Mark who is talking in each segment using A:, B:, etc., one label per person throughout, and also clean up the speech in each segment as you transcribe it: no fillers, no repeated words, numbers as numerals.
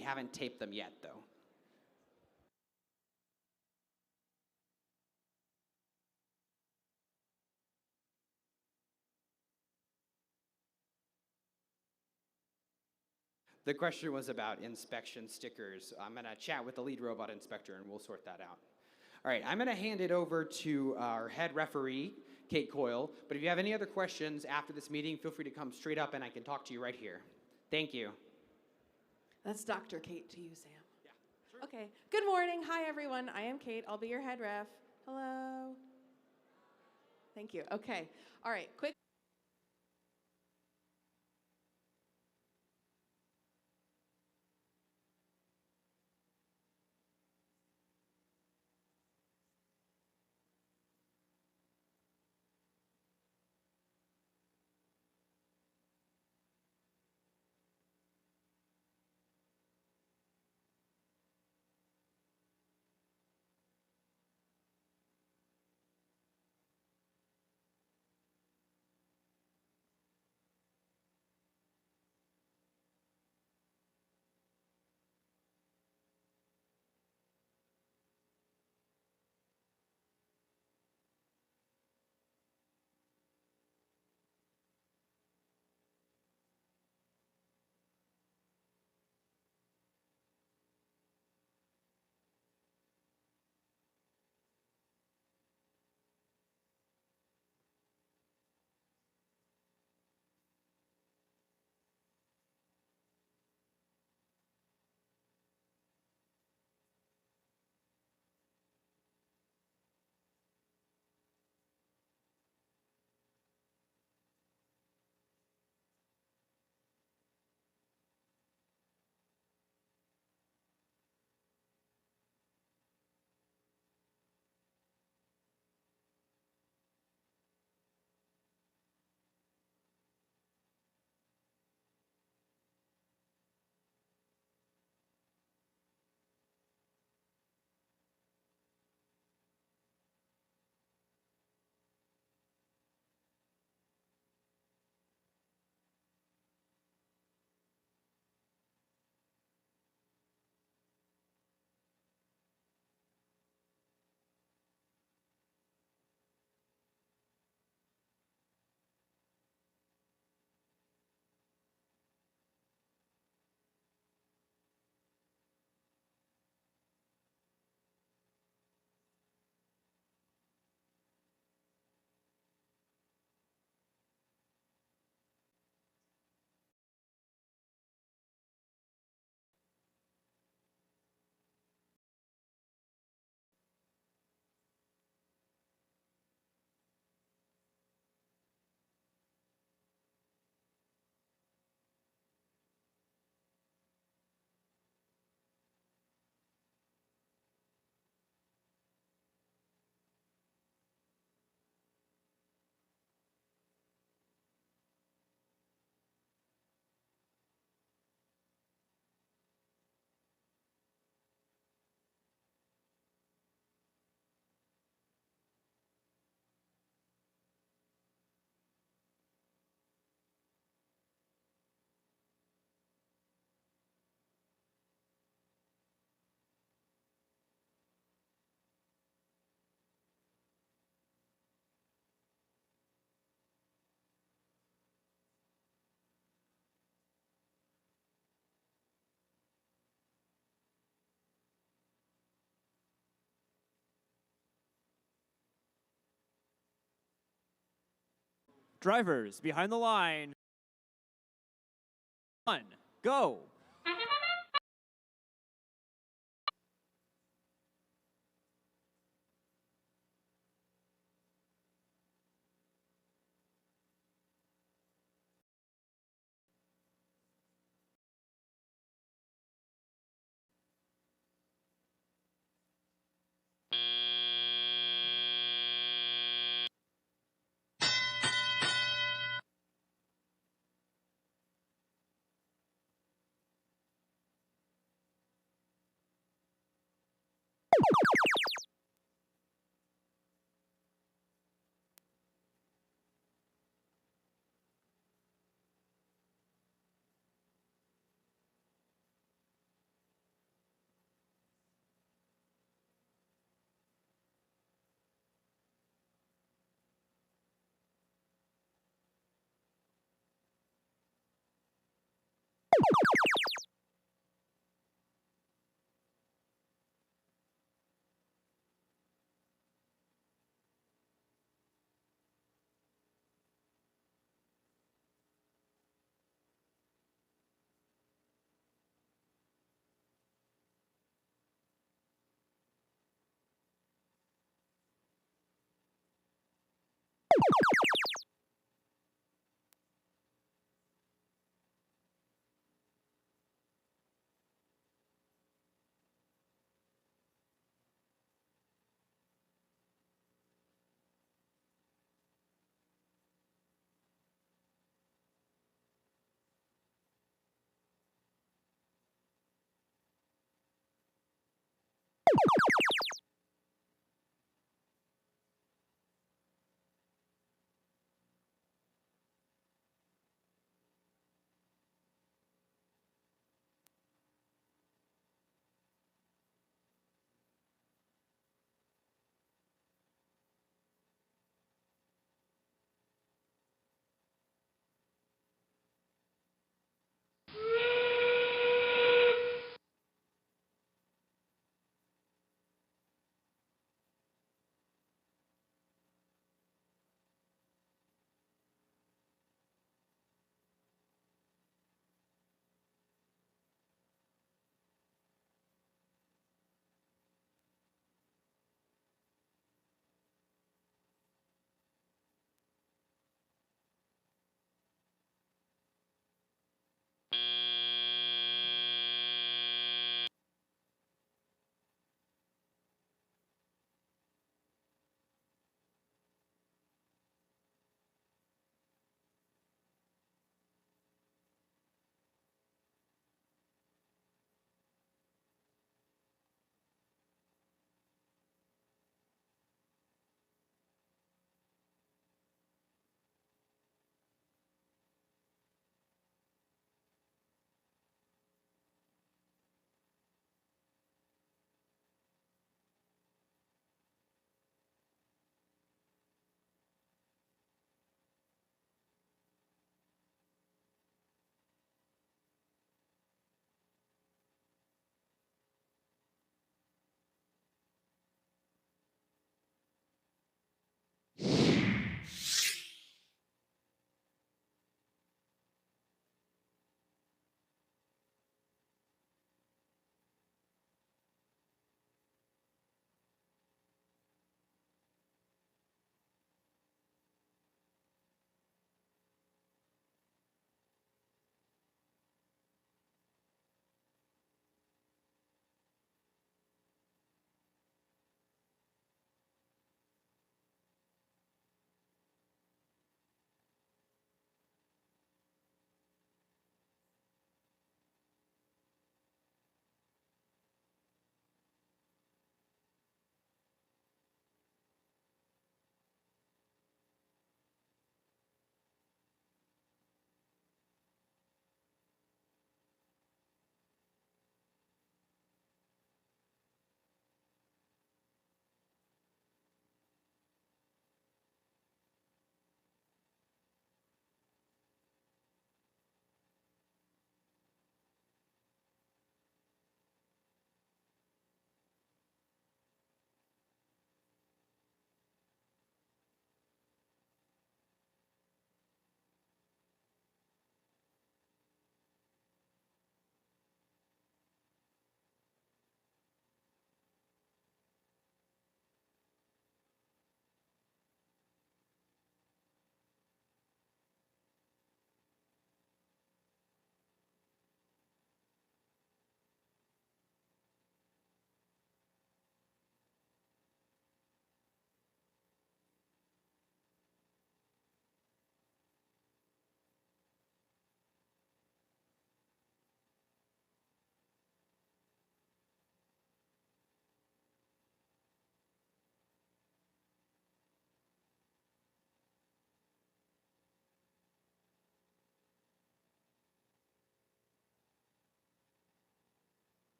A: We haven't taped them yet, though. The question was about inspection stickers. I'm going to chat with the lead robot inspector, and we'll sort that out. All right, I'm going to hand it over to our head referee, Kate Coyle. But if you have any other questions after this meeting, feel free to come straight up, and I can talk to you right here. Thank you.
B: That's Dr. Kate to you, Sam.
A: Yeah, sure.
B: Okay. Good morning. Hi, everyone. I am Kate. I'll be your head ref. Hello. Thank you. Okay. All right. Quick.
C: Drivers, behind the line. 1, go.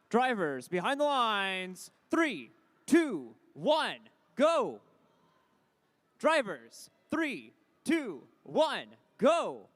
C: Drivers, behind the lines. 3, 2, 1, go. Drivers, 3, 2, 1, go.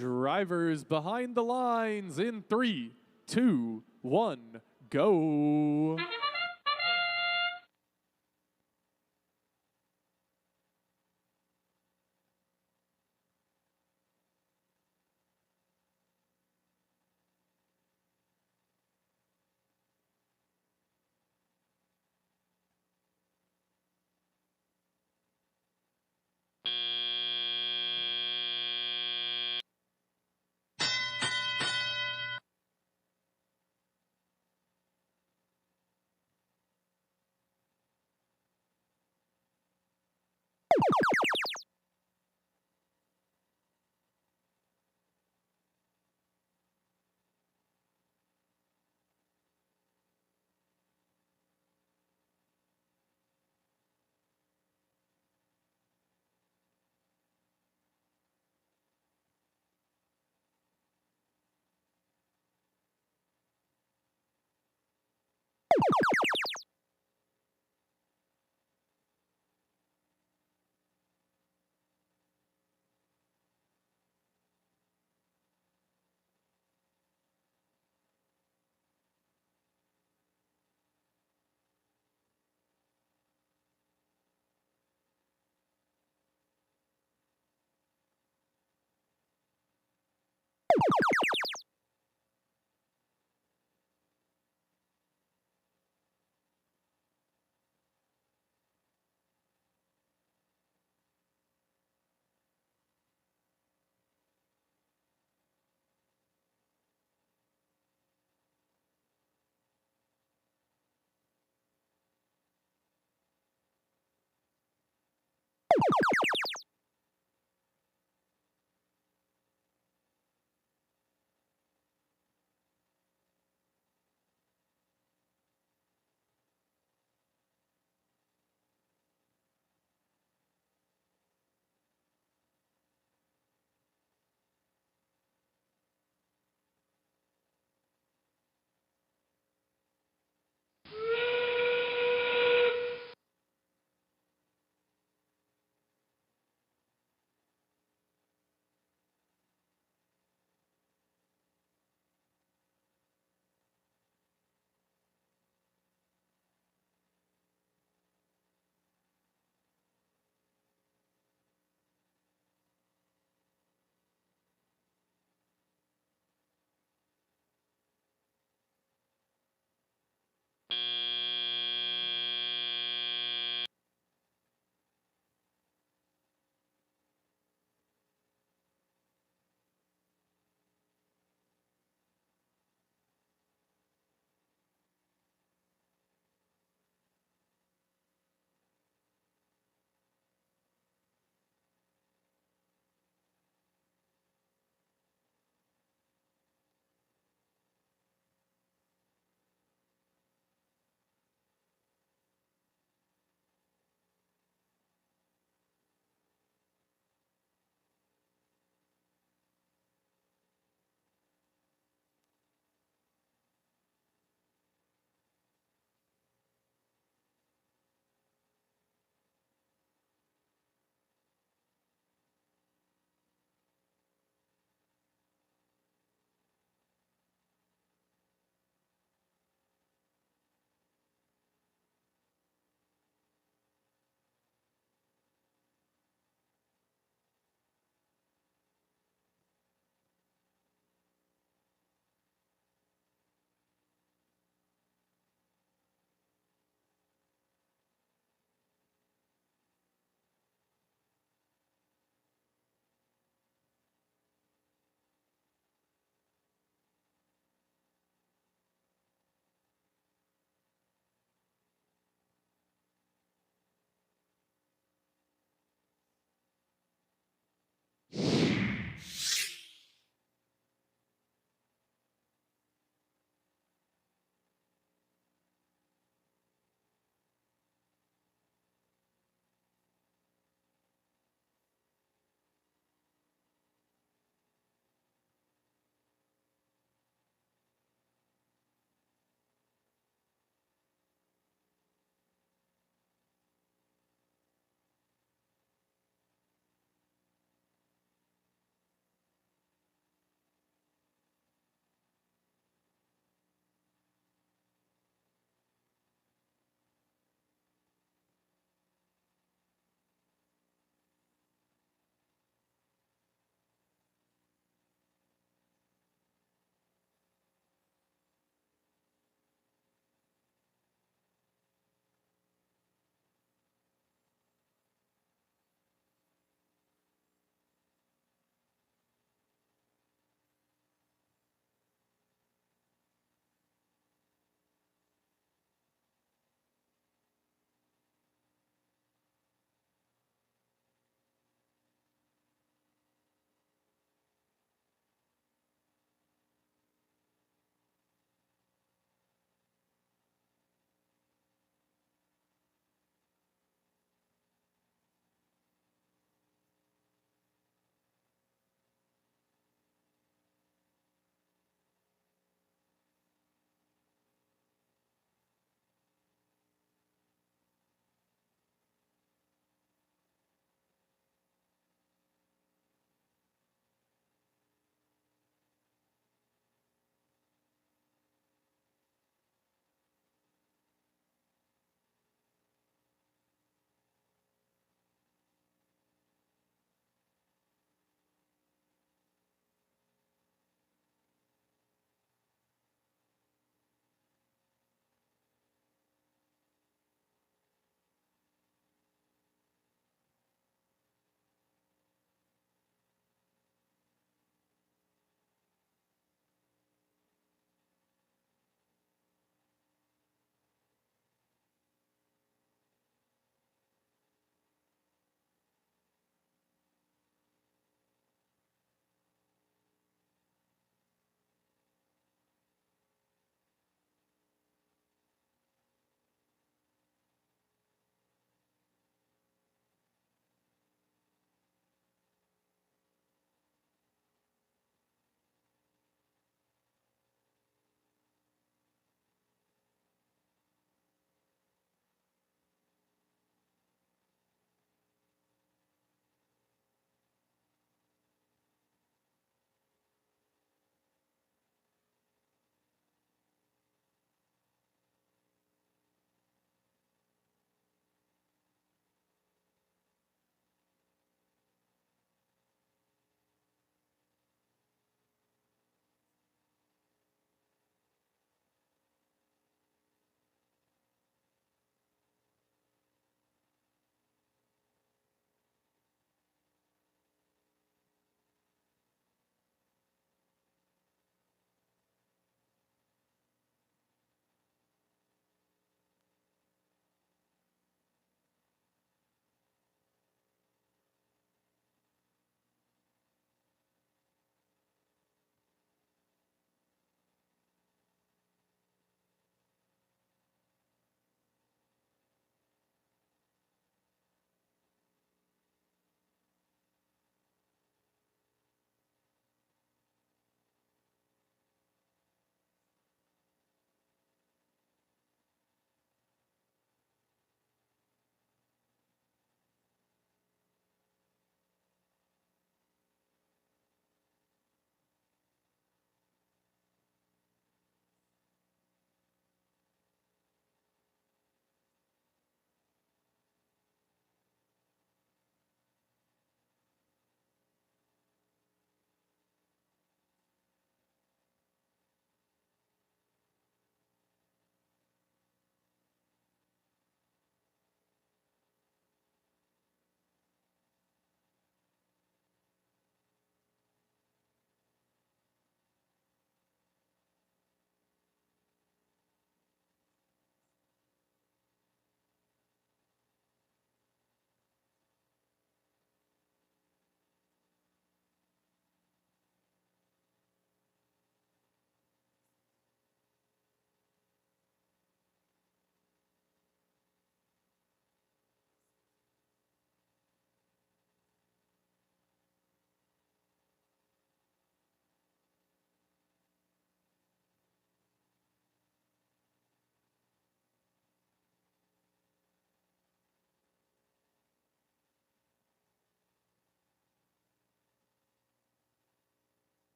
D: Drivers behind the lines in 3, 2, 1, go.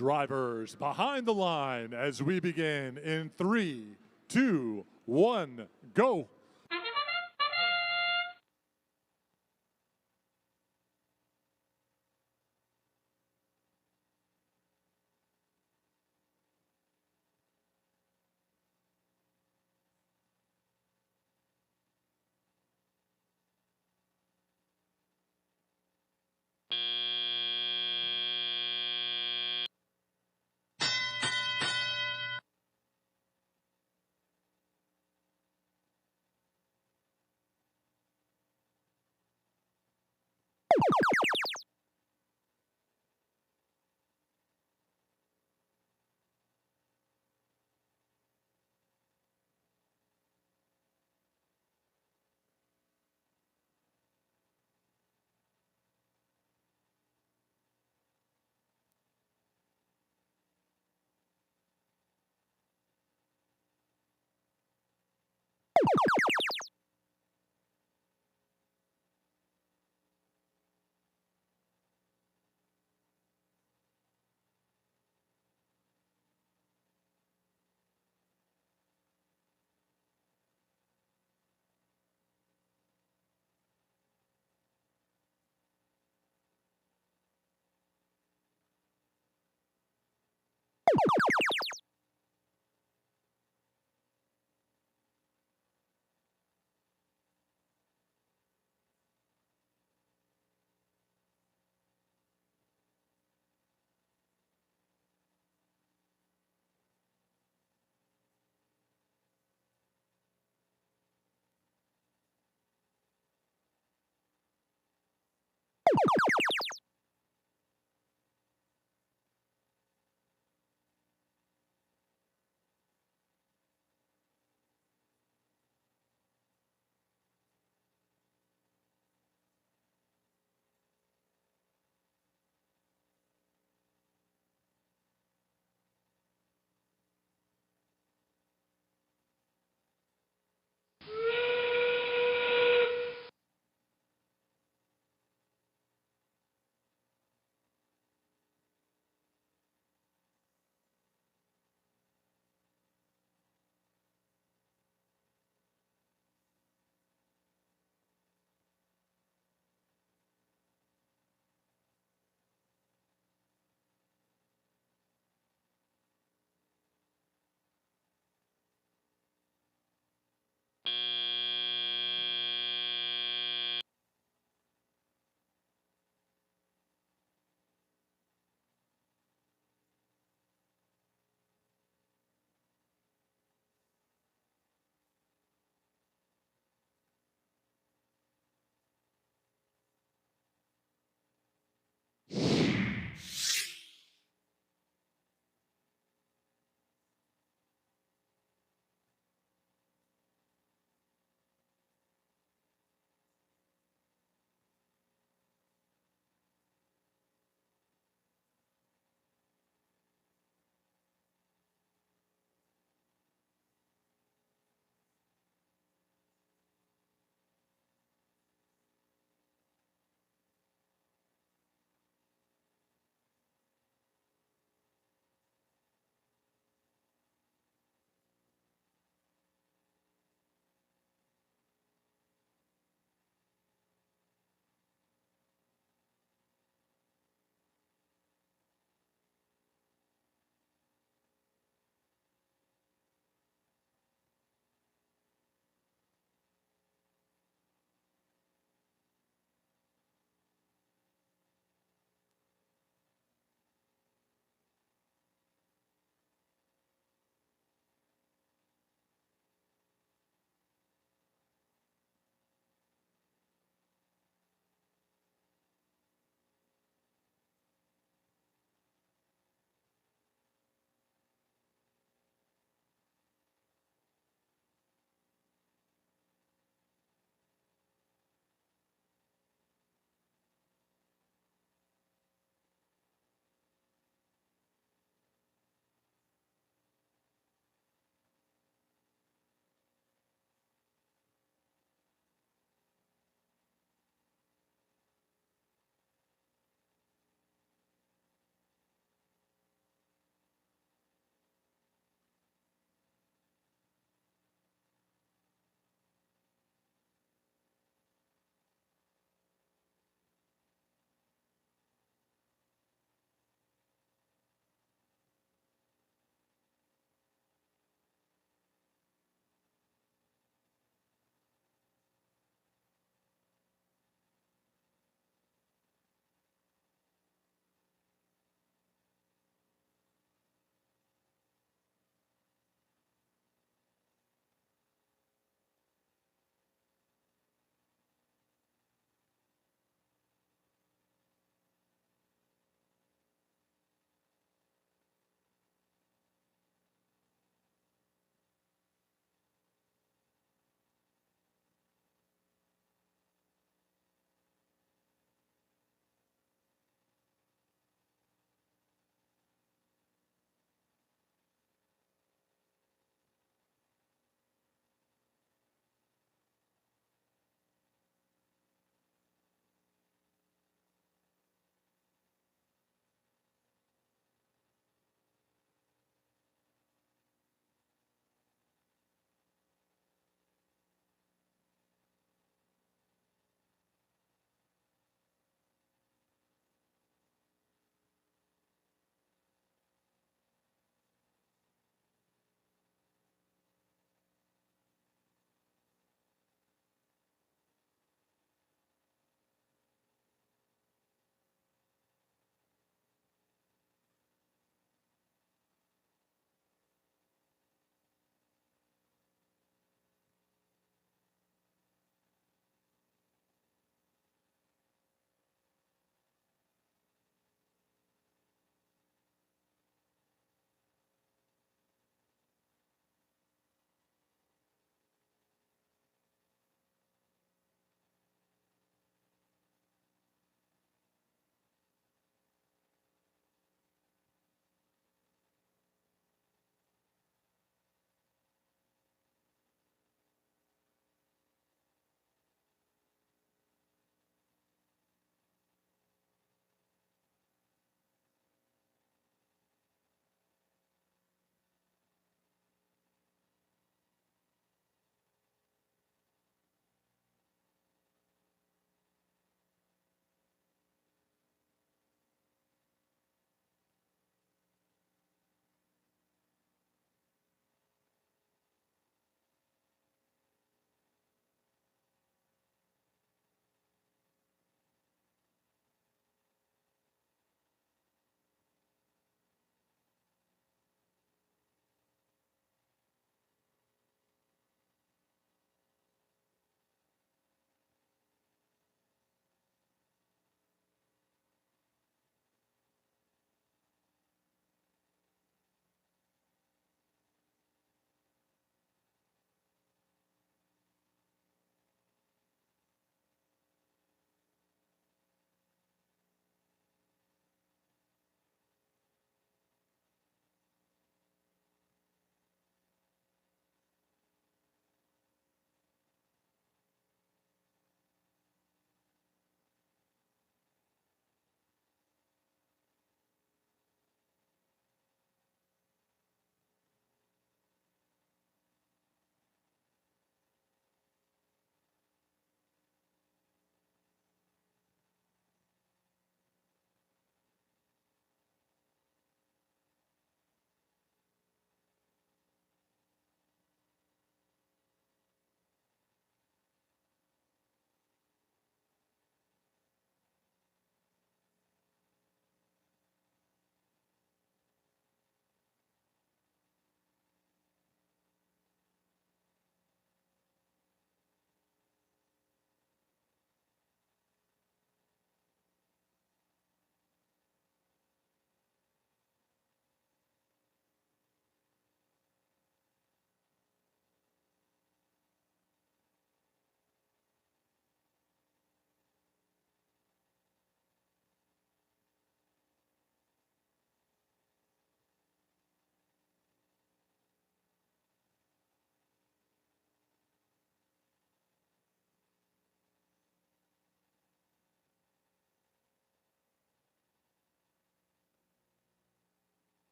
E: Drivers behind the line as we begin in 3, 2, 1, go.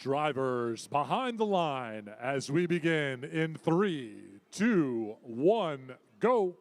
E: Drivers behind the line as we begin in 3, 2, 1, go.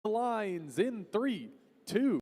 D: the lines in 3, 2.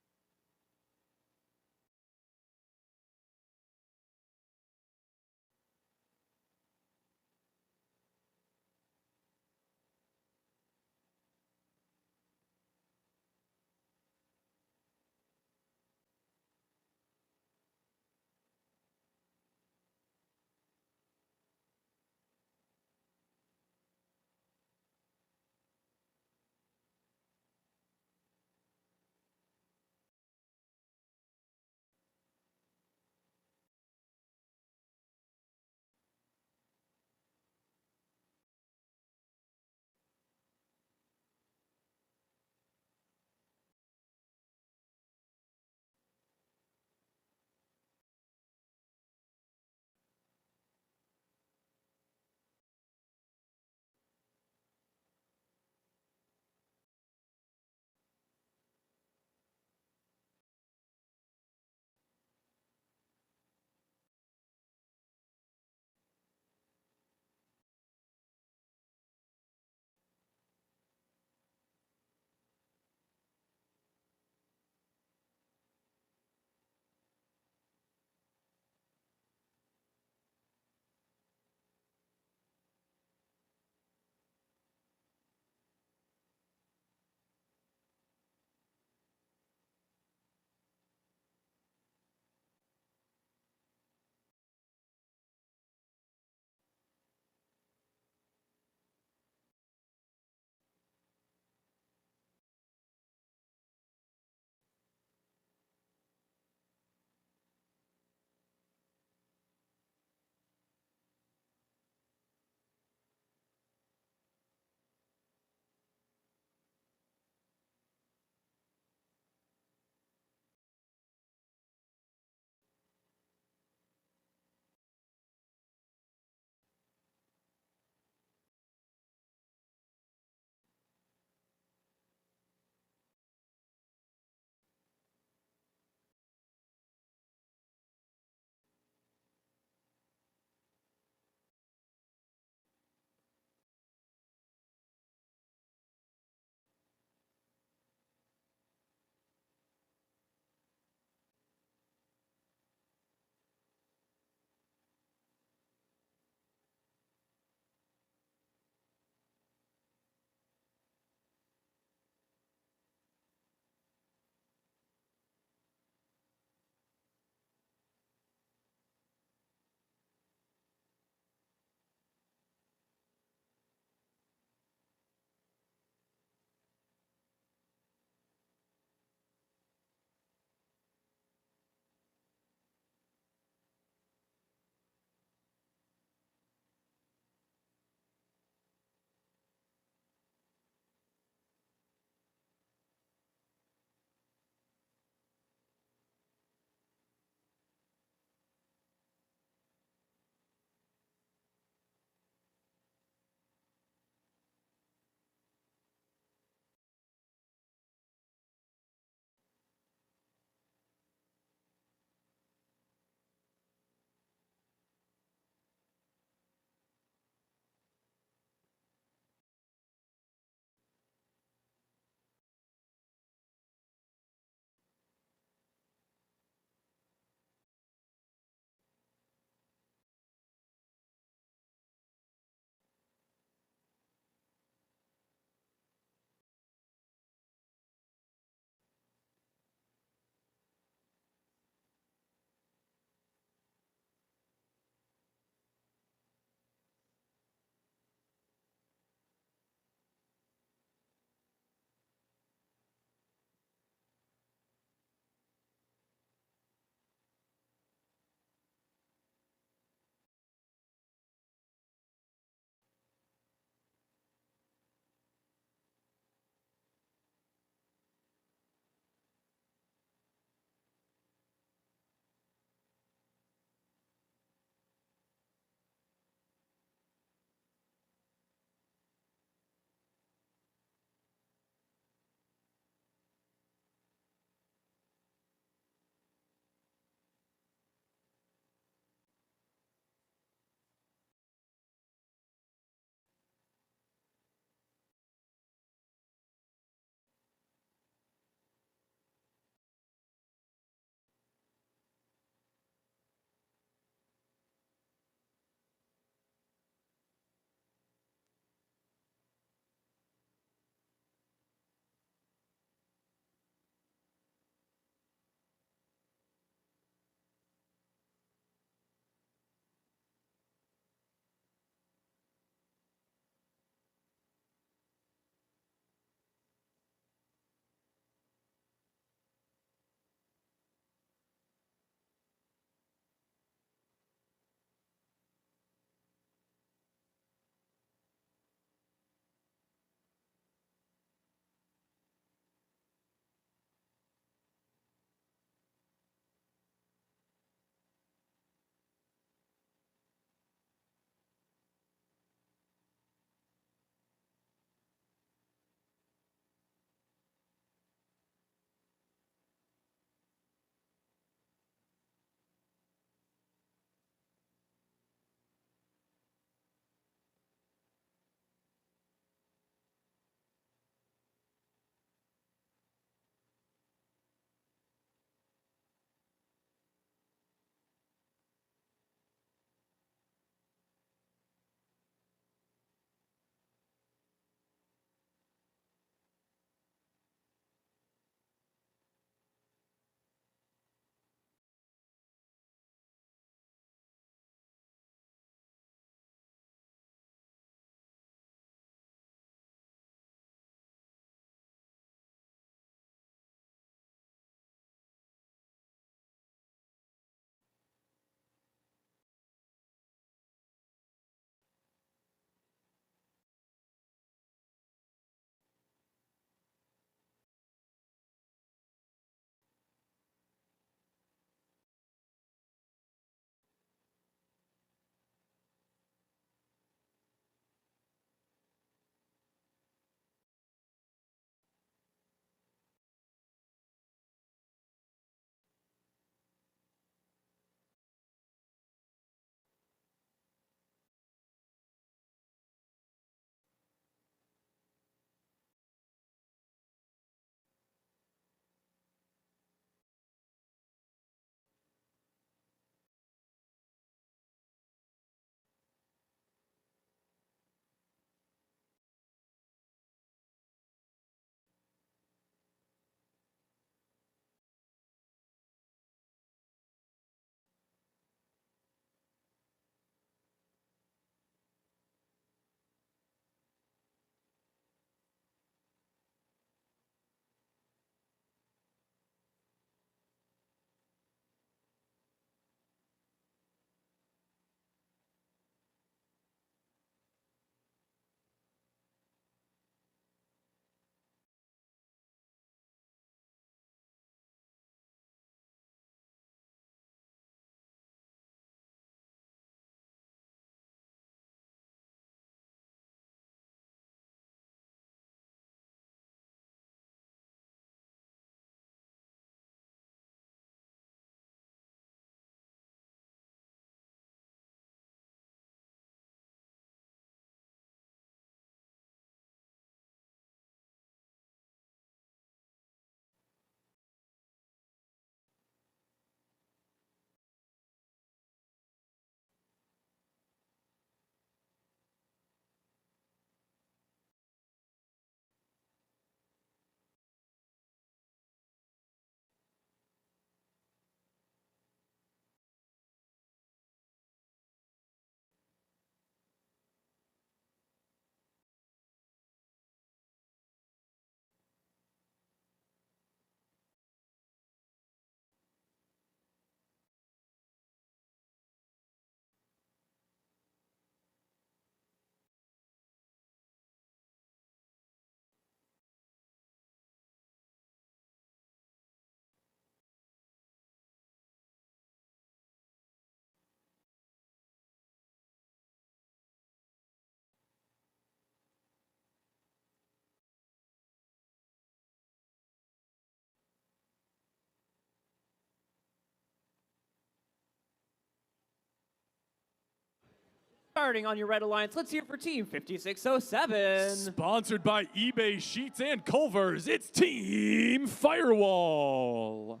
C: Starting on your Red Alliance, let's hear for Team 5607.
D: Sponsored by eBay Sheets and Culvers, it's Team Firewall.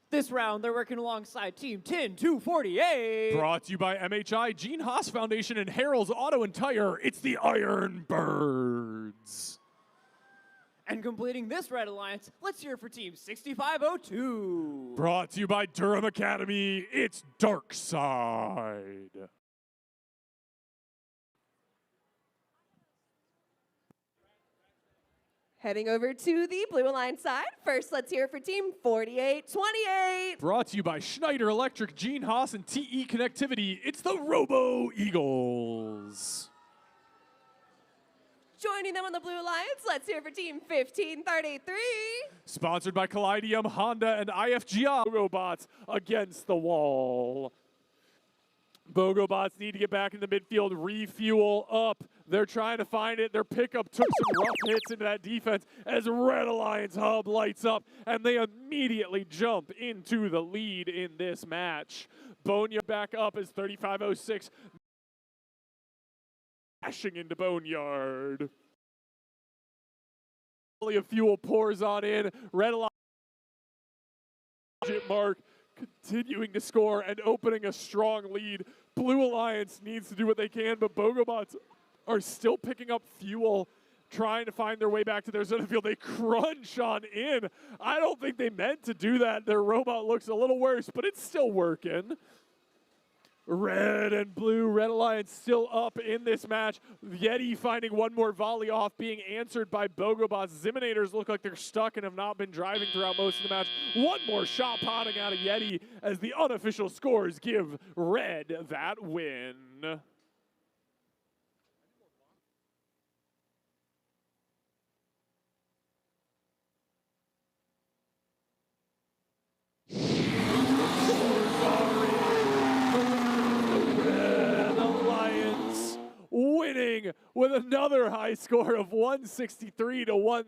C: This round, they're working alongside Team 10248.
D: Brought to you by MHI, Gene Haas Foundation, and Harold's Auto and Tire, it's the Iron Birds.
C: And completing this Red Alliance, let's hear for Team 6502.
D: Brought to you by Durham Academy, it's Dark Side.
F: Heading over to the Blue Alliance side. First, let's hear for Team 4828.
D: Brought to you by Schneider Electric, Gene Haas, and TE Connectivity, it's the Robo Eagles.
F: Joining them on the Blue Alliance, let's hear for Team 1533.
D: Sponsored by Collidium, Honda, and IFGI. Bogobots against the wall. Bogobots need to get back in the midfield, refuel up. They're trying to find it. Their pickup took some rough hits into that defense as Red Alliance Hub lights up, and they immediately jump into the lead in this match. Boneyard back up as 3506. Dashing into Boneyard. Of fuel pours on in. Red Alliance mark continuing to score and opening a strong lead. Blue Alliance needs to do what they can, but Bogobots are still picking up fuel, trying to find their way back to their zone of the field. They crunch on in. I don't think they meant to do that. Their robot looks a little worse, but it's still working. Red and blue, Red Alliance still up in this match. Yeti finding one more volley off, being answered by Bogobots. Ziminators look like they're stuck and have not been driving throughout most of the match. One more shot potting out of Yeti as the unofficial scores give Red that win. Winning with another high score of 163 to 1.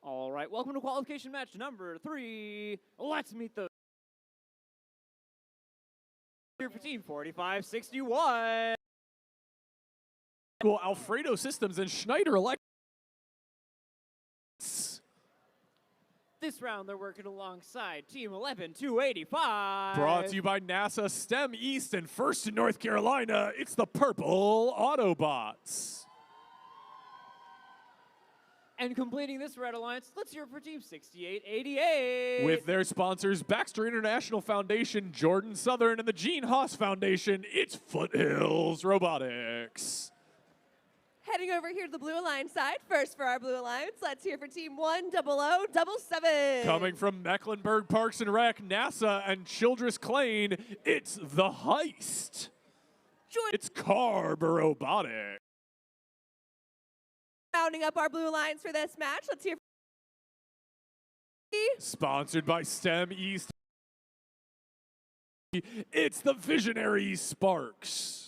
C: All right, welcome to qualification match number 3. Let's meet the here for team 4561.
D: Alfredo Systems and Schneider Electric.
C: This round, they're working alongside Team 11285.
D: Brought to you by NASA STEM East and First in North Carolina. It's the Purple Autobots.
C: And completing this Red Alliance, let's hear it for Team 6888.
D: With their sponsors, Baxter International Foundation, Jordan Southern, and the Gene Haas Foundation, it's Foothills Robotics.
F: Heading over here to the Blue Alliance side. First for our Blue Alliance, let's hear for Team 10077.
D: Coming from Mecklenburg Parks and Rec, NASA, and Childress Clane, it's The Heist. It's Carb Robotics.
F: Rounding up our Blue Alliance for this match, let's hear
D: Sponsored by STEM East, it's the Visionary Sparks.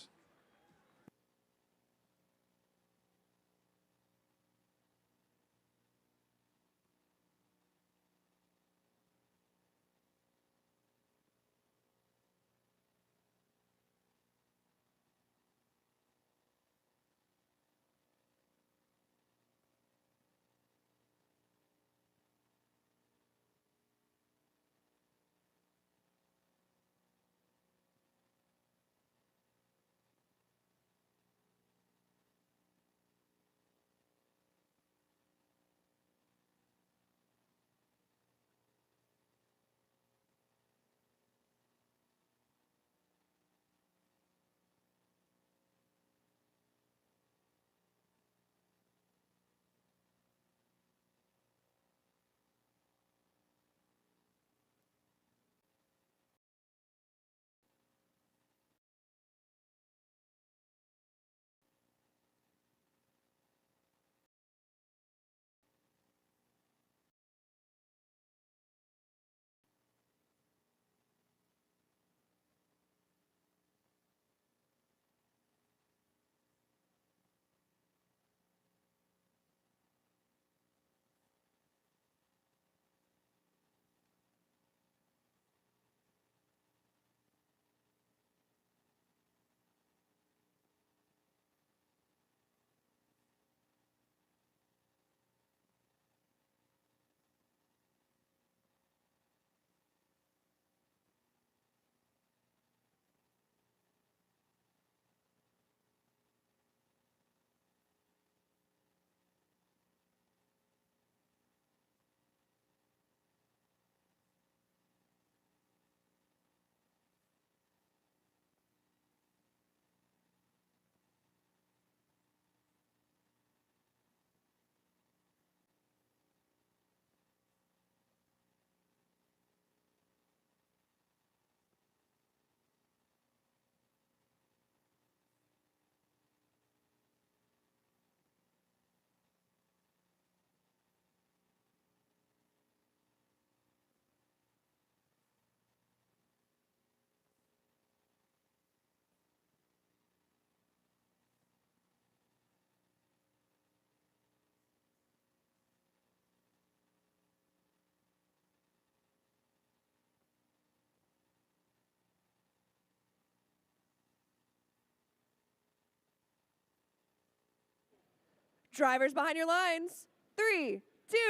F: drivers behind your lines. 3,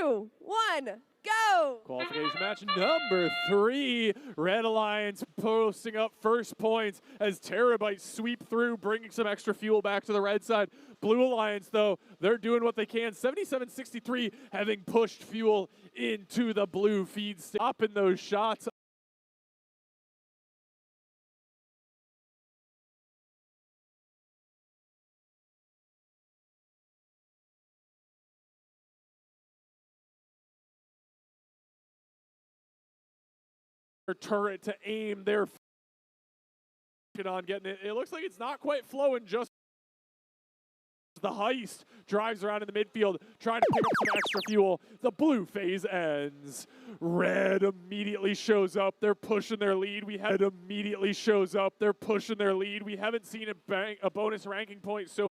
F: 2, 1, go!
D: Qualification match number 3. Red Alliance posting up first points as Terabytes sweep through, bringing some extra fuel back to the red side. Blue Alliance, though, they're doing what they can. 77-63, having pushed fuel into the blue feed, stopping those shots. Turret to aim their on getting it. It looks like it's not quite flowing just. The Heist drives around in the midfield, trying to pick up some extra fuel. The blue phase ends. Red immediately shows up. They're pushing their lead. We haven't seen a bonus ranking point so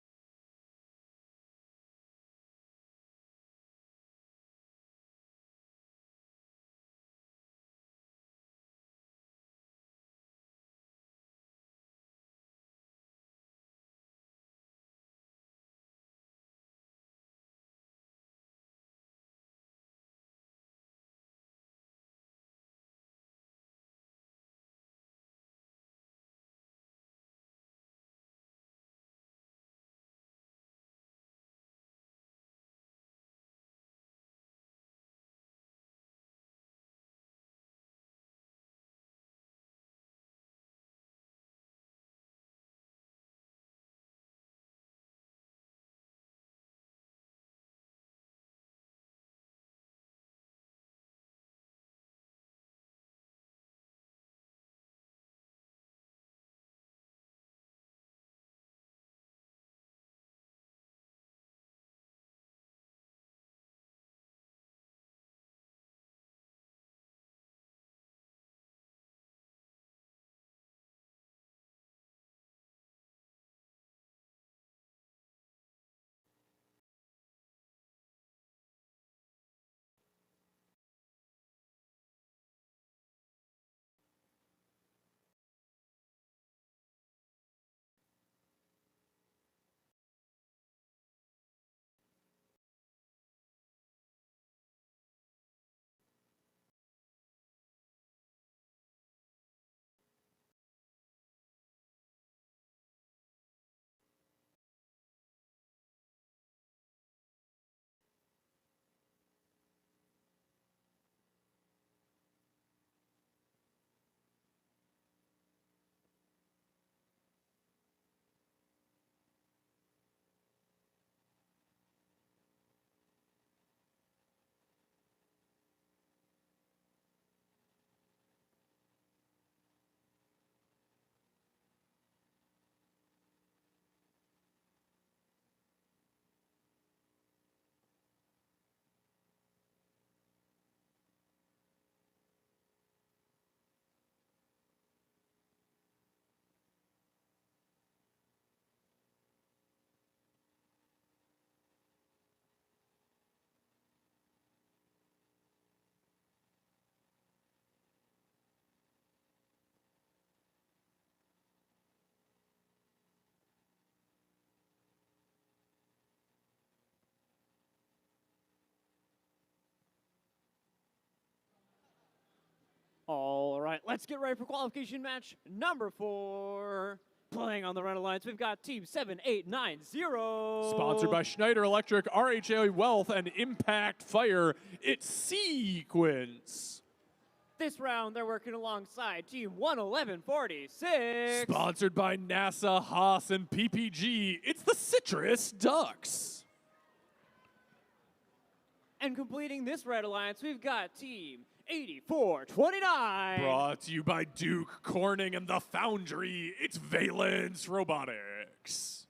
C: All right, let's get ready for qualification match number 4. Playing on the Red Alliance, we've got Team 7890.
D: Sponsored by Schneider Electric, RHA Wealth, and Impact Fire. It's Sequence.
C: This round, they're working alongside Team 11146.
D: Sponsored by NASA, Haas, and PPG. It's the Citrus Ducks.
C: And completing this Red Alliance, we've got Team 8429.
D: Brought to you by Duke, Corning, and the Foundry. It's Valence Robotics.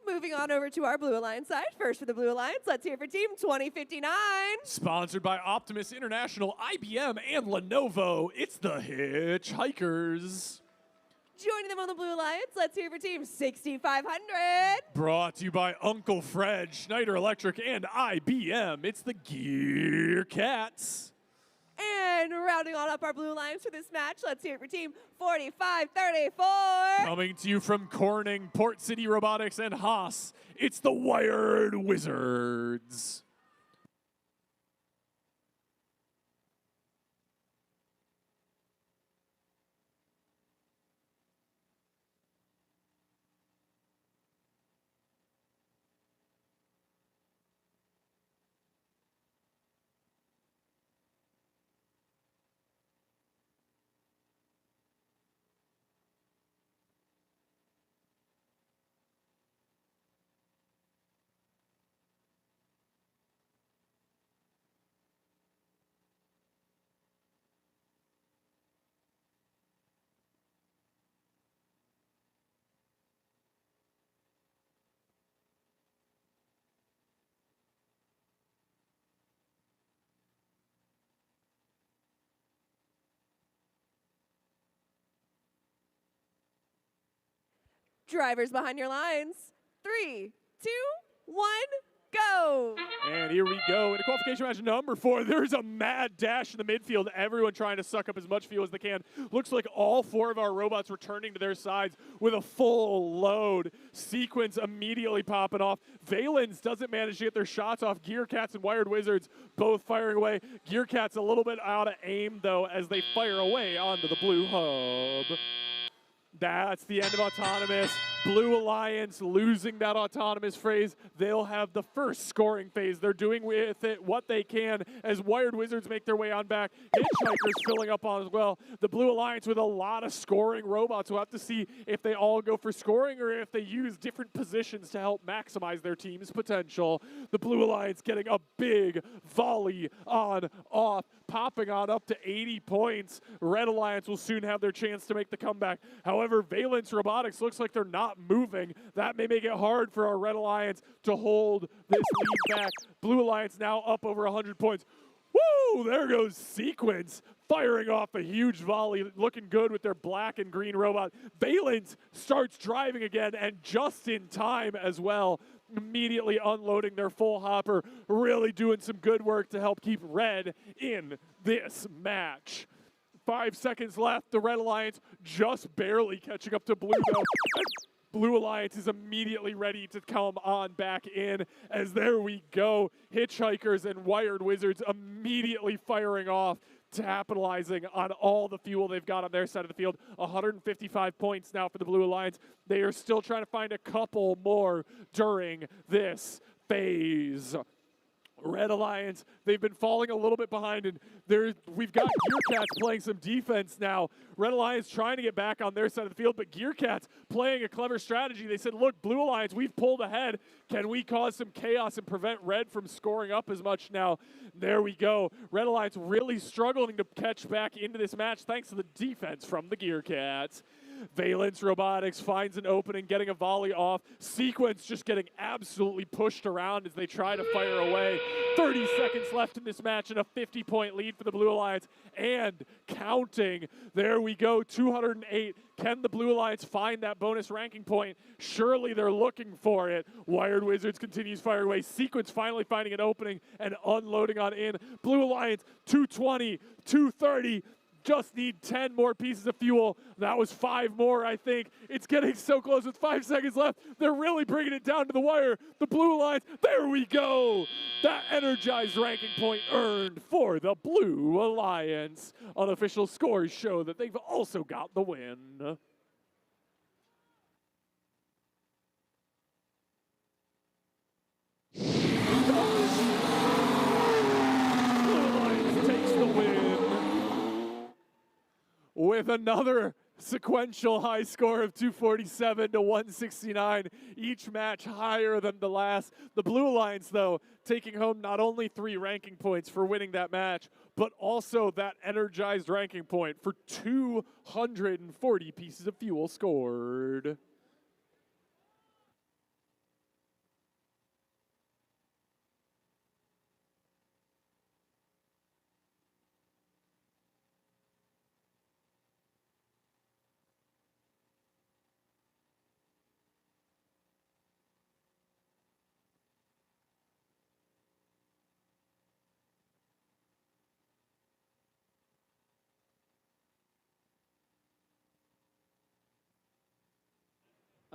F: Moving on over to our Blue Alliance side. First for the Blue Alliance, let's hear for Team 2059.
D: Sponsored by Optimus International, IBM, and Lenovo. It's the Hitchhikers.
F: Joining them on the Blue Alliance, let's hear for Team 6500.
D: Brought to you by Uncle Fred, Schneider Electric, and IBM. It's the Gear Cats.
F: And rounding on up our Blue Alliance for this match, let's hear it for Team 4534.
D: Coming to you from Corning, Port City Robotics, and Haas, it's the Wired Wizards.
F: Drivers behind your lines. 3, 2, 1, go.
D: And here we go. In qualification match number 4, there's a mad dash in the midfield. Everyone trying to suck up as much fuel as they can. Looks like all 4 of our robots returning to their sides with a full load. Sequence immediately popping off. Valence doesn't manage to get their shots off. Gear Cats and Wired Wizards both firing away. Gear Cats a little bit out of aim, though, as they fire away onto the blue hub. That's the end of Autonomous. Blue Alliance losing that Autonomous phase. They'll have the first scoring phase. They're doing with it what they can as Wired Wizards make their way on back. Hitchhikers filling up on as well. The Blue Alliance with a lot of scoring robots. We'll have to see if they all go for scoring or if they use different positions to help maximize their team's potential. The Blue Alliance getting a big volley on off, popping on up to 80 points. Red Alliance will soon have their chance to make the comeback. However, Valence Robotics looks like they're not moving. That may make it hard for our Red Alliance to hold this lead back. Blue Alliance now up over 100 points. Woo! There goes Sequence, firing off a huge volley, looking good with their black and green robot. Valence starts driving again, and just in time as well, immediately unloading their full hopper, really doing some good work to help keep Red in this match. 5 seconds left. The Red Alliance just barely catching up to Blue, though. Blue Alliance is immediately ready to come on back in, as there we go. Hitchhikers and Wired Wizards immediately firing off, capitalizing on all the fuel they've got on their side of the field. 155 points now for the Blue Alliance. They are still trying to find a couple more during this phase. Red Alliance, they've been falling a little bit behind, and we've got Gear Cats playing some defense now. Red Alliance trying to get back on their side of the field, but Gear Cats playing a clever strategy. They said, look, Blue Alliance, we've pulled ahead. Can we cause some chaos and prevent Red from scoring up as much now? There we go. Red Alliance really struggling to catch back into this match thanks to the defense from the Gear Cats. Valence Robotics finds an opening, getting a volley off. Sequence just getting absolutely pushed around as they try to fire away. 30 seconds left in this match and a 50-point lead for the Blue Alliance. And counting. There we go, 208. Can the Blue Alliance find that bonus ranking point? Surely they're looking for it. Wired Wizards continues firing away. Sequence finally finding an opening and unloading on in. Blue Alliance, 220, 230. just need 10 more pieces of fuel. That was 5 more, I think. It's getting so close with 5 seconds left. They're really bringing it down to the wire. The Blue Alliance, there we go. That energized ranking point earned for the Blue Alliance. Unofficial scores show that they've also got the win. Takes the win with another sequential high score of 247 to 169, each match higher than the last. The Blue Alliance, though, taking home not only 3 ranking points for winning that match, but also that energized ranking point for 240 pieces of fuel scored.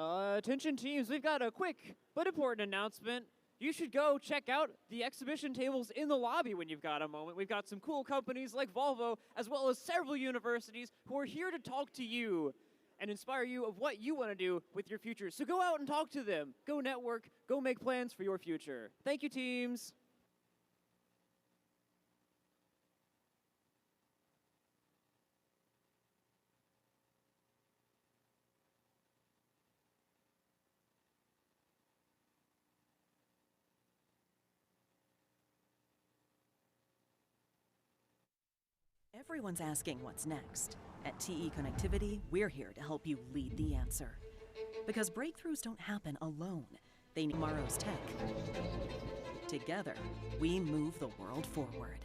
C: Attention teams, we've got a quick but important announcement. You should go check out the exhibition tables in the lobby when you've got a moment. We've got some cool companies like Volvo, as well as several universities who are here to talk to you and inspire you of what you want to do with your future. So go out and talk to them. Go network. Go make plans for your future. Thank you, teams.
G: Everyone's asking what's next. At TE Connectivity, we're here to help you lead the answer. Because breakthroughs don't happen alone. They need tomorrow's tech. Together, we move the world forward.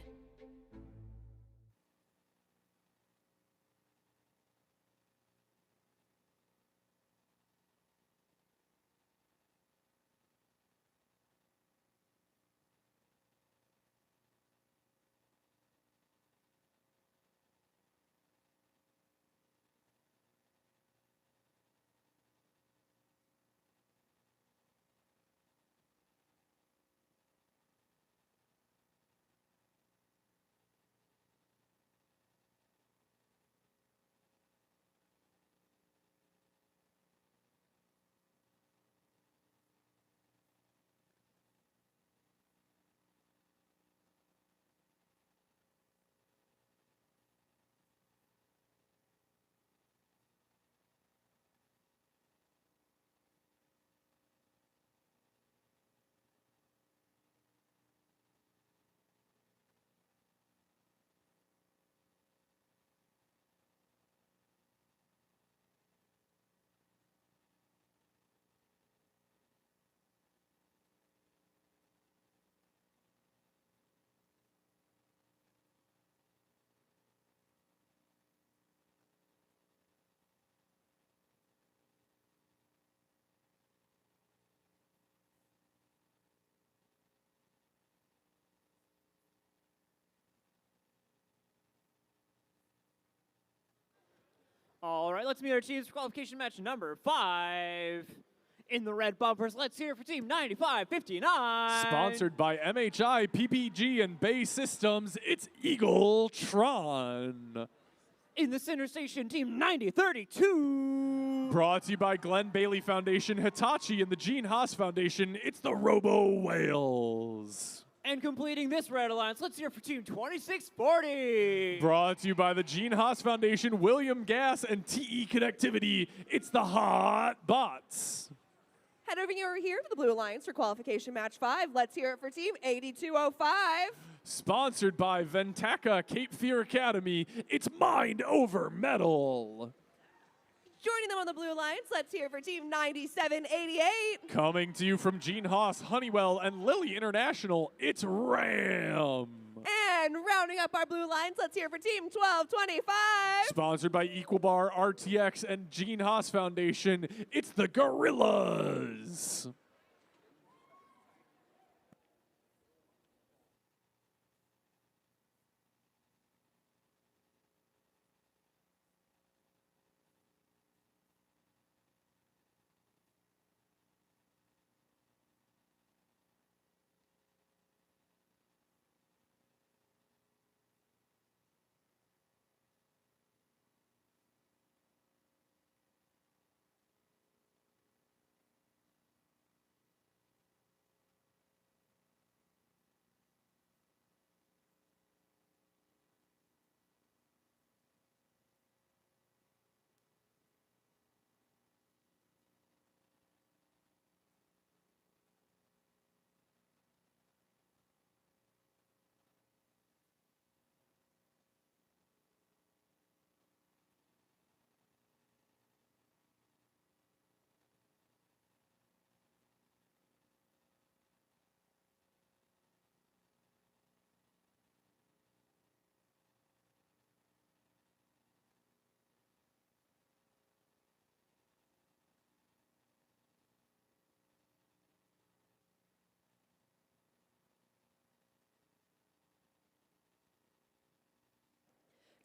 C: All right, let's meet our teams for qualification match number 5. In the red bumpers, let's hear it for team 9559.
D: Sponsored by MHI, PPG, and Bay Systems, it's Eagle Tron.
C: In the center station, team 9032.
D: Brought to you by Glenn Bailey Foundation, Hitachi, and the Gene Haas Foundation, it's the Robo Whales.
C: And completing this red alliance, let's hear it for team 2640.
D: Brought to you by the Gene Haas Foundation, William Gass, and TE Connectivity, it's the Hot Bots.
F: Head over here to the Blue Alliance for qualification match 5. Let's hear it for team 8205.
D: Sponsored by Ventaka Cape Fear Academy, it's Mind Over Metal.
F: Joining them on the Blue Alliance, let's hear it for team 9788.
D: Coming to you from Gene Haas, Honeywell, and Lilly International, it's RAM.
F: And rounding up our Blue Alliance, let's hear it for team 1225.
D: Sponsored by Equalbar, RTX, and Gene Haas Foundation, it's the Gorillas.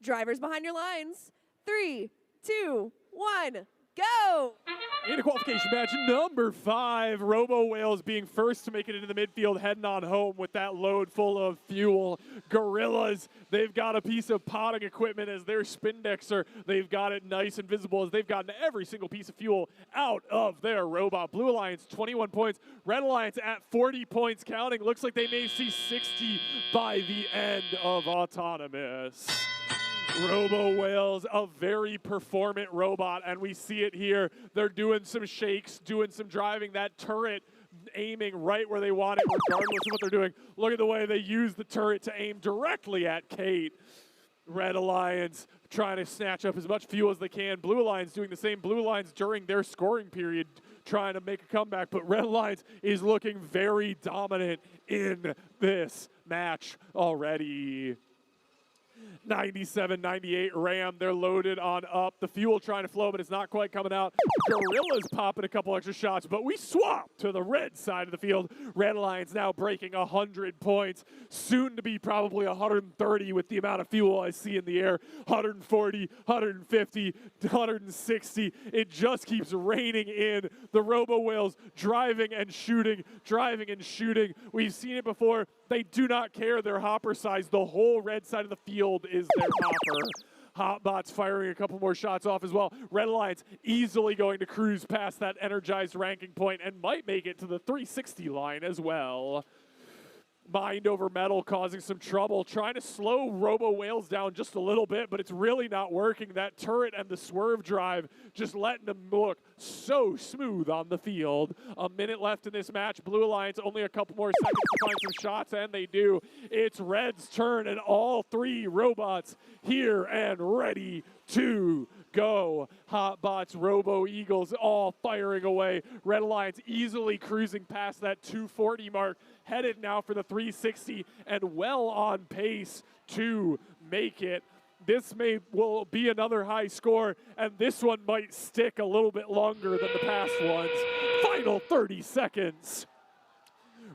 F: Drivers behind your lines. 3, 2, 1, go!
D: In a qualification match number 5, Robo Whales being first to make it into the midfield, heading on home with that load full of fuel. Gorillas, they've got a piece of potting equipment as their Spindexer. They've got it nice and visible as they've gotten every single piece of fuel out of their robot. Blue Alliance, 21 points. Red Alliance at 40 points counting. Looks like they may see 60 by the end of Autonomous. Robo Whales, a very performant robot, and we see it here. They're doing some shakes, doing some driving. That turret aiming right where they want it, regardless of what they're doing. Look at the way they use the turret to aim directly at Kate. Red Alliance trying to snatch up as much fuel as they can. Blue Alliance doing the same. Blue Alliance during their scoring period trying to make a comeback, but Red Alliance is looking very dominant in this match already. 97-98 Ram, they're loaded on up. The fuel trying to flow, but it's not quite coming out. Gorilla's popping a couple extra shots, but we swap to the red side of the field. Red Alliance now breaking 100 points, soon to be probably 130 with the amount of fuel I see in the air. 140, 150, 160. It just keeps raining in. The Robo Whales driving and shooting, driving and shooting. We've seen it before. They do not care their hopper size. The whole red side of the field is their hopper. Hotbots firing a couple more shots off as well. Red Alliance easily going to cruise past that energized ranking point and might make it to the 360 line as well. Mind over metal causing some trouble, trying to slow Robo Whales down just a little bit, but it's really not working. That turret and the swerve drive just letting them look so smooth on the field. A minute left in this match. Blue Alliance only a couple more seconds to find some shots, and they do. It's Red's turn, and all 3 robots here and ready to go. Hotbots, Robo Eagles all firing away. Red Alliance easily cruising past that 240 mark, headed now for the 360 and well on pace to make it. This will be another high score, and this one might stick a little bit longer than the past ones. Final 30 seconds.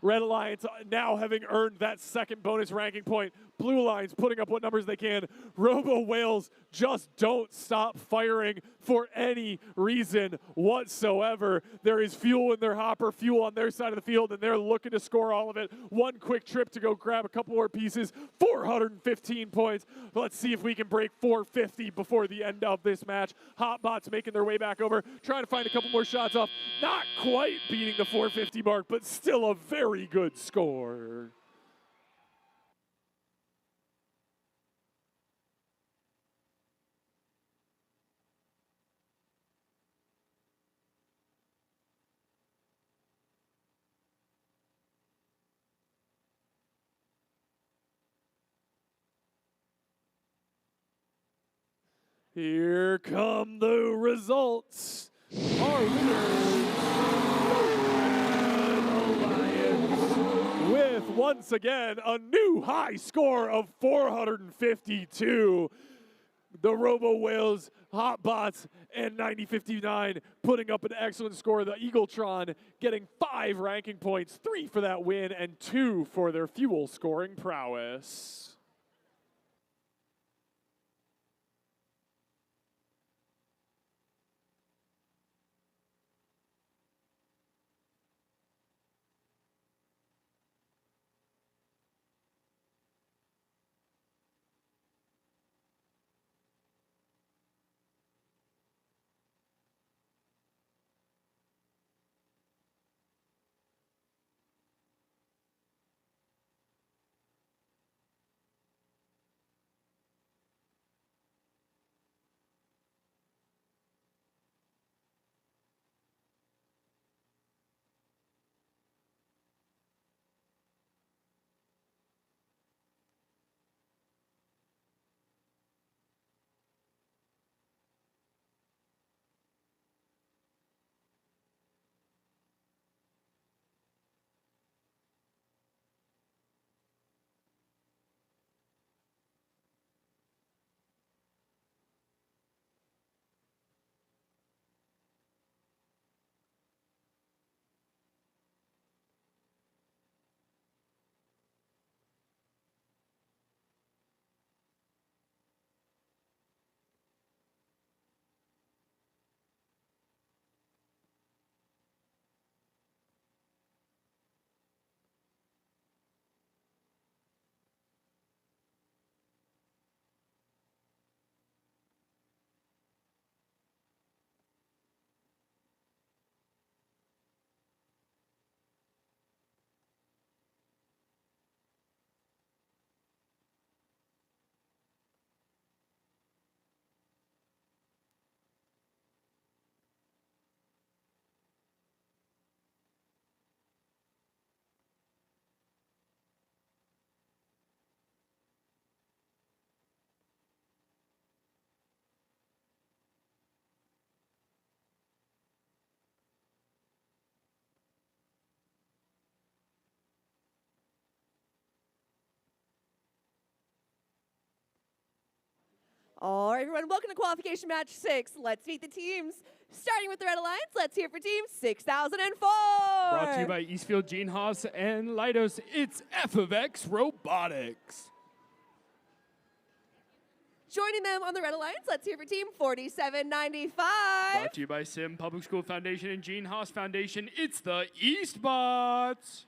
D: Red Alliance now having earned that second bonus ranking point. Blue Alliance putting up what numbers they can. Robo Whales just don't stop firing for any reason whatsoever. There is fuel in their hopper, fuel on their side of the field, and they're looking to score all of it. One quick trip to go grab a couple more pieces. 415 points. Let's see if we can break 450 before the end of this match. Hotbots making their way back over, trying to find a couple more shots off. Not quite beating the 450 mark, but still a very good score. Here come the results. Our winner, Alliance, with once again a new high score of 452. The Robo Whales, Hotbots, and 9059 putting up an excellent score. The Eagletron getting 5 ranking points, 3 for that win, and 2 for their fuel scoring prowess.
F: All right, everyone, welcome to Qualification Match 6. Let's meet the teams. Starting with the Red Alliance, let's hear for Team 6004.
H: Brought to you by Eastfield Gene Haas and Leidos, it's F of X Robotics.
F: Joining them on the Red Alliance, let's hear for Team 4795.
H: Brought to you by Sim Public School Foundation and Gene Haas Foundation, it's the Eastbots.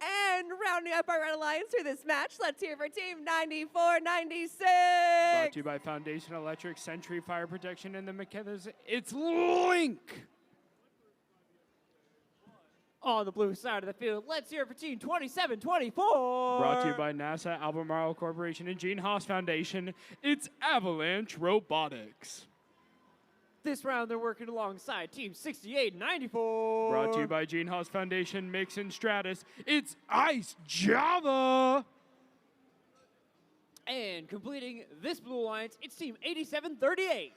F: And rounding up our Red Alliance for this match, let's hear for Team 9496.
H: Brought to you by Foundation Electric, Century Fire Protection, and the McKenna's, it's Link.
C: On the blue side of the field, let's hear it for Team 2724.
H: Brought to you by NASA, Albemarle Corporation, and Gene Haas Foundation, it's Avalanche Robotics.
C: This round, they're working alongside Team 6894.
H: Brought to you by Gene Haas Foundation, Mix and Stratus, it's Ice Java.
C: And completing this blue alliance, it's Team 8738.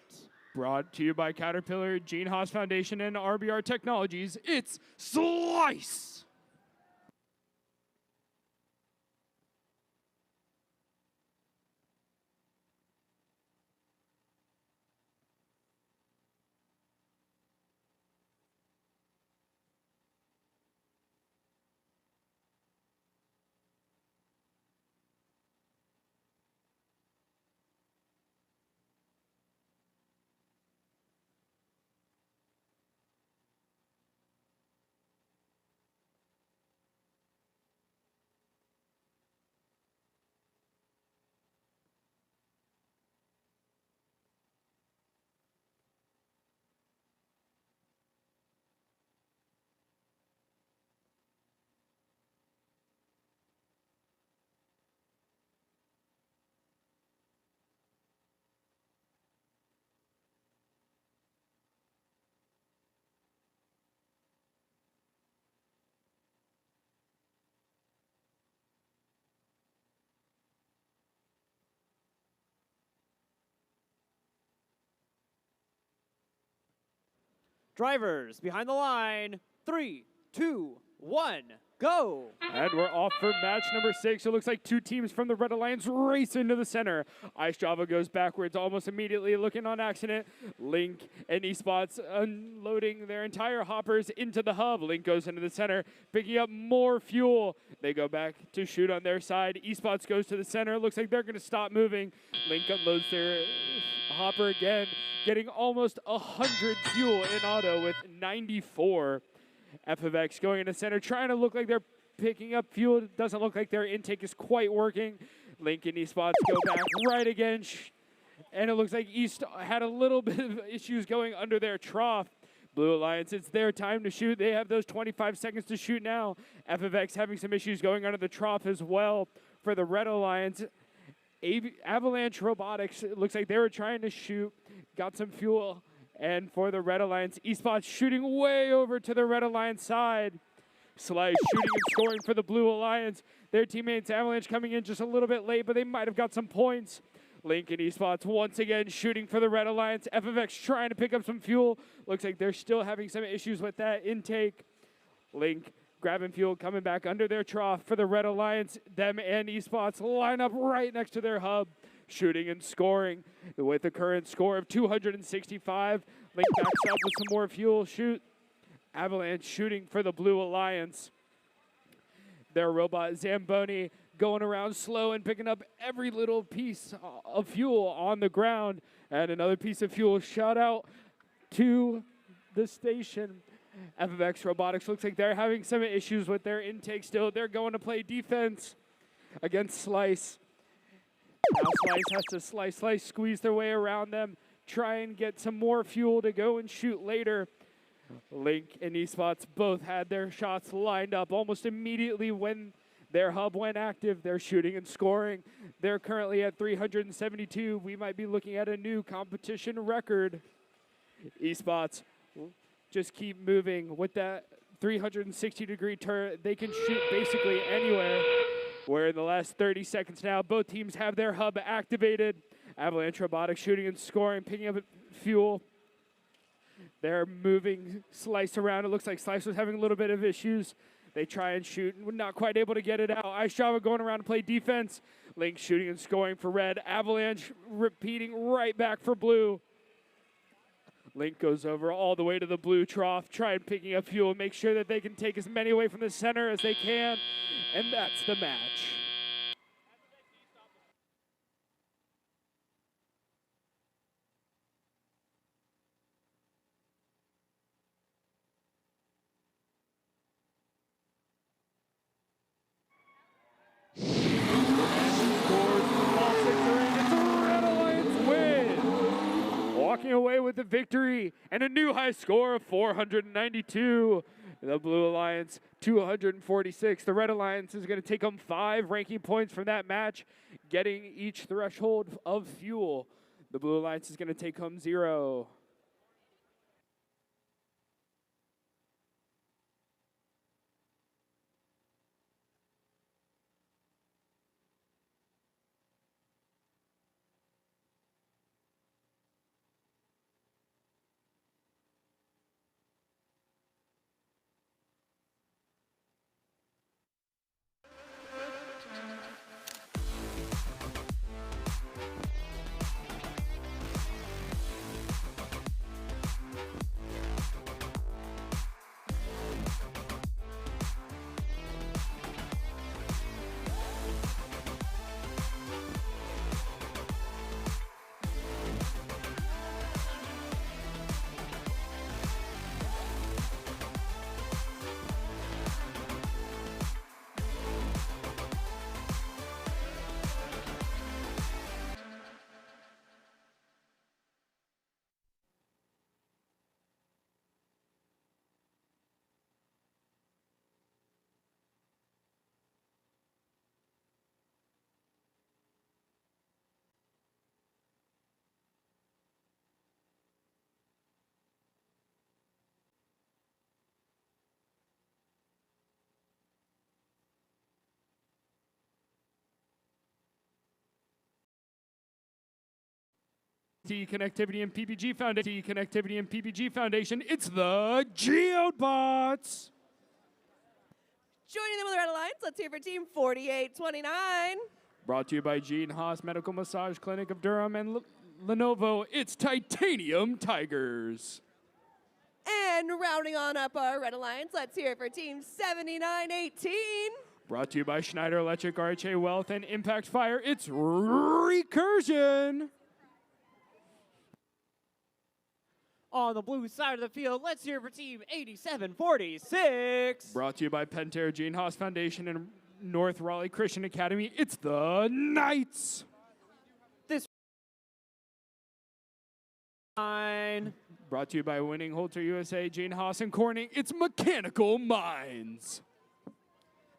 H: Brought to you by Caterpillar, Gene Haas Foundation, and RBR Technologies, it's Slice.
C: Drivers behind the line. 3, 2, 1, go.
H: And we're off for match number 6. It looks like two teams from the Red Alliance race into the center. Ice Java goes backwards almost immediately, looking on accident. Link and Esports unloading their entire hoppers into the hub. Link goes into the center, picking up more fuel. They go back to shoot on their side. Esports goes to the center. Looks like they're going to stop moving. Link unloads their hopper again, getting almost 100 fuel in auto with 94. F of X going into center, trying to look like they're picking up fuel. It doesn't look like their intake is quite working. Link and Esports go back right again. And it looks like East had a little bit of issues going under their trough. Blue Alliance, it's their time to shoot. They have those 25 seconds to shoot now. F of X having some issues going under the trough as well for the Red Alliance. Avalanche Robotics, it looks like they were trying to shoot, got some fuel. And for the Red Alliance, Esports shooting way over to the Red Alliance side. Slice shooting and scoring for the Blue Alliance. Their teammates Avalanche coming in just a little bit late, but they might have got some points. Link and Esports once again shooting for the Red Alliance. F of X trying to pick up some fuel. Looks like they're still having some issues with that intake. Link grabbing fuel, coming back under their trough for the Red Alliance. Them and Esports line up right next to their hub. Shooting and scoring with a current score of 265. Link backs up with some more fuel. Shoot. Avalanche shooting for the Blue Alliance. Their robot Zamboni going around slow and picking up every little piece of fuel on the ground. And another piece of fuel shot out to the station. F of X Robotics looks like they're having some issues with their intake still. They're going to play defense against Slice. Now Slice has to slice, squeeze their way around them, try and get some more fuel to go and shoot later. Link and Esports both had their shots lined up almost immediately when their hub went active. They're shooting and scoring. They're currently at 372. We might be looking at a new competition record. Esports just keep moving with that 360-degree turret. They can shoot basically anywhere. We're in the last 30 seconds now. Both teams have their hub activated. Avalanche Robotics shooting and scoring, picking up fuel. They're moving Slice around. It looks like Slice was having a little bit of issues. They try and shoot, not quite able to get it out. Ice Java going around to play defense. Link shooting and scoring for red. Avalanche repeating right back for blue. Link goes over all the way to the blue trough, trying picking up fuel, make sure that they can take as many away from the center as they can, and that's the match. Walking away with the victory and a new high score of 492. The Blue Alliance 246. The Red Alliance is going to take home 5 ranking points from that match, getting each threshold of fuel. The Blue Alliance is going to take home 0. Connectivity and PPG Foundation. Connectivity and PPG Foundation. It's the Geobots.
F: Joining them with the Red Alliance, let's hear for Team 4829.
H: Brought to you by Gene Haas Medical Massage Clinic of Durham and Lenovo. It's Titanium Tigers.
F: And rounding on up our Red Alliance, let's hear for Team 7918.
H: Brought to you by Schneider Electric, RHA Wealth, and Impact Fire. It's Recursion.
C: On the blue side of the field, let's hear for Team 8746.
H: Brought to you by Pentair, Gene Haas Foundation, and North Raleigh Christian Academy. It's the Knights.
C: This line.
H: Brought to you by Winning Holter USA, Gene Haas, and Corning. It's Mechanical Minds.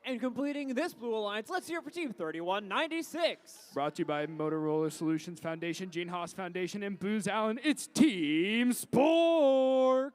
C: And completing this Blue Alliance, let's hear for Team 3196.
H: Brought to you by Motorola Solutions Foundation, Gene Haas Foundation, and Booz Allen. It's Team Spork.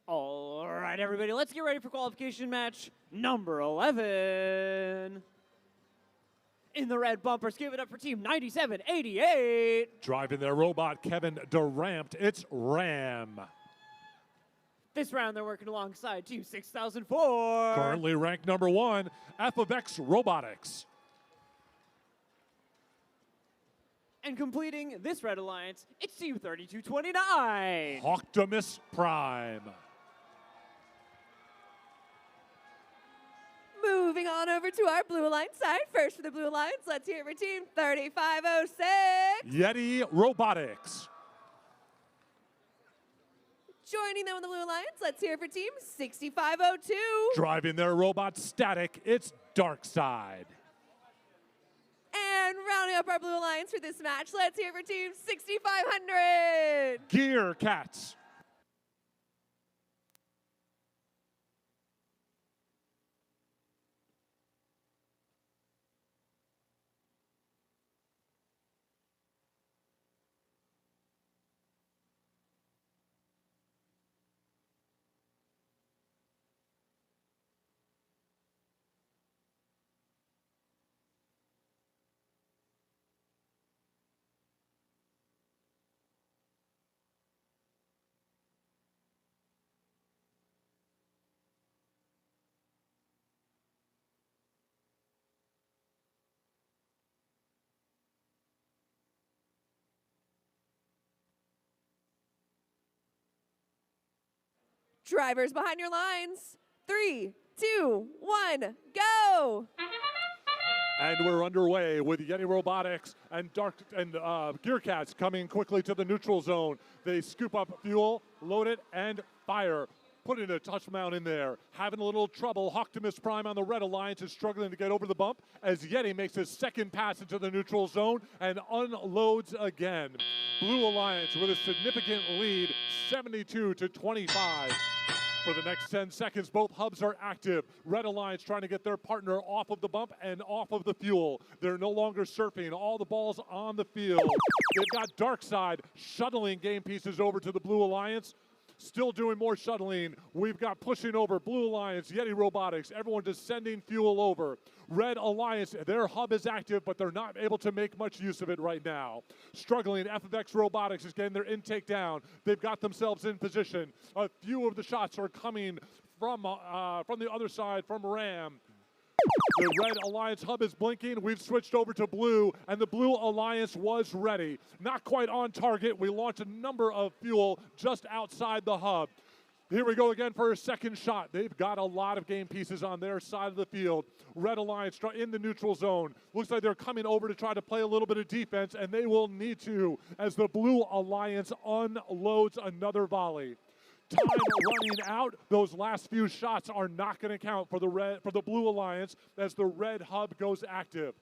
C: All right, everybody, let's get ready for qualification match number 11. In the red bumpers, give it up for Team 9788.
E: Driving their robot, Kevin Durant. It's Ram.
C: This round, they're working alongside Team 6004.
E: Currently ranked number 1, FX Robotics.
C: And completing this red alliance, it's Team 3229.
E: Optimus Prime.
F: moving on over to our Blue Alliance side. First for the Blue Alliance, let's hear it for team 3506.
E: Yeti Robotics.
F: Joining them on the Blue Alliance, let's hear it for team 6502.
E: Driving their robot static, it's Darkside.
F: And rounding up our Blue Alliance for this match, let's hear it for team 6500.
E: Gear Cats.
F: Drivers behind your lines. 3, 2, 1, go!
E: And we're underway with Yeti Robotics and Gear Cats coming quickly to the neutral zone. They scoop up fuel, load it, and fire. Putting a touch mount in there. Having a little trouble. Optimus Prime on the Red Alliance is struggling to get over the bump as Yeti makes his second pass into the neutral zone and unloads again. Blue Alliance with a significant lead, 72-25. For the next 10 seconds, both hubs are active. Red Alliance trying to get their partner off of the bump and off of the fuel. They're no longer surfing. All the balls on the field. They've got Darkside shuttling game pieces over to the Blue Alliance. Still doing more shuttling. We've got pushing over Blue Alliance, Yeti Robotics, everyone just sending fuel over. Red Alliance, their hub is active, but they're not able to make much use of it right now. Struggling, FFX Robotics is getting their intake down. They've got themselves in position. A few of the shots are coming from the other side, from Ram. The Red Alliance hub is blinking. We've switched over to blue, and the Blue Alliance was ready. Not quite on target. We launched a number of fuel just outside the hub. Here we go again for a second shot. They've got a lot of game pieces on their side of the field. Red Alliance in the neutral zone. Looks like they're coming over to try to play a little bit of defense, and they will need to as the Blue Alliance unloads another volley. Time running out. Those last few shots are not going to count for the Blue Alliance as the red hub goes active.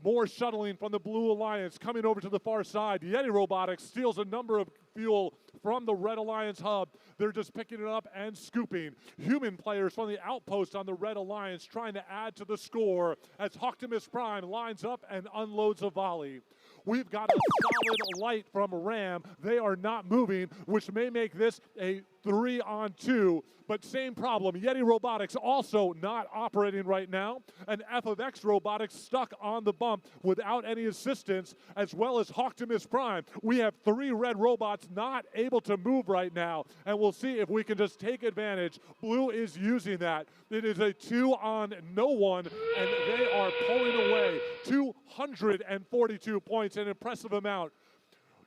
E: More shuttling from the Blue Alliance coming over to the far side. Yeti Robotics steals a number of fuel from the Red Alliance hub. They're just picking it up and scooping. Human players from the outpost on the Red Alliance trying to add to the score as Optimus Prime lines up and unloads a volley. We've got a solid light from Ram. They are not moving, which may make this a 3-on-2, but same problem. Yeti Robotics also not operating right now, and FFX Robotics stuck on the bump without any assistance, as well as Optimus Prime. We have 3 red robots not able to move right now, and we'll see if we can just take advantage. Blue is using that. It is a 2-on-no-one, and they are pulling away 242 points, an impressive amount.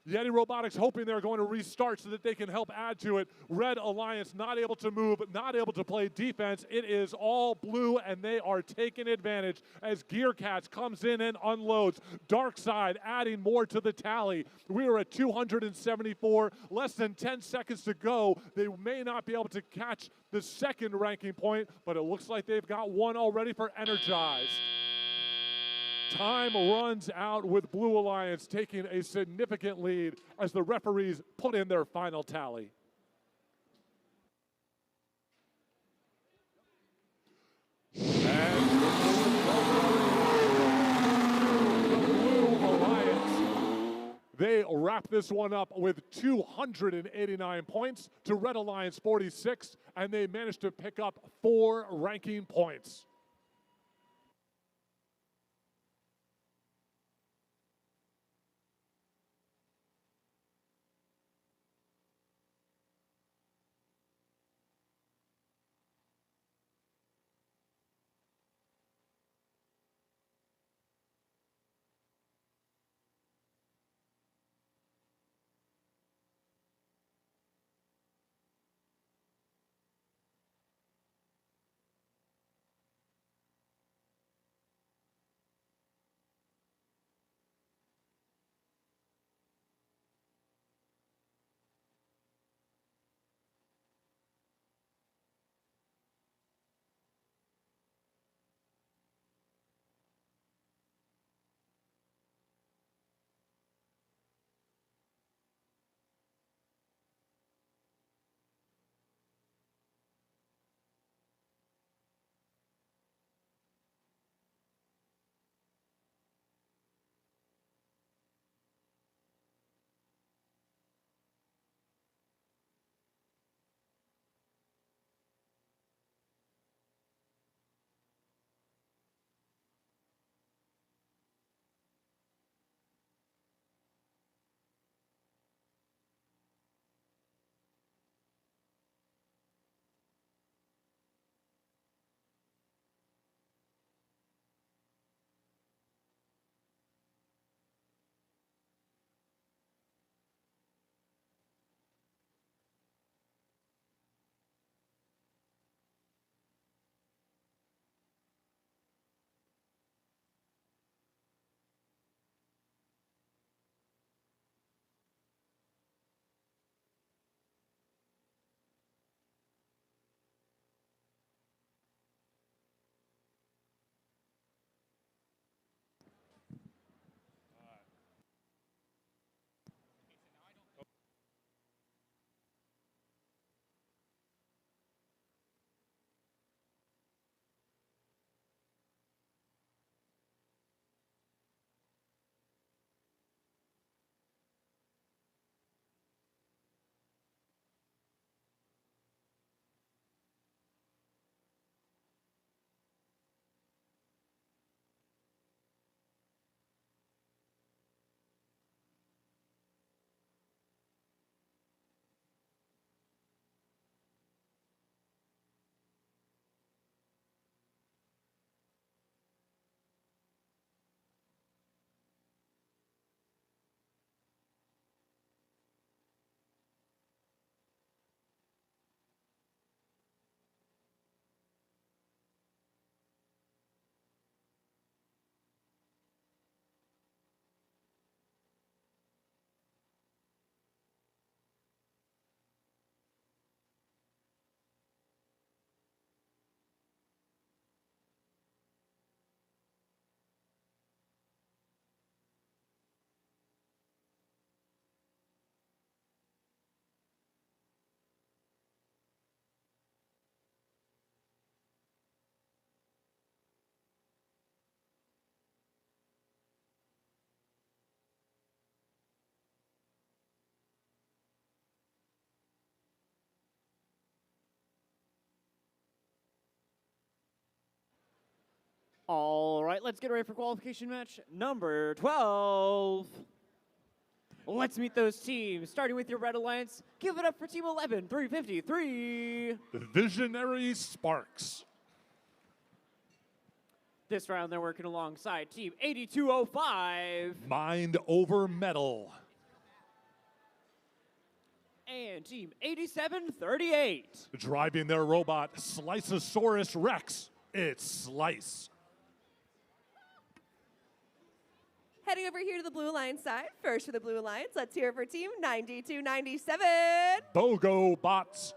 E: Yeti Robotics hoping they're going to restart so that they can help add to it. Red Alliance not able to move, not able to play defense. It is all blue, and they are taking advantage as Gear Cats comes in and unloads. Darkside adding more to the tally. We are at 274, less than 10 seconds to go. They may not be able to catch the second ranking point, but it looks like they've got one already for Energized. Time runs out with Blue Alliance taking a significant lead as the referees put in their final tally. And the Blue Alliance, they wrap this one up with 289 points to Red Alliance 46, and they managed to pick up 4 ranking points.
C: All right, let's get ready for qualification match number 12. Let's meet those teams. Starting with your Red Alliance, give it up for Team 11, 353.
E: Visionary Sparks.
C: This round, they're working alongside Team 8205.
E: Mind over metal.
C: And Team 8738.
E: Driving their robot, Sliceosaurus Rex. It's Slice.
F: Heading over here to the Blue Alliance side. First for the Blue Alliance, let's hear it for Team 9297.
E: BOGO Bots.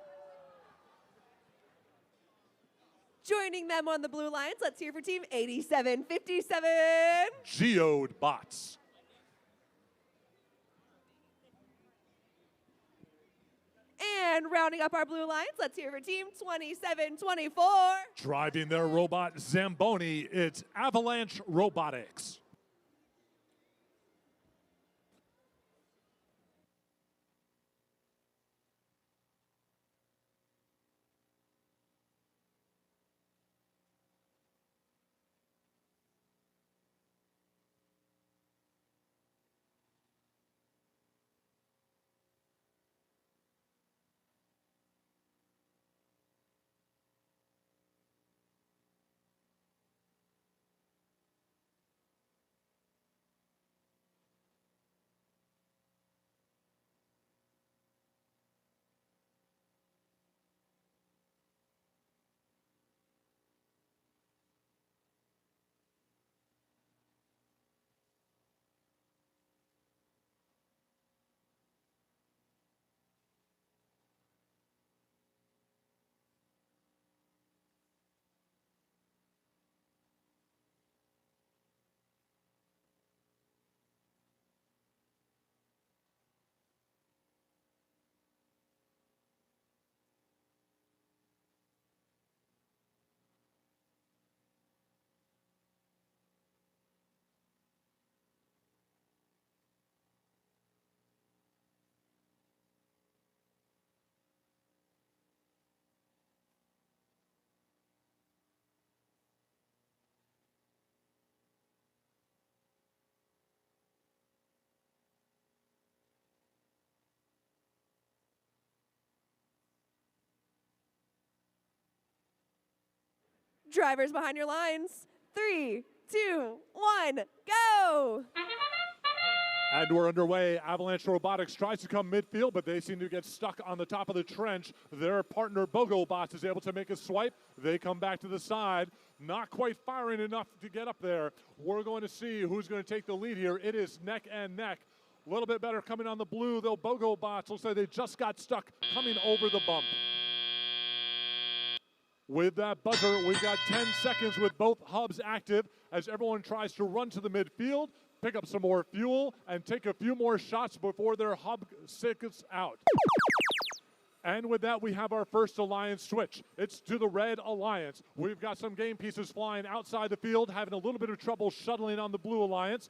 F: Joining them on the Blue Alliance, let's hear for Team 8757.
E: Geode Bots.
F: And rounding up our Blue Alliance, let's hear for Team 2724.
E: Driving their robot, Zamboni. It's Avalanche Robotics.
F: Drivers behind your lines. 3, 2, 1, go!
E: And we're underway. Avalanche Robotics tries to come midfield, but they seem to get stuck on the top of the trench. Their partner, BOGO Bots, is able to make a swipe. They come back to the side. Not quite firing enough to get up there. We're going to see who's going to take the lead here. It is neck and neck. A little bit better coming on the blue, though. BOGO Bots looks like they just got stuck coming over the bump. With that buzzer, we've got 10 seconds with both hubs active as everyone tries to run to the midfield, pick up some more fuel, and take a few more shots before their hub sickens out. And with that, we have our first alliance switch. It's to the Red Alliance. We've got some game pieces flying outside the field, having a little bit of trouble shuttling on the Blue Alliance.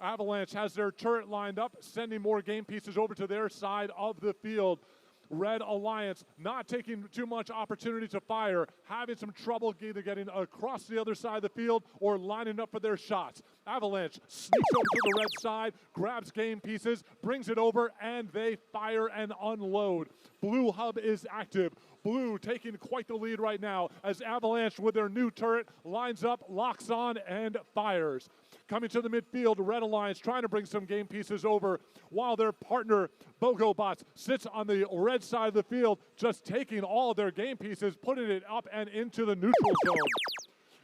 E: Avalanche has their turret lined up, sending more game pieces over to their side of the field. Red Alliance not taking too much opportunity to fire, having some trouble either getting across the other side of the field or lining up for their shots. Avalanche sneaks over to the red side, grabs game pieces, brings it over, and they fire and unload. Blue hub is active. Blue taking quite the lead right now as Avalanche with their new turret lines up, locks on, and fires. Coming to the midfield, Red Alliance trying to bring some game pieces over while their partner, BOGO Bots, sits on the red side of the field, just taking all of their game pieces, putting it up and into the neutral zone.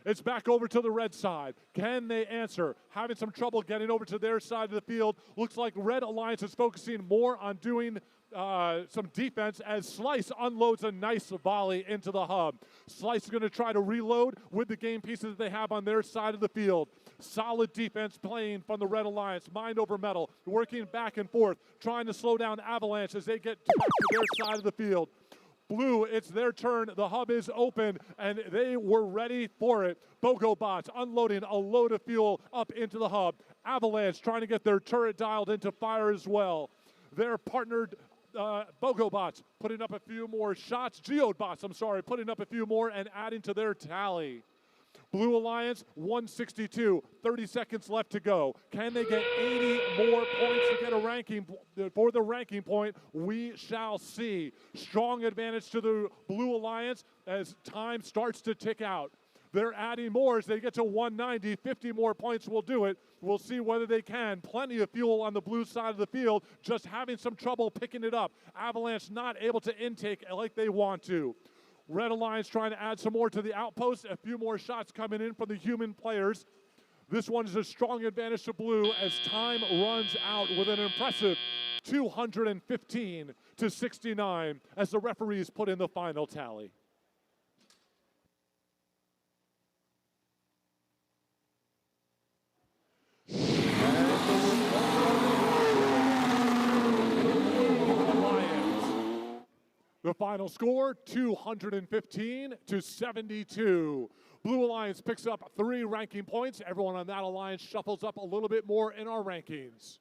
E: It's back over to the red side. Can they answer? Having some trouble getting over to their side of the field. Looks like Red Alliance is focusing more on doing some defense as Slice unloads a nice volley into the hub. Slice is going to try to reload with the game pieces that they have on their side of the field. Solid defense playing from the Red Alliance, mind over metal, working back and forth, trying to slow down Avalanche as they get back to their side of the field. Blue, it's their turn. The hub is open, and they were ready for it. BOGO Bots unloading a load of fuel up into the hub. Avalanche trying to get their turret dialed into fire as well. Their partnered BOGO Bots putting up a few more shots. Geode Bots, putting up a few more and adding to their tally. Blue Alliance, 162, 30 seconds left to go. Can they get 80 more points to get a ranking for the ranking point? We shall see. Strong advantage to the Blue Alliance as time starts to tick out. They're adding more as they get to 190. 50 more points will do it. We'll see whether they can. Plenty of fuel on the blue side of the field, just having some trouble picking it up. Avalanche not able to intake like they want to. Red Alliance trying to add some more to the outpost. A few more shots coming in from the human players. This one is a strong advantage to blue as time runs out with an impressive 215 to 69 as the referees put in the final tally. The final score, 215 to 72. Blue Alliance picks up 3 ranking points. Everyone on that alliance shuffles up a little bit more in our rankings.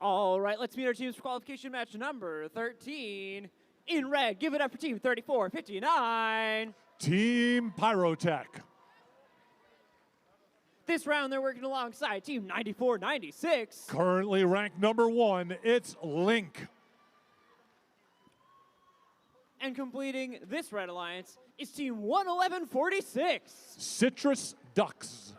C: All right, let's meet our teams for qualification match number 13. In red, give it up for team 3459.
E: Team Pyrotech.
C: This round, they're working alongside team 9496.
E: Currently ranked number 1, it's Link.
C: And completing this red alliance is team 11146.
E: Citrus Ducks.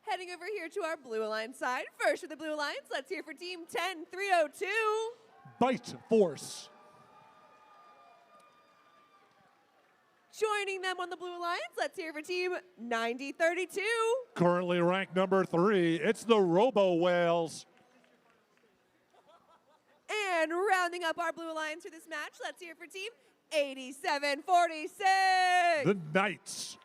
F: Heading over here to our Blue Alliance side. First for the Blue Alliance, let's hear for team 10302.
E: Bite Force.
F: Joining them on the Blue Alliance, let's hear for team 9032.
E: Currently ranked number 3, it's the Robo Whales.
F: And rounding up our Blue Alliance for this match, let's hear for team 8746.
E: The Knights.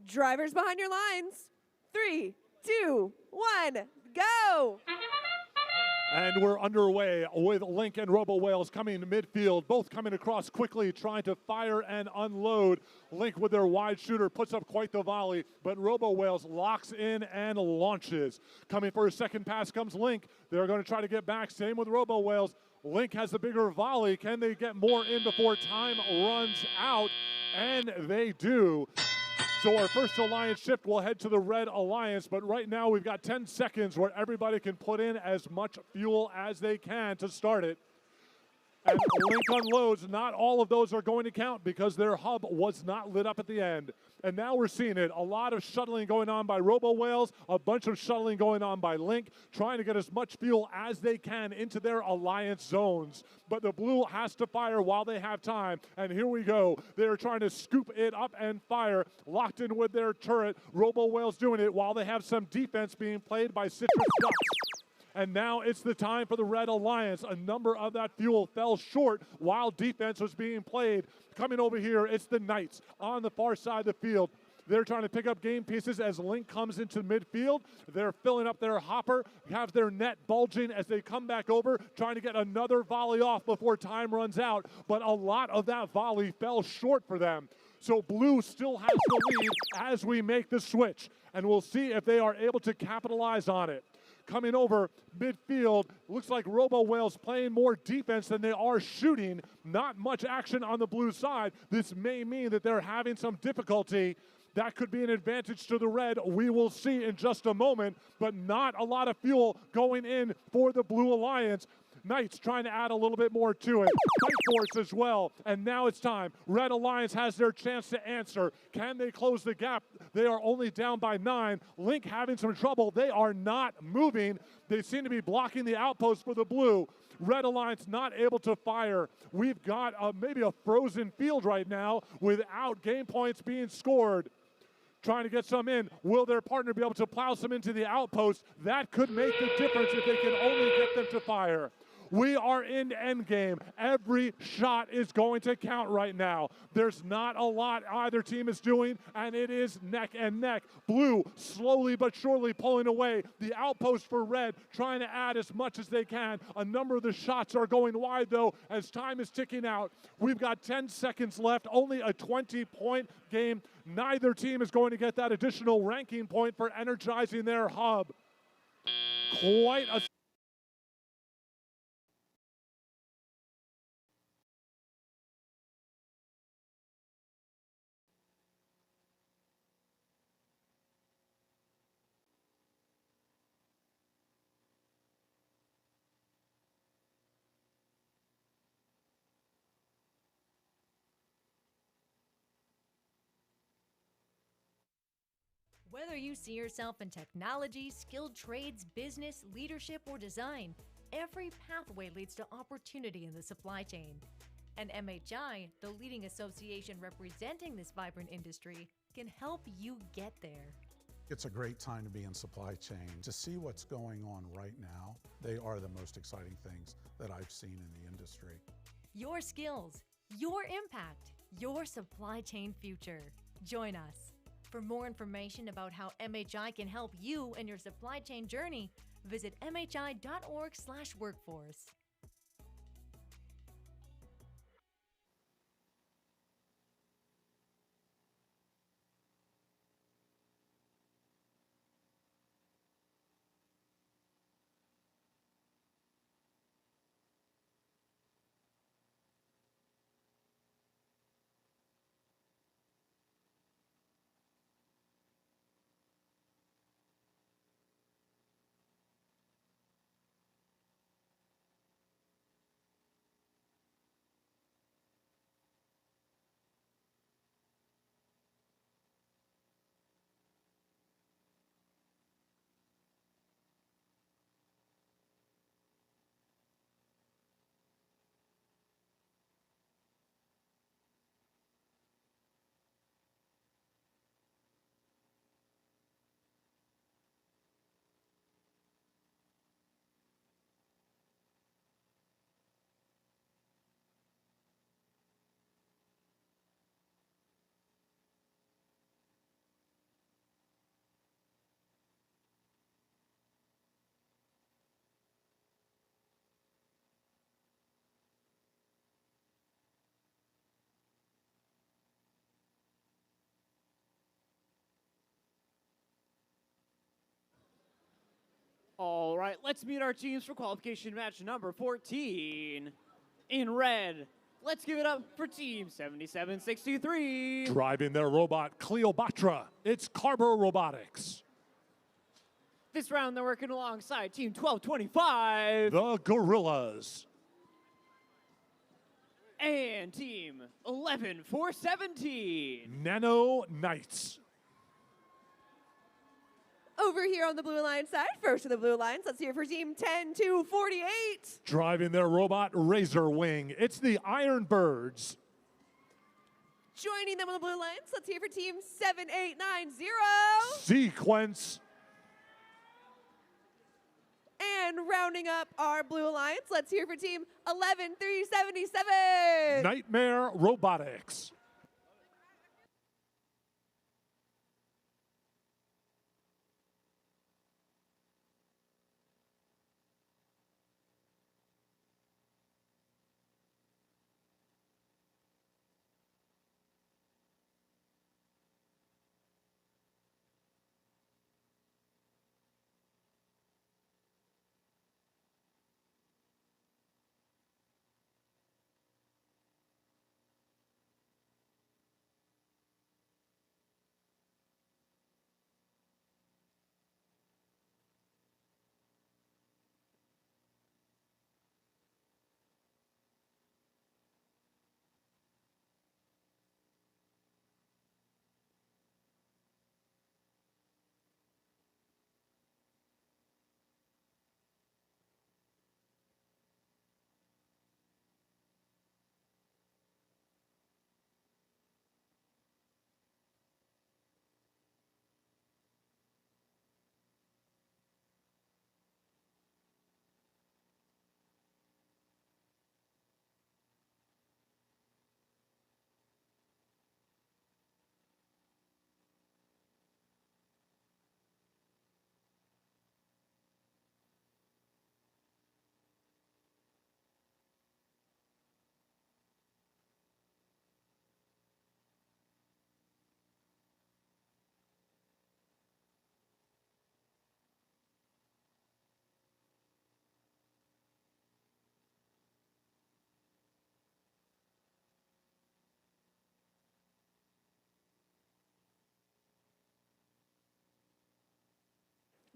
F: Drivers behind your lines. 3, 2, 1, go!
E: And we're underway with Link and Robo Whales coming to midfield, both coming across quickly, trying to fire and unload. Link with their wide shooter puts up quite the volley, but Robo Whales locks in and launches. Coming for a second pass comes Link. They're going to try to get back. Same with Robo Whales. Link has the bigger volley. Can they get more in before time runs out? And they do. So our first alliance shift will head to the Red Alliance, but right now we've got 10 seconds where everybody can put in as much fuel as they can to start it. And Link unloads. Not all of those are going to count because their hub was not lit up at the end. And now we're seeing it. A lot of shuttling going on by Robo Whales, a bunch of shuttling going on by Link, trying to get as much fuel as they can into their alliance zones. But the blue has to fire while they have time. And here we go. They're trying to scoop it up and fire, locked in with their turret. Robo Whales doing it while they have some defense being played by Citrus Ducks. And now it's the time for the Red Alliance. A number of that fuel fell short while defense was being played. Coming over here, it's the Knights on the far side of the field. They're trying to pick up game pieces as Link comes into midfield. They're filling up their hopper, have their net bulging as they come back over, trying to get another volley off before time runs out. But a lot of that volley fell short for them. So blue still has the lead as we make the switch. And we'll see if they are able to capitalize on it. Coming over midfield, looks like Robo Whales playing more defense than they are shooting. Not much action on the blue side. This may mean that they're having some difficulty That could be an advantage to the red. We will see in just a moment, but not a lot of fuel going in for the Blue Alliance. Knights trying to add a little bit more to it. Fight Force as well. And now it's time. Red Alliance has their chance to answer. Can they close the gap? They are only down by 9. Link having some trouble. They are not moving. They seem to be blocking the outpost for the blue. Red Alliance not able to fire. We've got maybe a frozen field right now without game points being scored. Trying to get some in. Will their partner be able to plow some into the outpost? That could make the difference if they can only get them to fire. We are in endgame. Every shot is going to count right now. There's not a lot either team is doing, and it is neck and neck. Blue slowly but surely pulling away. The outpost for red trying to add as much as they can. A number of the shots are going wide, though, as time is ticking out. We've got 10 seconds left, only a 20-point game. Neither team is going to get that additional ranking point for energizing their hub. Quite a
I: Whether you see yourself in technology, skilled trades, business, leadership, or design, every pathway leads to opportunity in the supply chain. And MHI, the leading association representing this vibrant industry, can help you get there.
J: It's a great time to be in supply chain. To see what's going on right now, they are the most exciting things that I've seen in the industry.
I: Your skills, your impact, your supply chain future. Join us. For more information about how MHI can help you in your supply chain journey, visit mhi.org/workforce.
C: All right, let's meet our teams for qualification match number 14. In red, let's give it up for Team 7763.
E: driving their robot Cleopatra. It's Carver Robotics.
C: This round, they're working alongside Team 1225
E: The Gorillas.
C: and Team 11417.
E: Nano Knights.
F: Over here on the Blue Alliance side, first of the Blue Alliance, let's hear for Team 10248.
E: Driving their robot Razor Wing. It's the Iron Birds.
F: Joining them on the Blue Alliance, let's hear for Team 7890.
E: Sequence.
F: And rounding up our Blue Alliance, let's hear for Team 11377.
E: Nightmare Robotics.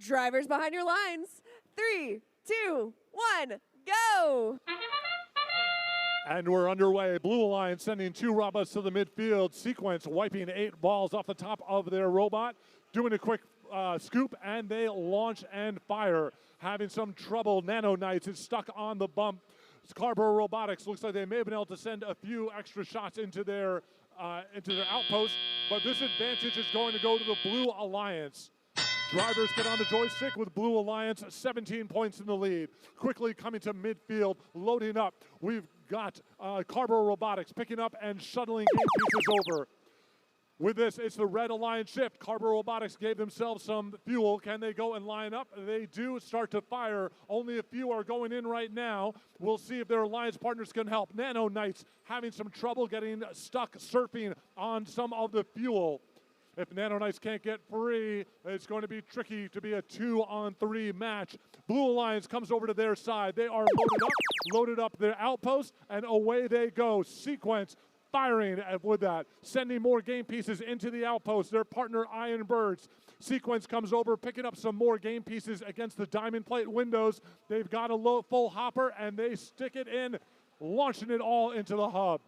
F: Drivers behind your lines. 3, 2, 1, go!
E: And we're underway. Blue Alliance sending 2 robots to the midfield. Sequence wiping 8 balls off the top of their robot. Doing a quick scoop, and they launch and fire. Having some trouble. Nano Knights is stuck on the bump. Scarborough Robotics looks like they may have been able to send a few extra shots into their outpost, but this advantage is going to go to the Blue Alliance. Drivers get on the joystick with Blue Alliance, 17 points in the lead. Quickly coming to midfield, loading up. We've got Scarborough Robotics picking up and shuttling game pieces over. With this, it's the Red Alliance shift. Scarborough Robotics gave themselves some fuel. Can they go and line up? They do start to fire. Only a few are going in right now. We'll see if their alliance partners can help. Nano Knights having some trouble getting stuck surfing on some of the fuel. If Nano Knights can't get free, it's going to be tricky to be a 2-on-3 match. Blue Alliance comes over to their side. They are loaded up their outpost, and away they go. Sequence firing with that, sending more game pieces into the outpost. Their partner, Iron Birds. Sequence comes over, picking up some more game pieces against the diamond plate windows. They've got a full hopper, and they stick it in, launching it all into the hub.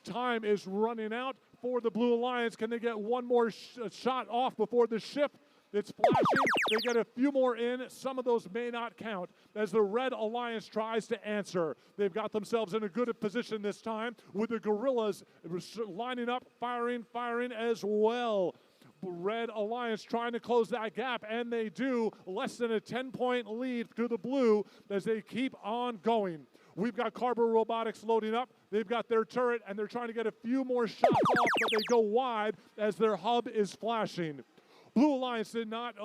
E: Time is running out for the Blue Alliance. Can they get one more shot off before the ship? It's flashing. They get a few more in. Some of those may not count as the Red Alliance tries to answer. They've got themselves in a good position this time with the Guerrillas lining up, firing as well. Red Alliance trying to close that gap, and they do. Less than a 10-point lead to the Blue as they keep on going. We've got Scarborough Robotics loading up. They've got their turret, and they're trying to get a few more shots off, but they go wide as their hub is flashing. Blue Alliance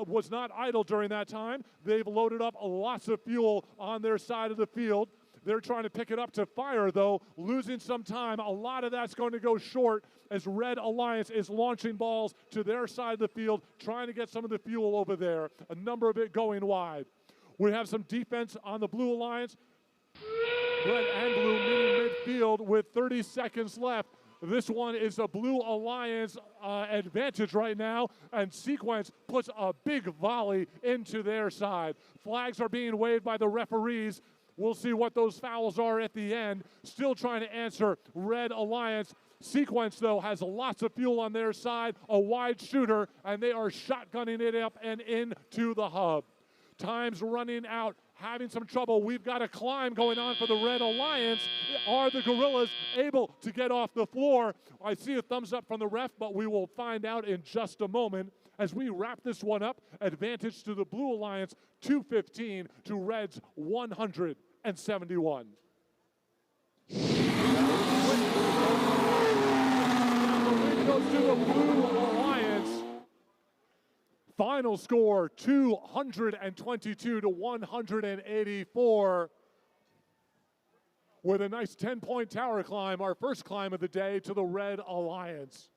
E: was not idle during that time. They've loaded up lots of fuel on their side of the field. They're trying to pick it up to fire, though, losing some time. A lot of that's going to go short as Red Alliance is launching balls to their side of the field, trying to get some of the fuel over there. A number of it going wide. We have some defense on the Blue Alliance. Red and blue meeting midfield with 30 seconds left. This one is a Blue Alliance advantage right now, and Sequence puts a big volley into their side. Flags are being waved by the referees. We'll see what those fouls are at the end. Still trying to answer Red Alliance. Sequence, though, has lots of fuel on their side, a wide shooter, and they are shotgunning it up and into the hub. Time's running out. Having some trouble. We've got a climb going on for the Red Alliance. Are the Guerrillas able to get off the floor? I see a thumbs up from the ref, but we will find out in just a moment as we wrap this one up. Advantage to the Blue Alliance, 215 to Red's 171. The win goes to the Blue Alliance. Final score, 222 to 184. With a nice 10-point tower climb, our first climb of the day to the Red Alliance.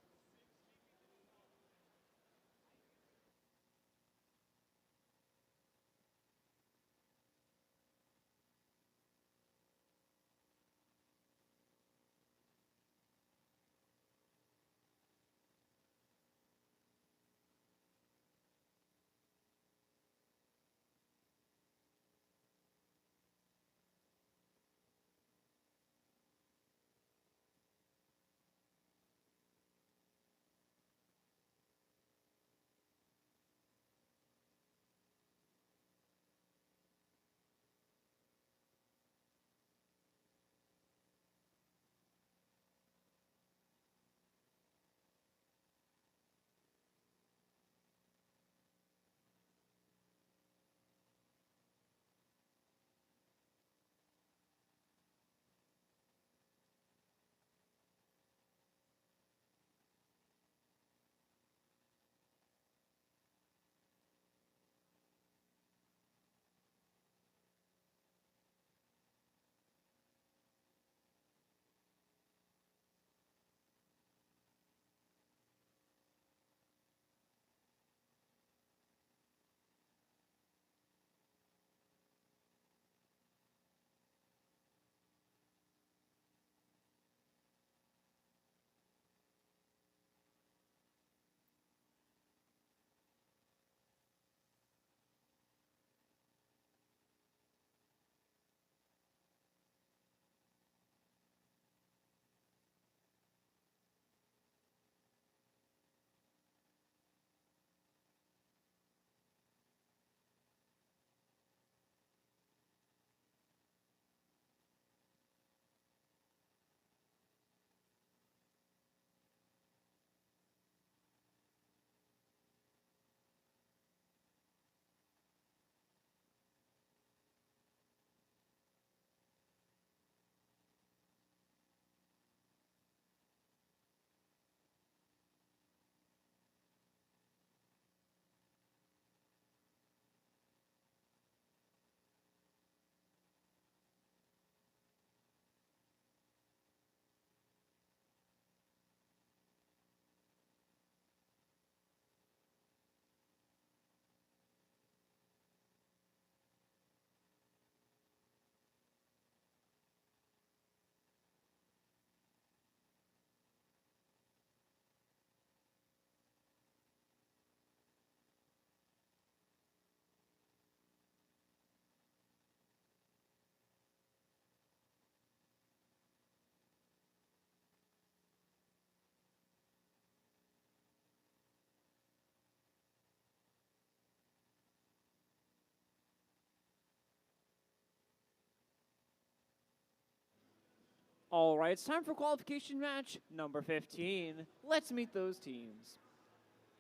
C: All right, it's time for qualification match number 15. Let's meet those teams.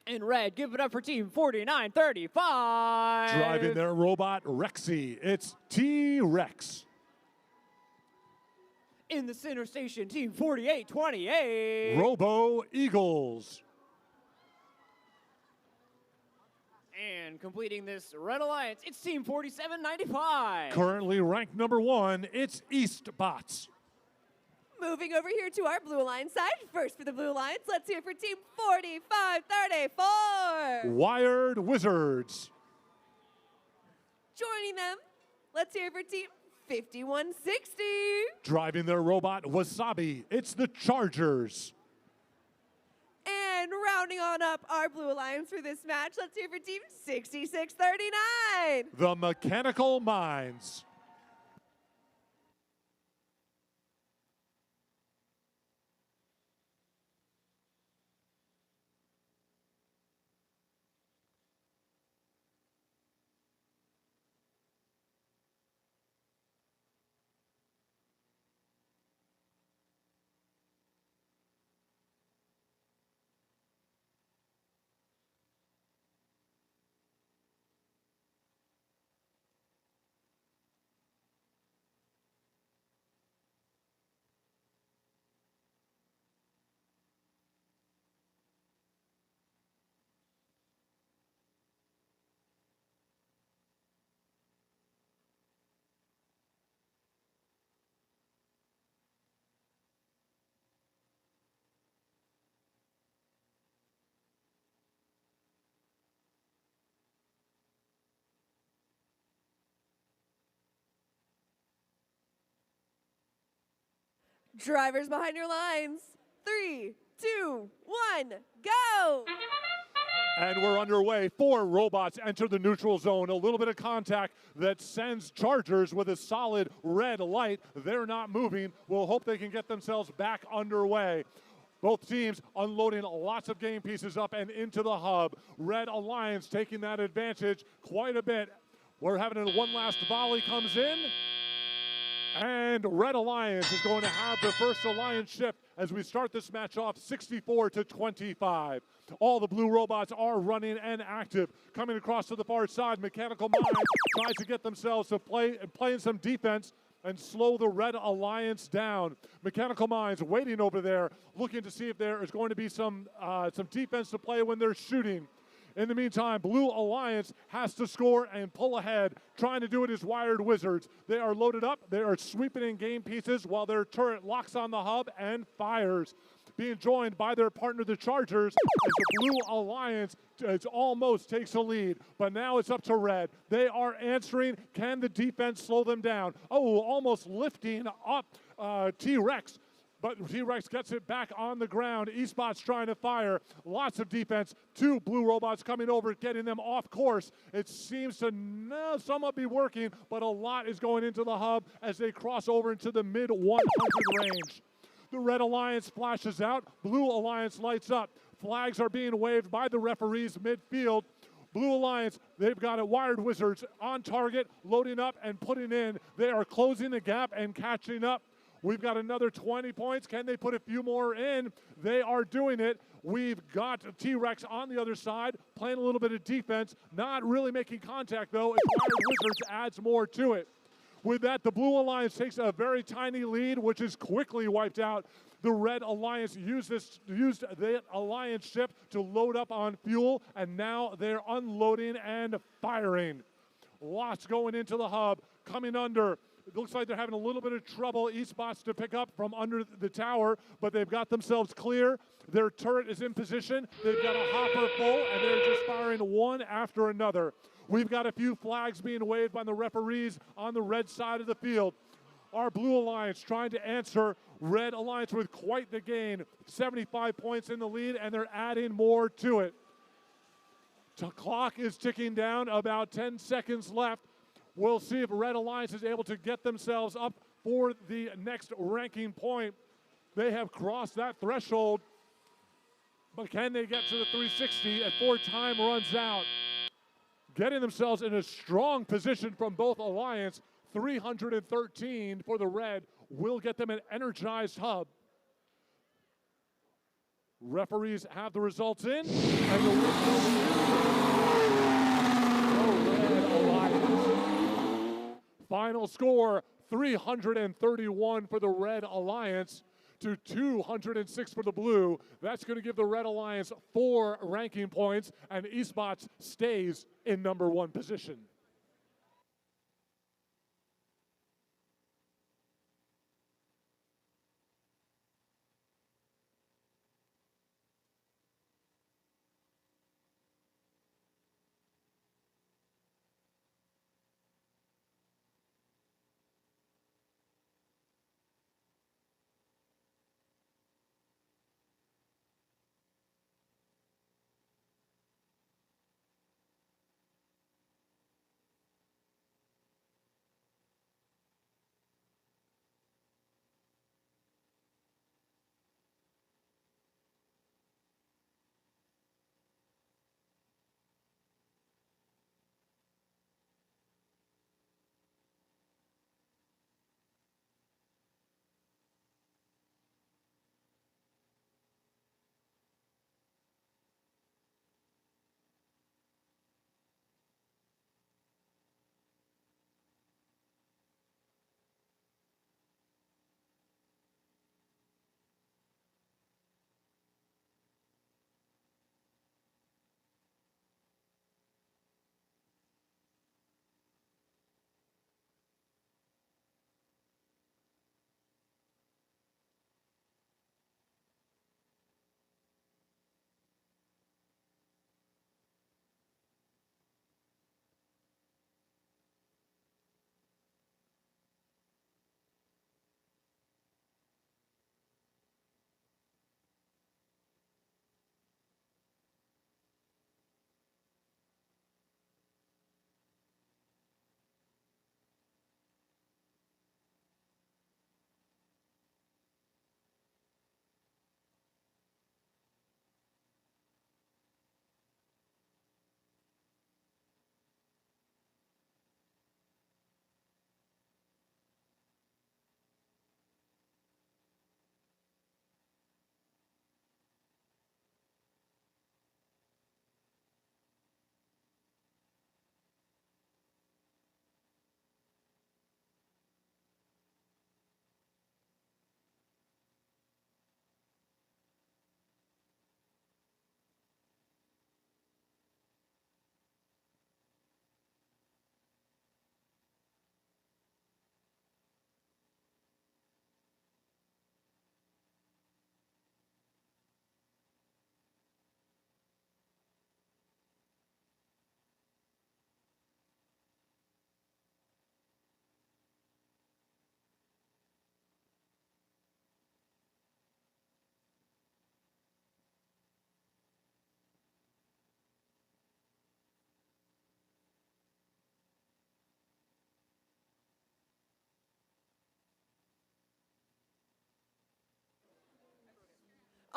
C: In red, give it up for team 4935.
E: Driving their robot Rexy, it's T-Rex.
C: In the center station, team 4828.
E: Robo Eagles.
C: And completing this red alliance, it's team 4795.
E: Currently ranked number 1, it's Eastbots.
F: Moving over here to our Blue Alliance side. First for the Blue Alliance, let's hear for team 4534.
E: Wired Wizards.
F: Joining them, let's hear for team 5160.
E: Driving their robot Wasabi, it's the Chargers.
F: And rounding on up our Blue Alliance for this match, let's hear for team 6639.
E: The Mechanical Minds.
F: Drivers behind your lines. 3, 2, 1, go!
E: And we're underway. 4 robots enter the neutral zone. A little bit of contact that sends Chargers with a solid red light. They're not moving. We'll hope they can get themselves back underway. Both teams unloading lots of game pieces up and into the hub. Red Alliance taking that advantage quite a bit. We're having one last volley comes in. And Red Alliance is going to have the first Alliance shift as we start this match off 64-25. All the blue robots are running and active. Coming across to the far side, Mechanical Minds tries to get themselves to playing some defense and slow the Red Alliance down. Mechanical Minds waiting over there, looking to see if there is going to be some defense to play when they're shooting. In the meantime, Blue Alliance has to score and pull ahead. Trying to do it is Wired Wizards. They are loaded up. They are sweeping in game pieces while their turret locks on the hub and fires. Being joined by their partner, the Chargers, as the Blue Alliance almost takes a lead. But now it's up to Red. They are answering. Can the defense slow them down? Oh, almost lifting up T-Rex. But T-Rex gets it back on the ground. Eastbot's trying to fire. Lots of defense. 2 blue robots coming over, getting them off course. It seems to somewhat be working, but a lot is going into the hub as they cross over into the mid-100 range. The Red Alliance flashes out. Blue Alliance lights up. Flags are being waved by the referees midfield. Blue Alliance, they've got a Wired Wizards on target, loading up and putting in. They are closing the gap and catching up. We've got another 20 points. Can they put a few more in? They are doing it. We've got T-Rex on the other side, playing a little bit of defense, not really making contact, though, as Wired Wizards adds more to it. With that, the Blue Alliance takes a very tiny lead, which is quickly wiped out. The Red Alliance used the Alliance ship to load up on fuel, and now they're unloading and firing. Lots going into the hub, coming under. It looks like they're having a little bit of trouble, Eastbots, to pick up from under the tower, but they've got themselves clear. Their turret is in position. They've got a hopper full, and they're just firing one after another. We've got a few flags being waved by the referees on the red side of the field. Our Blue Alliance trying to answer. Red Alliance with quite the gain. 75 points in the lead, and they're adding more to it. The clock is ticking down, about 10 seconds left. We'll see if Red Alliance is able to get themselves up for the next ranking point. They have crossed that threshold, but can they get to the 360 before time runs out? Getting themselves in a strong position from both Alliance. 313 for the Red, will get them an energized hub. Referees have the results in, and the win goes to the Red Alliance. Final score, 331 for the Red Alliance to 206 for the Blue. That's going to give the Red Alliance 4 ranking points, and eSpots stays in #1 position.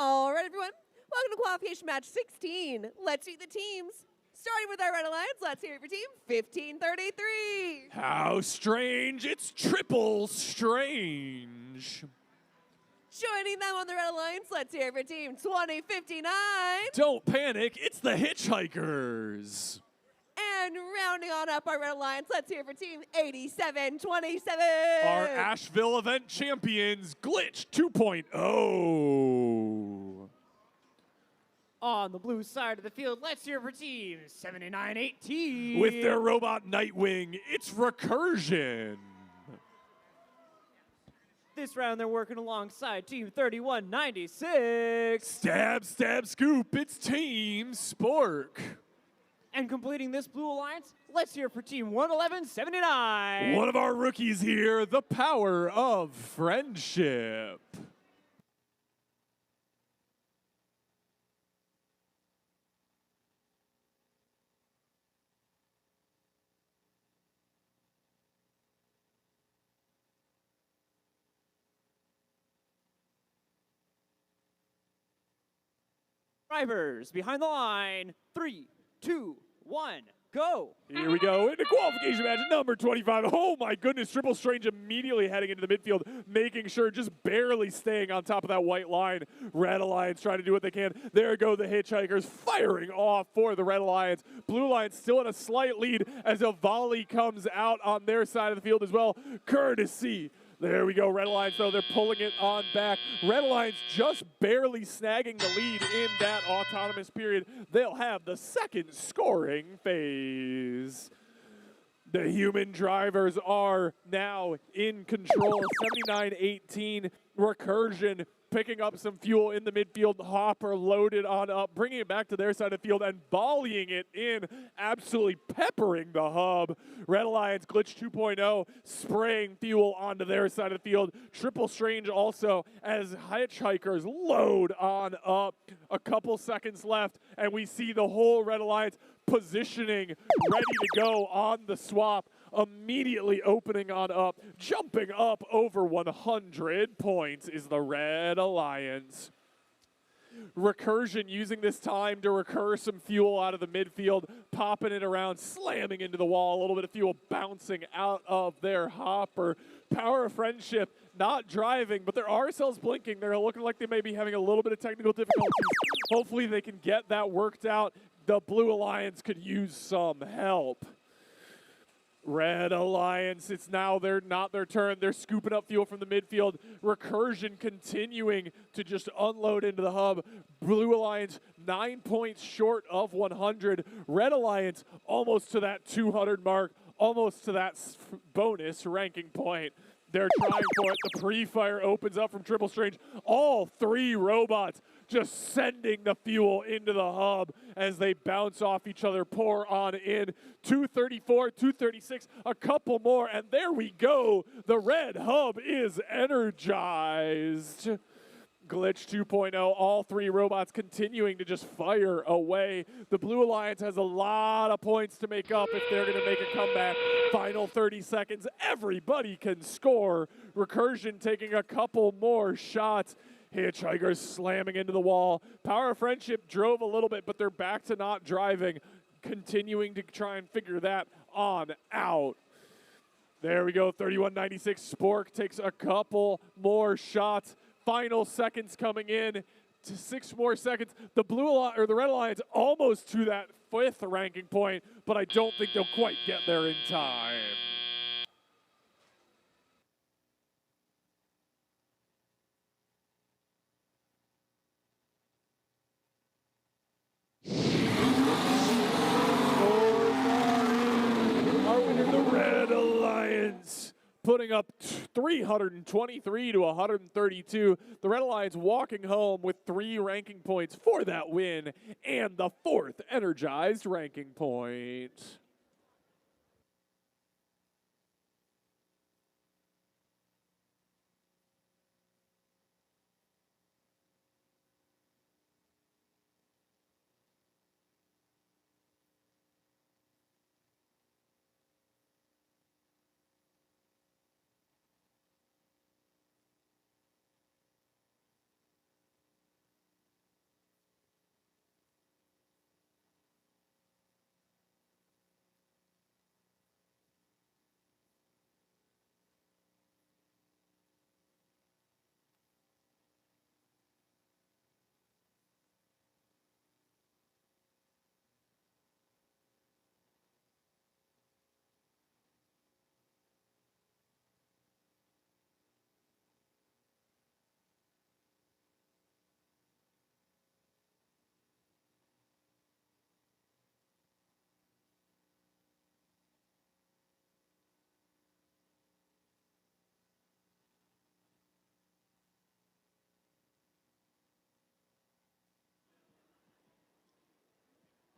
F: All right, everyone. Welcome to Qualification Match 16. Let's see the teams. Starting with our Red Alliance, let's hear it for team 1533.
D: How strange, it's triple strange.
F: Joining them on the Red Alliance, let's hear it for team 2059.
D: Don't panic, it's the Hitchhikers.
F: And rounding on up our Red Alliance, let's hear it for team 8727.
D: Our Asheville event champions, Glitch 2.0.
C: On the blue side of the field, let's hear for team 7918.
D: With their robot Nightwing, it's Recursion.
C: This round, they're working alongside team 3196.
D: Stab, stab, scoop, it's Team Spork.
C: And completing this blue alliance, let's hear for team 11179.
D: One of our rookies here, the power of friendship.
C: Drivers behind the line, 3, 2, 1, go.
D: Here we go into qualification match number 25. Oh my goodness, Triple Strange immediately heading into the midfield, making sure, just barely staying on top of that white line. Red Alliance trying to do what they can. There go the Hitchhikers firing off for the Red Alliance. Blue Alliance still in a slight lead as a volley comes out on their side of the field as well. Courtesy. There we go, Red Alliance, though, they're pulling it on back. Red Alliance just barely snagging the lead in that autonomous period. They'll have the second scoring phase. The human drivers are now in control. 79-18, Recursion picking up some fuel in the midfield. Hopper loaded on up, bringing it back to their side of the field and volleying it in, absolutely peppering the hub. Red Alliance Glitch 2.0 spraying fuel onto their side of the field. Triple Strange also as Hitchhikers load on up. A couple seconds left, and we see the whole Red Alliance positioning, ready to go on the swap, immediately opening on up, jumping up over 100 points is the Red Alliance. Recursion using this time to recur some fuel out of the midfield, popping it around, slamming into the wall, a little bit of fuel bouncing out of their hopper. Power of Friendship not driving, but their RSL's blinking. They're looking like they may be having a little bit of technical difficulties. Hopefully they can get that worked out. The Blue Alliance could use some help. Red Alliance, it's now not their turn. They're scooping up fuel from the midfield. Recursion continuing to just unload into the hub. Blue Alliance 9 points short of 100. Red Alliance almost to that 200 mark, almost to that bonus ranking point. They're trying for it. The pre-fire opens up from Triple Strange. All three robots just sending the fuel into the hub as they bounce off each other, pour on in. 234, 236, a couple more, and there we go. The red hub is energized. Glitch 2.0, all three robots continuing to just fire away. The Blue Alliance has a lot of points to make up if they're going to make a comeback. Final 30 seconds, everybody can score. Recursion taking a couple more shots. Hitchhikers slamming into the wall. Power of Friendship drove a little bit, but they're back to not driving, continuing to try and figure that on out. There we go, 31-96. Spork takes a couple more shots. Final seconds coming in to 6 more seconds. The the Red Alliance almost to that 5th ranking point, but I don't think they'll quite get there in time. Our winner, the Red Alliance, putting up 323 to 132. The Red Alliance walking home with 3 ranking points for that win and the 4th energized ranking point.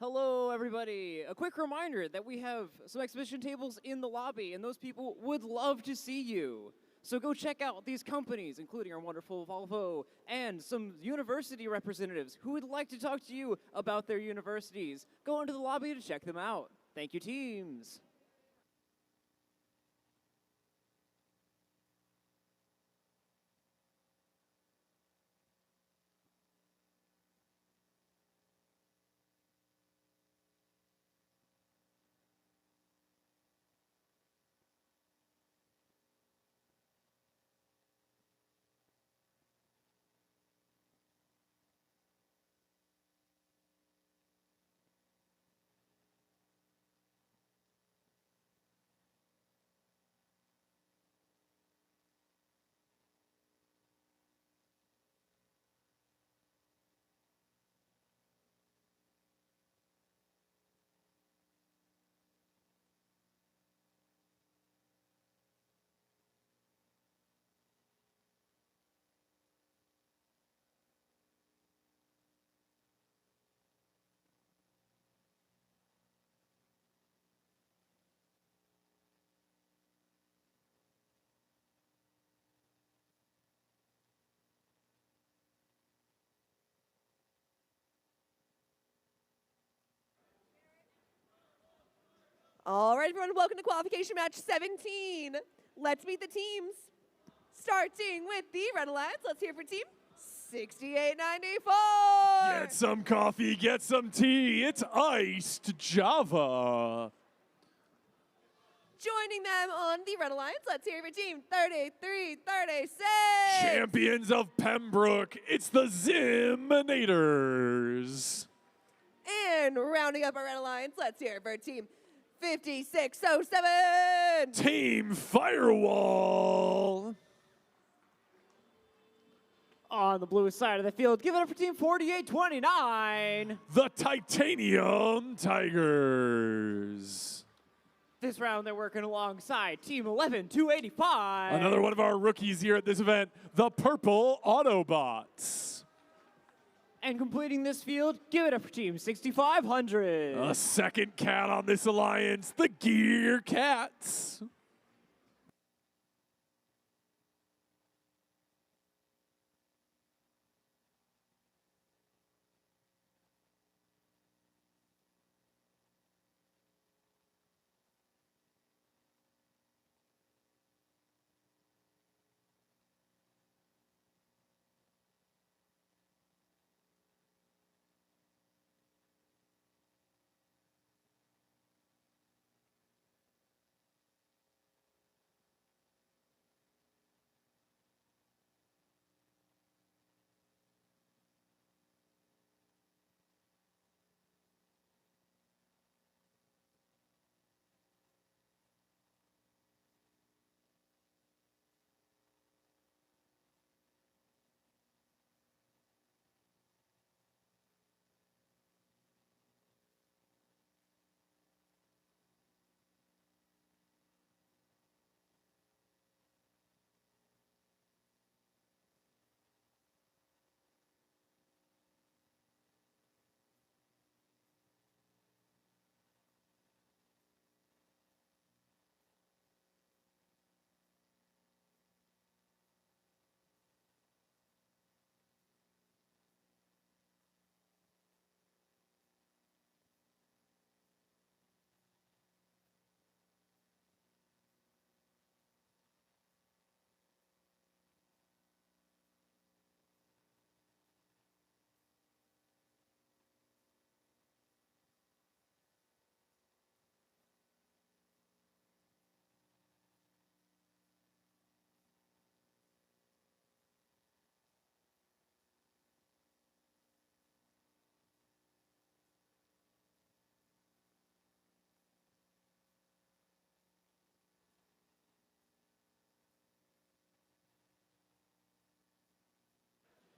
C: Hello, everybody. A quick reminder that we have some exhibition tables in the lobby, and those people would love to see you. So go check out these companies, including our wonderful Volvo, and some university representatives who would like to talk to you about their universities. Go into the lobby to check them out. Thank you, teams.
F: All right, everyone, welcome to qualification match 17. Let's meet the teams. Starting with the Red Alliance, let's hear for team 6894.
D: Get some coffee, get some tea. It's iced Java.
F: Joining them on the Red Alliance, let's hear for team 3336.
D: Champions of Pembroke, it's the Ziminators.
F: And rounding up our Red Alliance, let's hear for team 5607.
D: Team Firewall.
C: On the blue side of the field, give it up for Team 4829.
D: The Titanium Tigers.
C: This round, they're working alongside Team 11285.
D: Another one of our rookies here at this event, the Purple Autobots.
C: And completing this field, give it up for Team 6500.
D: A second cat on this alliance, the Gear Cats.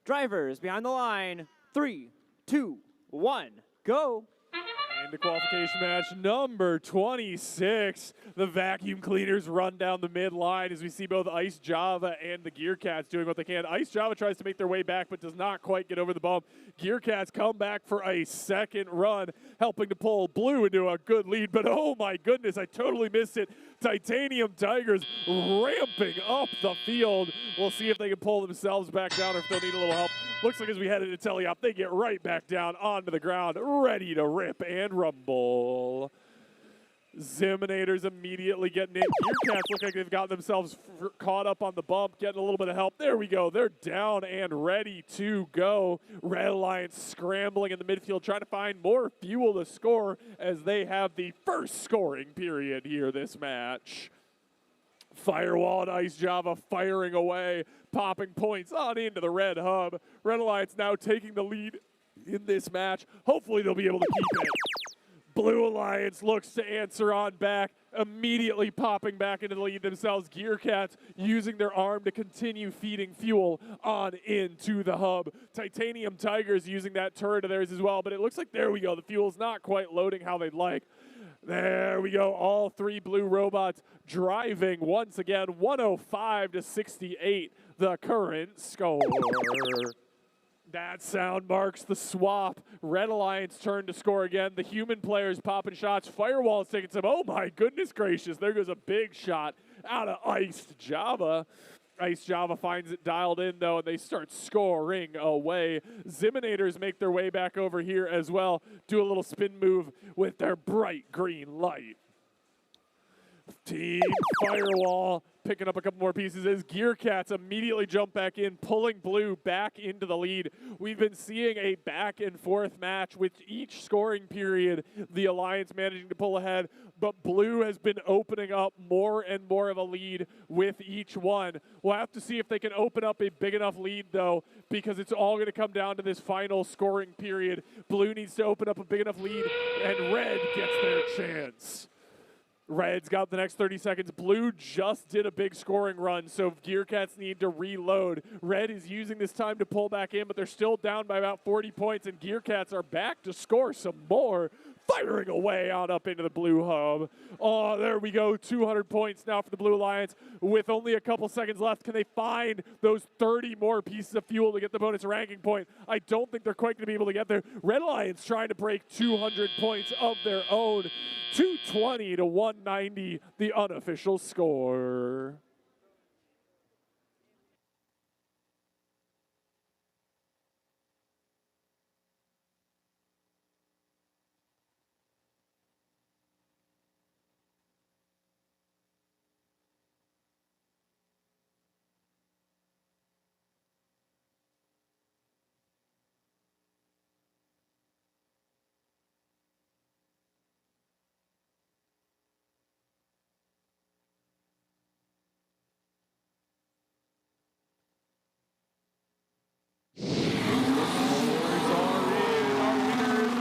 C: Drivers behind the line. 3, 2, 1, go.
D: And the qualification match number 26. The vacuum cleaners run down the midline as we see both Ice Java and the Gear Cats doing what they can. Ice Java tries to make their way back but does not quite get over the bump. Gear Cats come back for a second run, helping to pull Blue into a good lead. But oh my goodness, I totally missed it. Titanium Tigers ramping up the field. We'll see if they can pull themselves back down or if they'll need a little help. Looks like as we head into teleop, they get right back down onto the ground, ready to rip and rumble. Ziminators immediately getting in. Gear Cats look like they've got themselves caught up on the bump, getting a little bit of help. There we go. They're down and ready to go. Red Alliance scrambling in the midfield, trying to find more fuel to score as they have the first scoring period here this match. Firewall and Ice Java firing away, popping points on into the Red Hub. Red Alliance now taking the lead in this match. Hopefully they'll be able to keep it. Blue Alliance looks to answer on back, immediately popping back into the lead themselves. Gear Cats using their arm to continue feeding fuel on into the hub. Titanium Tigers using that turret of theirs as well, but it looks like, there we go, the fuel's not quite loading how they'd like. There we go, all three blue robots driving once again, 105-68, the current score. That sound marks the swap. Red Alliance turn to score again. The human players popping shots. Firewall's taking some, oh my goodness gracious, there goes a big shot out of Iced Java. Ice Java finds it dialed in, though, and they start scoring away. Ziminators make their way back over here as well. Do a little spin move with their bright green light. Team Firewall picking up a couple more pieces as Gear Cats immediately jump back in, pulling Blue back into the lead. We've been seeing a back and forth match with each scoring period, the Alliance managing to pull ahead, but Blue has been opening up more and more of a lead with each one. We'll have to see if they can open up a big enough lead, though, because it's all going to come down to this final scoring period. Blue needs to open up a big enough lead, and Red gets their chance. Red's got the next 30 seconds. Blue just did a big scoring run, so Gear Cats need to reload. Red is using this time to pull back in, but they're still down by about 40 points, and Gear Cats are back to score some more, firing away on up into the Blue hub. Oh, there we go. 200 points now for the Blue Alliance. With only a couple seconds left, can they find those 30 more pieces of fuel to get the bonus ranking point? I don't think they're quite going to be able to get there. Red Alliance trying to break 200 points of their own. 220 to 190, the unofficial score.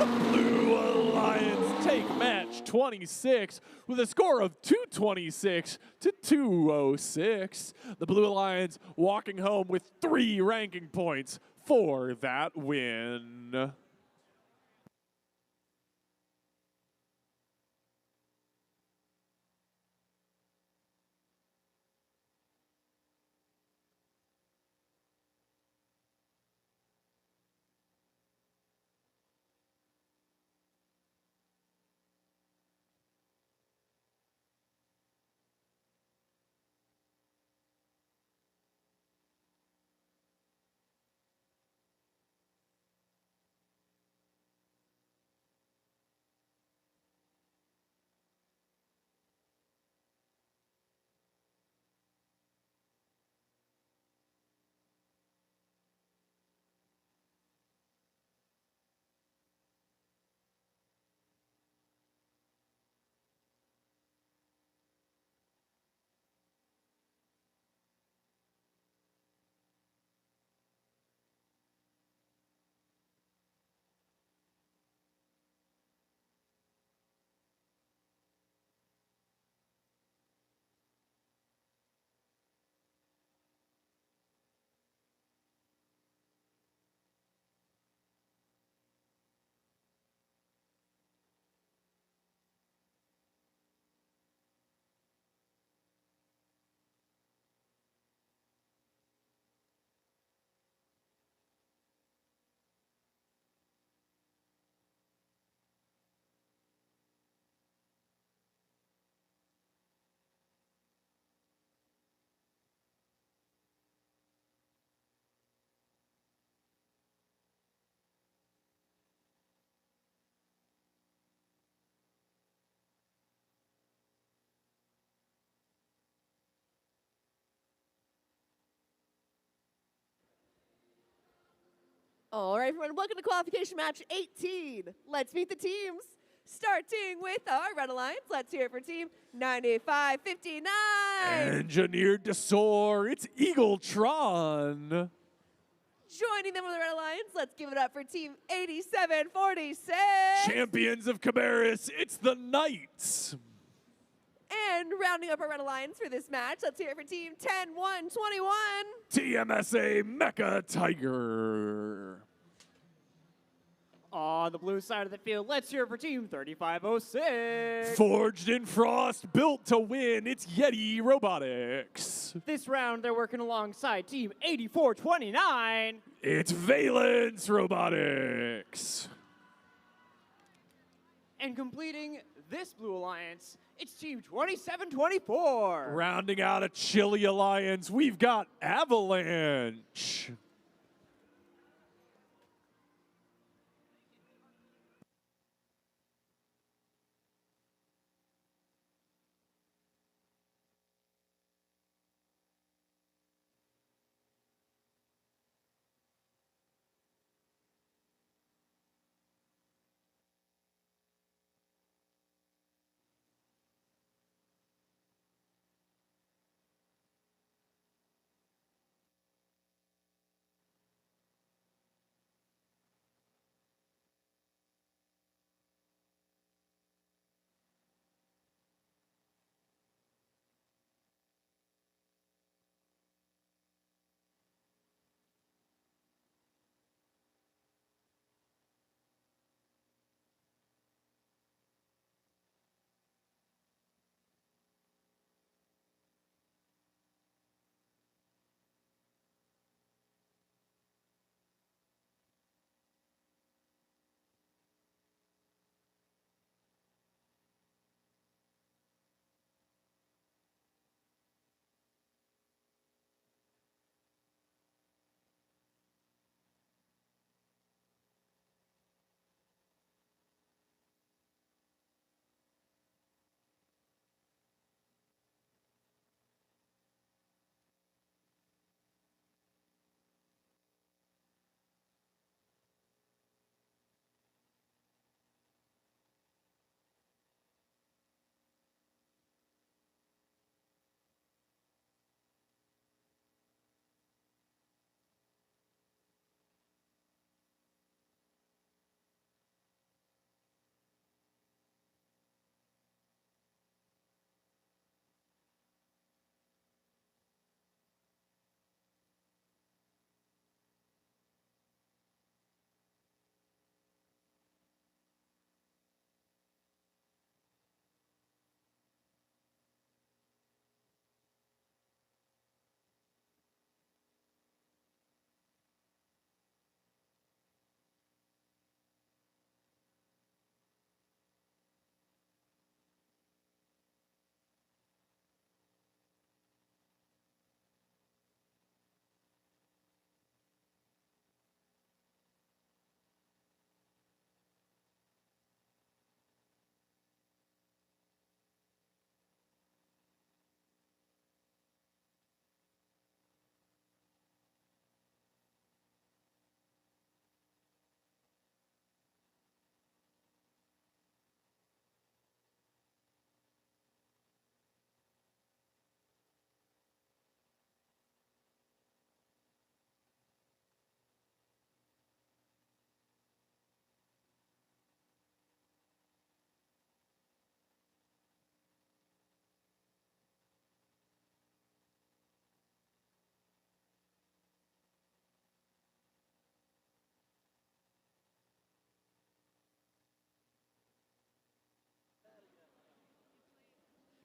D: Blue Alliance take match 26 with a score of 226 to 206. The Blue Alliance walking home with 3 ranking points for that win.
F: All right, everyone, welcome to qualification match 18. Let's meet the teams. Starting with our Red Alliance, let's hear it for team 9559.
D: Engineered to soar, it's Eagletron.
F: Joining them with the Red Alliance, let's give it up for team 8746.
D: Champions of Cabarrus, it's the Knights.
F: And rounding up our Red Alliance for this match, let's hear it for team 10121.
D: TMSA Mecha Tiger.
C: On the blue side of the field, let's hear it for Team 3506.
D: Forged in frost, built to win, it's Yeti Robotics.
C: This round, they're working alongside Team 8429.
D: It's Valence Robotics.
C: And completing this Blue Alliance, it's Team 2724.
D: Rounding out a chilly alliance, we've got Avalanche.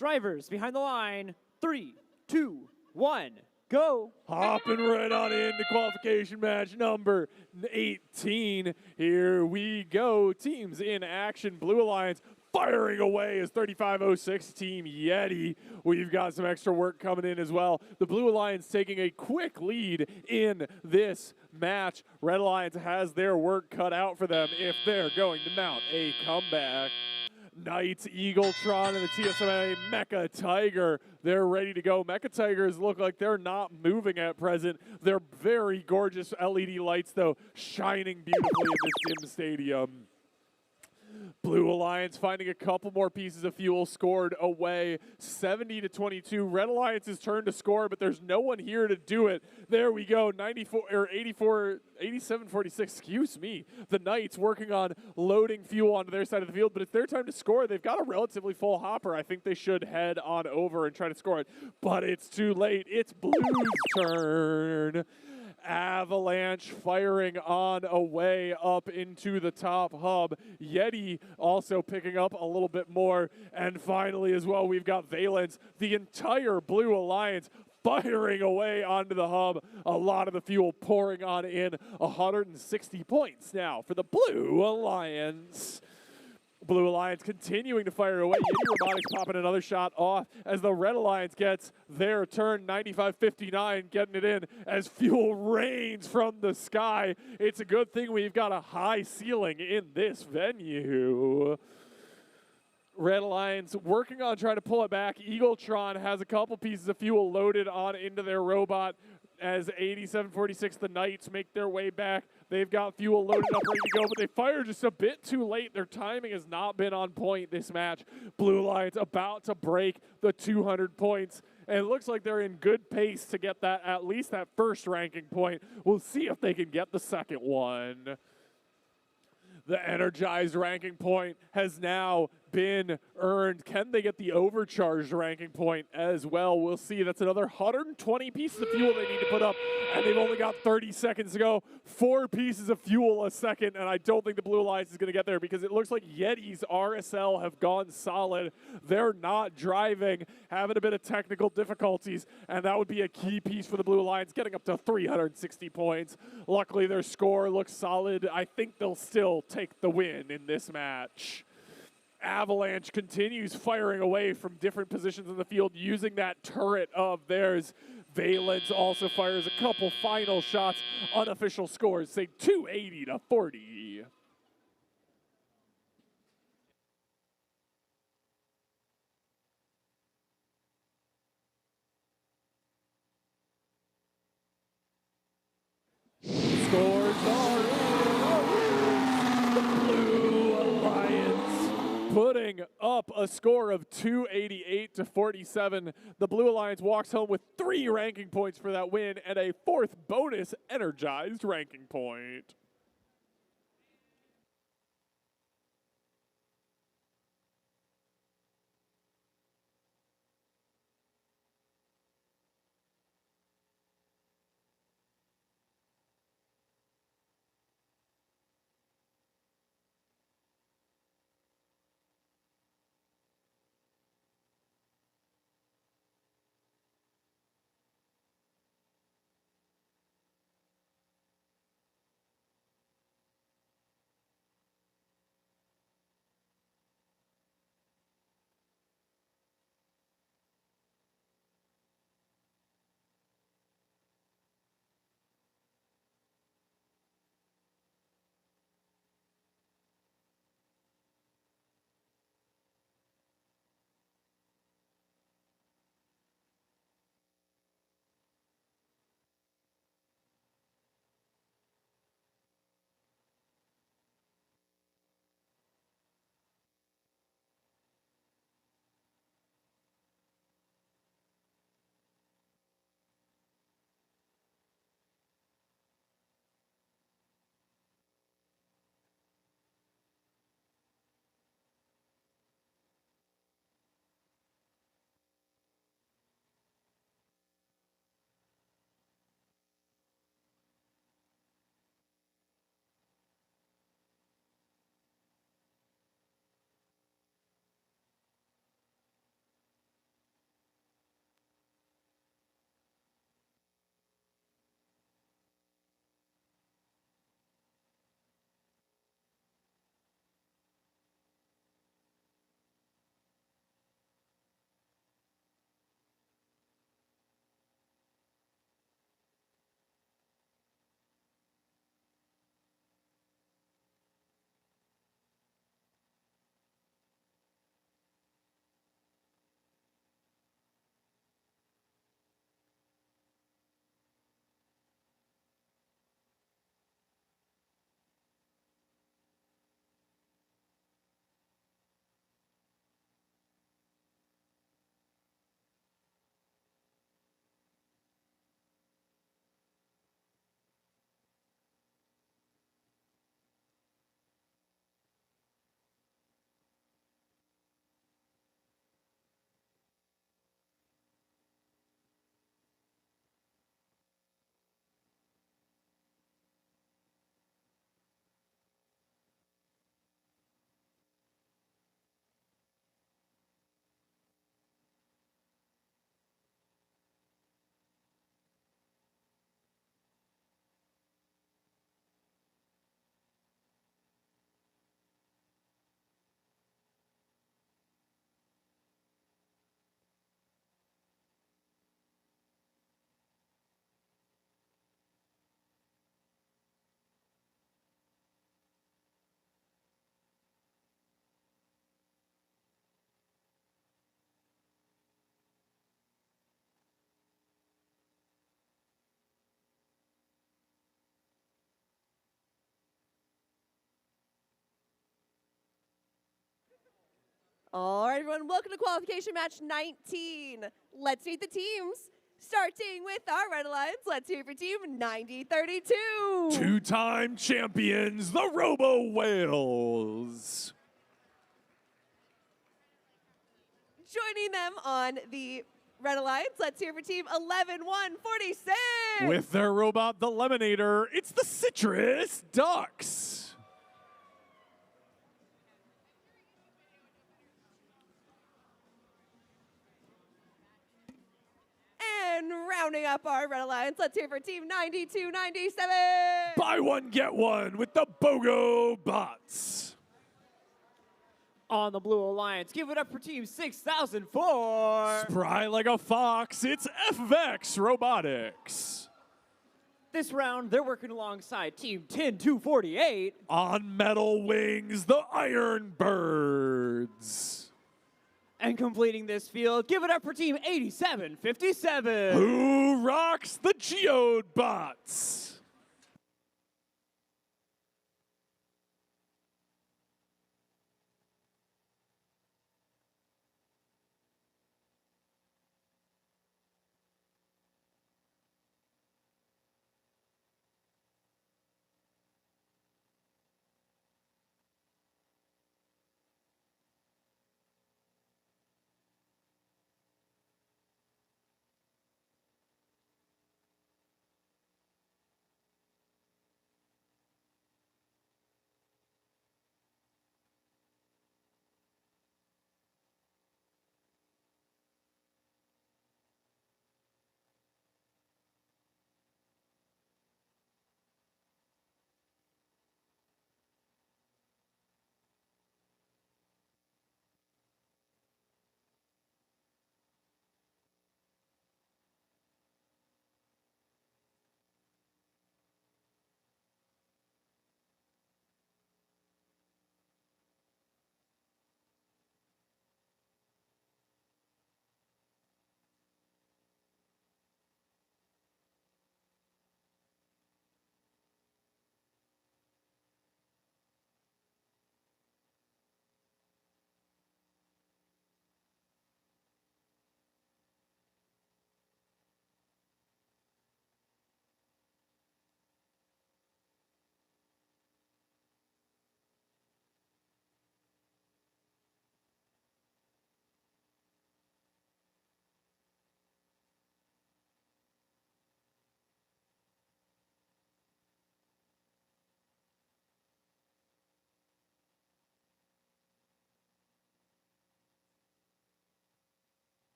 C: Drivers behind the line. 3, 2, 1, go.
D: Hopping right on into qualification match number 18. Here we go. Teams in action. Blue Alliance firing away as 3506 Team Yeti. We've got some extra work coming in as well. The Blue Alliance taking a quick lead in this match. Red Alliance has their work cut out for them if they're going to mount a comeback. Knights, Eagletron, and the TSMA Mecha Tiger. They're ready to go. Mecha Tigers look like they're not moving at present. They're very gorgeous LED lights, though, shining beautifully in this dim stadium. Blue Alliance finding a couple more pieces of fuel, scored away 70-22. Red Alliance's turn to score, but there's no one here to do it. There we go, 87-46, excuse me. The Knights working on loading fuel onto their side of the field, but it's their time to score. They've got a relatively full hopper. I think they should head on over and try to score it, but it's too late. It's Blue's turn. Avalanche firing on away up into the top hub. Yeti also picking up a little bit more. And finally as well, we've got Valence, the entire Blue Alliance firing away onto the hub. A lot of the fuel pouring on in. 160 points now for the Blue Alliance. Blue Alliance continuing to fire away. Yeti Robotics popping another shot off as the Red Alliance gets their turn. 95-59, getting it in as fuel rains from the sky. It's a good thing we've got a high ceiling in this venue. Red Alliance working on trying to pull it back. Eagletron has a couple pieces of fuel loaded on into their robot as 87-46, the Knights make their way back. They've got fuel loaded up, ready to go, but they fire just a bit too late. Their timing has not been on point this match. Blue Alliance about to break the 200 points, and it looks like they're in good pace to get that, at least that first ranking point. We'll see if they can get the second one. The energized ranking point has now been earned. Can they get the overcharged ranking point as well? We'll see. That's another 120 pieces of fuel they need to put up, and they've only got 30 seconds to go. 4 pieces of fuel a second, and I don't think the Blue Alliance is going to get there because it looks like Yeti's RSL have gone solid. They're not driving, having a bit of technical difficulties, and that would be a key piece for the Blue Alliance, getting up to 360 points. Luckily, their score looks solid. I think they'll still take the win in this match. Avalanche continues firing away from different positions in the field using that turret of theirs. Valence also fires a couple final shots. Unofficial scores say 280-40. Scores are in. The Blue Alliance putting up a score of 288-47. The Blue Alliance walks home with 3 ranking points for that win and a 4th bonus energized ranking point.
F: All right, everyone, welcome to qualification match 19. Let's meet the teams. Starting with our Red Alliance, let's hear for team 9032.
D: Two-time champions, the Robo Whales.
F: Joining them on the Red Alliance, let's hear for team 11146.
D: With their robot, the Lemonator, it's the Citrus Ducks.
F: And rounding up our Red Alliance, let's hear for team 9297.
D: Buy one, get one with the BOGO bots.
C: On the Blue Alliance, give it up for Team 6004.
D: Spry like a fox, it's FX Robotics.
C: This round, they're working alongside Team 10248.
D: On metal wings, the Iron Birds.
C: And completing this field, give it up for Team 8757.
D: Who rocks the Geode bots?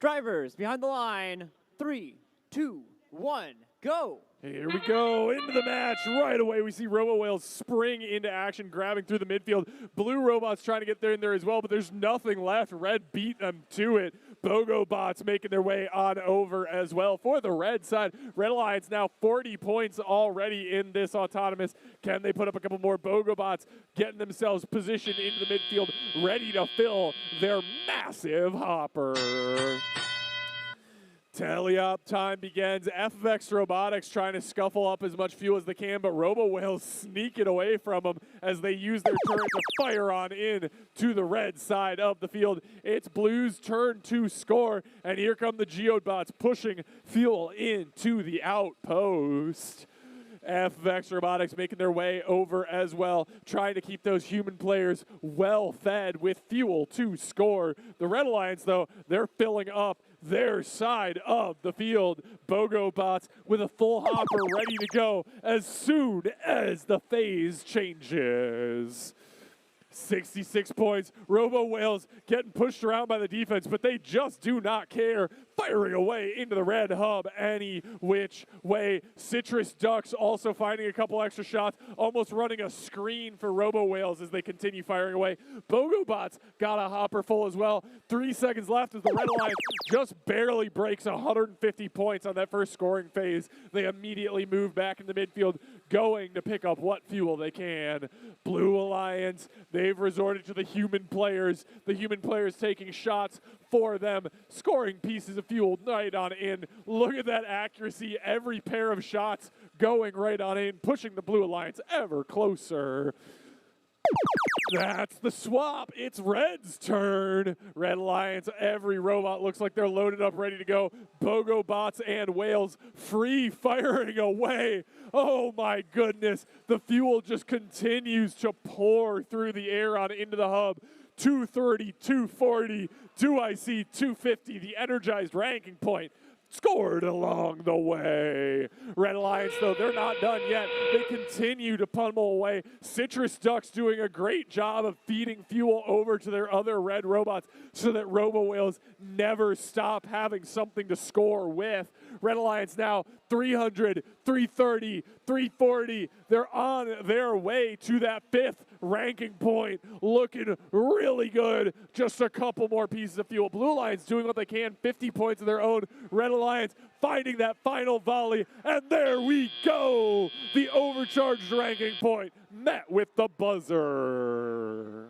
C: Drivers behind the line. 3, 2, 1, go.
D: Here we go, into the match. Right away, we see Robo Whales spring into action, grabbing through the midfield. Blue Robots trying to get there in there as well, but there's nothing left. Red beat them to it. BOGO bots making their way on over as well for the red side. Red Alliance now 40 points already in this autonomous. Can they put up a couple more BOGO bots, getting themselves positioned into the midfield, ready to fill their massive hopper? Tally-up time begins. FX Robotics trying to scuffle up as much fuel as they can, but Robo Whales sneak it away from them as they use their turret to fire on in to the red side of the field. It's Blue's turn to score, and here come the Geobots pushing fuel into the outpost. FX Robotics making their way over as well, trying to keep those human players well fed with fuel to score. The Red Alliance, though, they're filling up their side of the field. BOGO bots with a full hopper ready to go as soon as the phase changes. 66 points. Robo Whales getting pushed around by the defense, but they just do not care. Firing away into the red hub any which way. Citrus Ducks also finding a couple extra shots, almost running a screen for Robo Whales as they continue firing away. Bogobots got a hopper full as well. 3 seconds left as the Red Alliance just barely breaks 150 points on that first scoring phase. They immediately move back into midfield, going to pick up what fuel they can. Blue Alliance, they've resorted to the human players. The human players taking shots for them, scoring pieces of fuel right on in. Look at that accuracy. Every pair of shots going right on in, pushing the Blue Alliance ever closer. That's the swap. It's Red's turn. Red Alliance, every robot looks like they're loaded up, ready to go. Bogobots and Whales free firing away. Oh my goodness. The fuel just continues to pour through the air on into the hub. 230, 240, do I see 250, the energized ranking point. Scored along the way. Red Alliance, though, they're not done yet. They continue to pummel away. Citrus Ducks doing a great job of feeding fuel over to their other red robots so that Robo Whales never stop having something to score with. Red Alliance now 300, 330, 340. They're on their way to that 5th ranking point. Looking really good. Just a couple more pieces of fuel. Blue Alliance doing what they can. 50 points of their own. Red Alliance finding that final volley. And there we go. The overcharged ranking point met with the buzzer.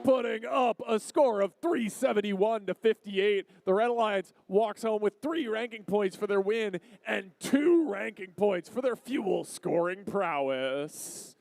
D: Putting up a score of 371 to 58. The Red Alliance walks home with 3 ranking points for their win and 2 ranking points for their fuel scoring prowess.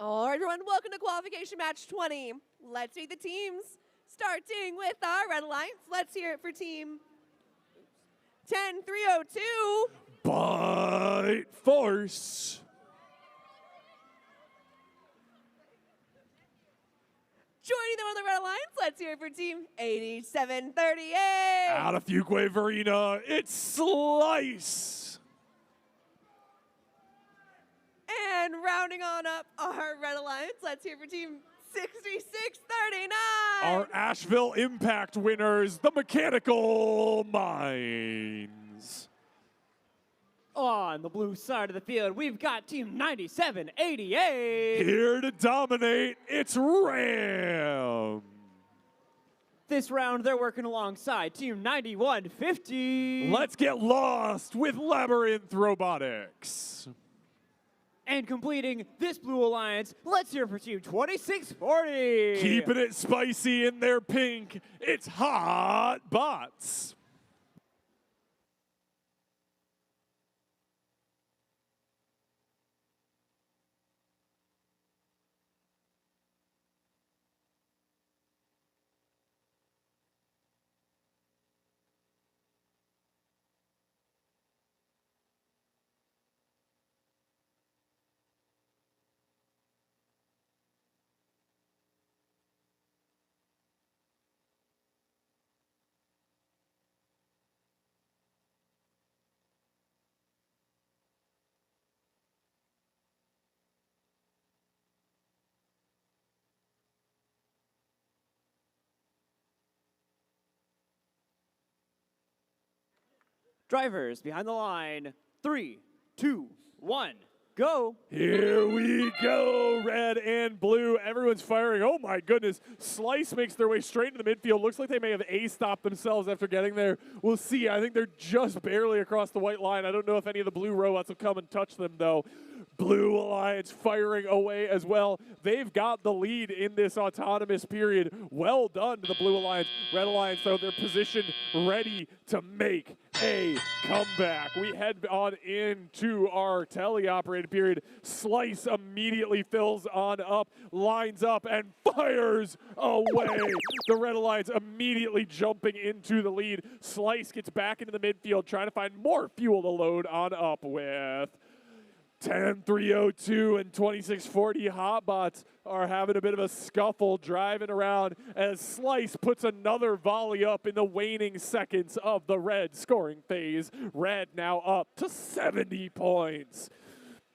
F: All right, everyone, welcome to Qualification Match 20. Let's meet the teams. Starting with our Red Alliance, let's hear it for team 10302.
D: Bite Force.
F: Joining them on the Red Alliance, let's hear it for Team 8738.
D: Out of Fuquay Arena, it's Slice.
F: And rounding on up our Red Alliance, let's hear for Team 6639.
D: Our Asheville Impact winners, the Mechanical Minds.
C: On the blue side of the field, we've got Team 9788.
D: Here to dominate, it's Ram.
C: This round, they're working alongside Team 9150.
D: Let's get lost with Labyrinth Robotics.
C: And completing this blue alliance, let's hear for Team 2640.
D: Keeping it spicy in their pink, it's Hot Bots.
C: Drivers behind the line. 3, 2, 1, go.
D: Here we go, red and blue. Everyone's firing. Oh my goodness. Slice makes their way straight into the midfield. Looks like they may have A-stopped themselves after getting there. We'll see. I think they're just barely across the white line. I don't know if any of the blue robots will come and touch them, though. Blue Alliance firing away as well. They've got the lead in this autonomous period. Well done to the Blue Alliance. Red Alliance, though, they're positioned ready to make a comeback. We head on into our teleoperated period. Slice immediately fills on up, lines up, and fires away. The Red Alliance immediately jumping into the lead. Slice gets back into the midfield, trying to find more fuel to load on up with. 10-302 and 2640 Hotbots are having a bit of a scuffle driving around as Slice puts another volley up in the waning seconds of the red scoring phase. Red now up to 70 points.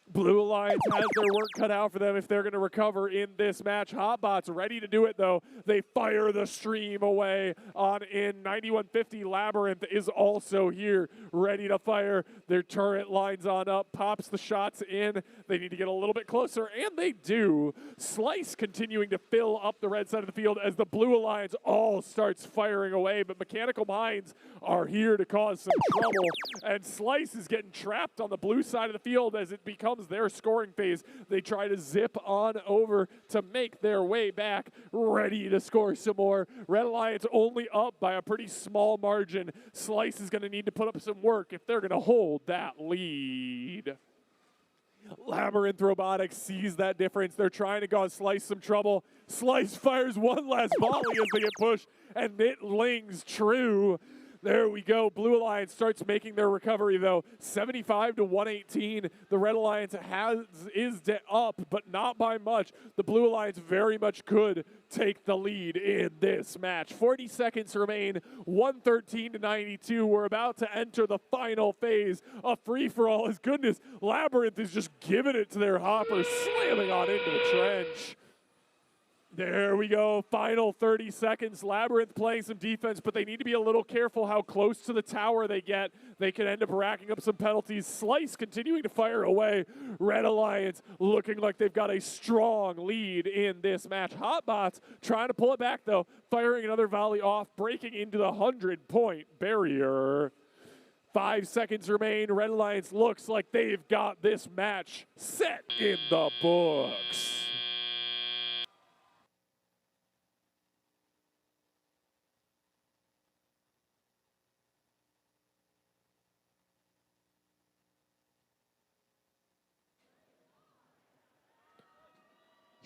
D: Blue Alliance has their work cut out for them if they're going to recover in this match. Hotbots ready to do it, though. They fire the stream away on in. 9150 Labyrinth is also here, ready to fire. Their turret lines on up, pops the shots in. They need to get a little bit closer, and they do. Slice continuing to fill up the red side of the field as the Blue Alliance all starts firing away, but Mechanical Minds are here to cause some trouble, and Slice is getting trapped on the blue side of the field as it becomes their scoring phase. They try to zip on over to make their way back, ready to score some more. Red Alliance only up by a pretty small margin. Slice is going to need to put up some work if they're going to hold that lead. Labyrinth Robotics sees that difference. They're trying to cause Slice some trouble. Slice fires one last volley as they get pushed, and it lings true. There we go. Blue Alliance starts making their recovery, though. 75-118. The Red Alliance is up, but not by much. The Blue Alliance very much could take the lead in this match. 40 seconds remain. 113-92. We're about to enter the final phase of free-for-all. As goodness, Labyrinth is just giving it to their hopper, slamming on into the trench. There we go, final 30 seconds. Labyrinth playing some defense, but they need to be a little careful how close to the tower they get. They can end up racking up some penalties. Slice continuing to fire away. Red Alliance looking like they've got a strong lead in this match. Hotbots trying to pull it back, though, firing another volley off, breaking into the 100-point barrier. 5 seconds remain. Red Alliance looks like they've got this match set in the books.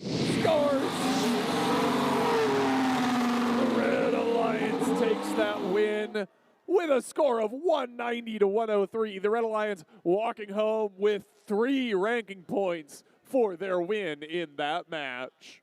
D: Scores! The Red Alliance takes that win with a score of 190-103. The Red Alliance walking home with 3 ranking points for their win in that match.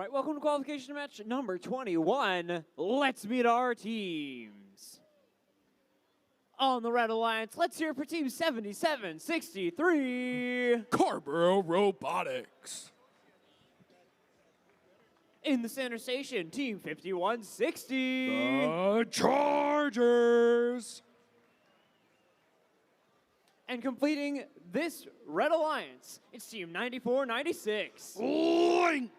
C: right, welcome to qualification match number 21. Let's meet our teams. On the Red Alliance, let's hear for Team 7763.
H: Carborough Robotics.
C: In the center station, Team 5160.
H: The Chargers.
C: And completing this Red Alliance, it's Team 9496.
H: Link.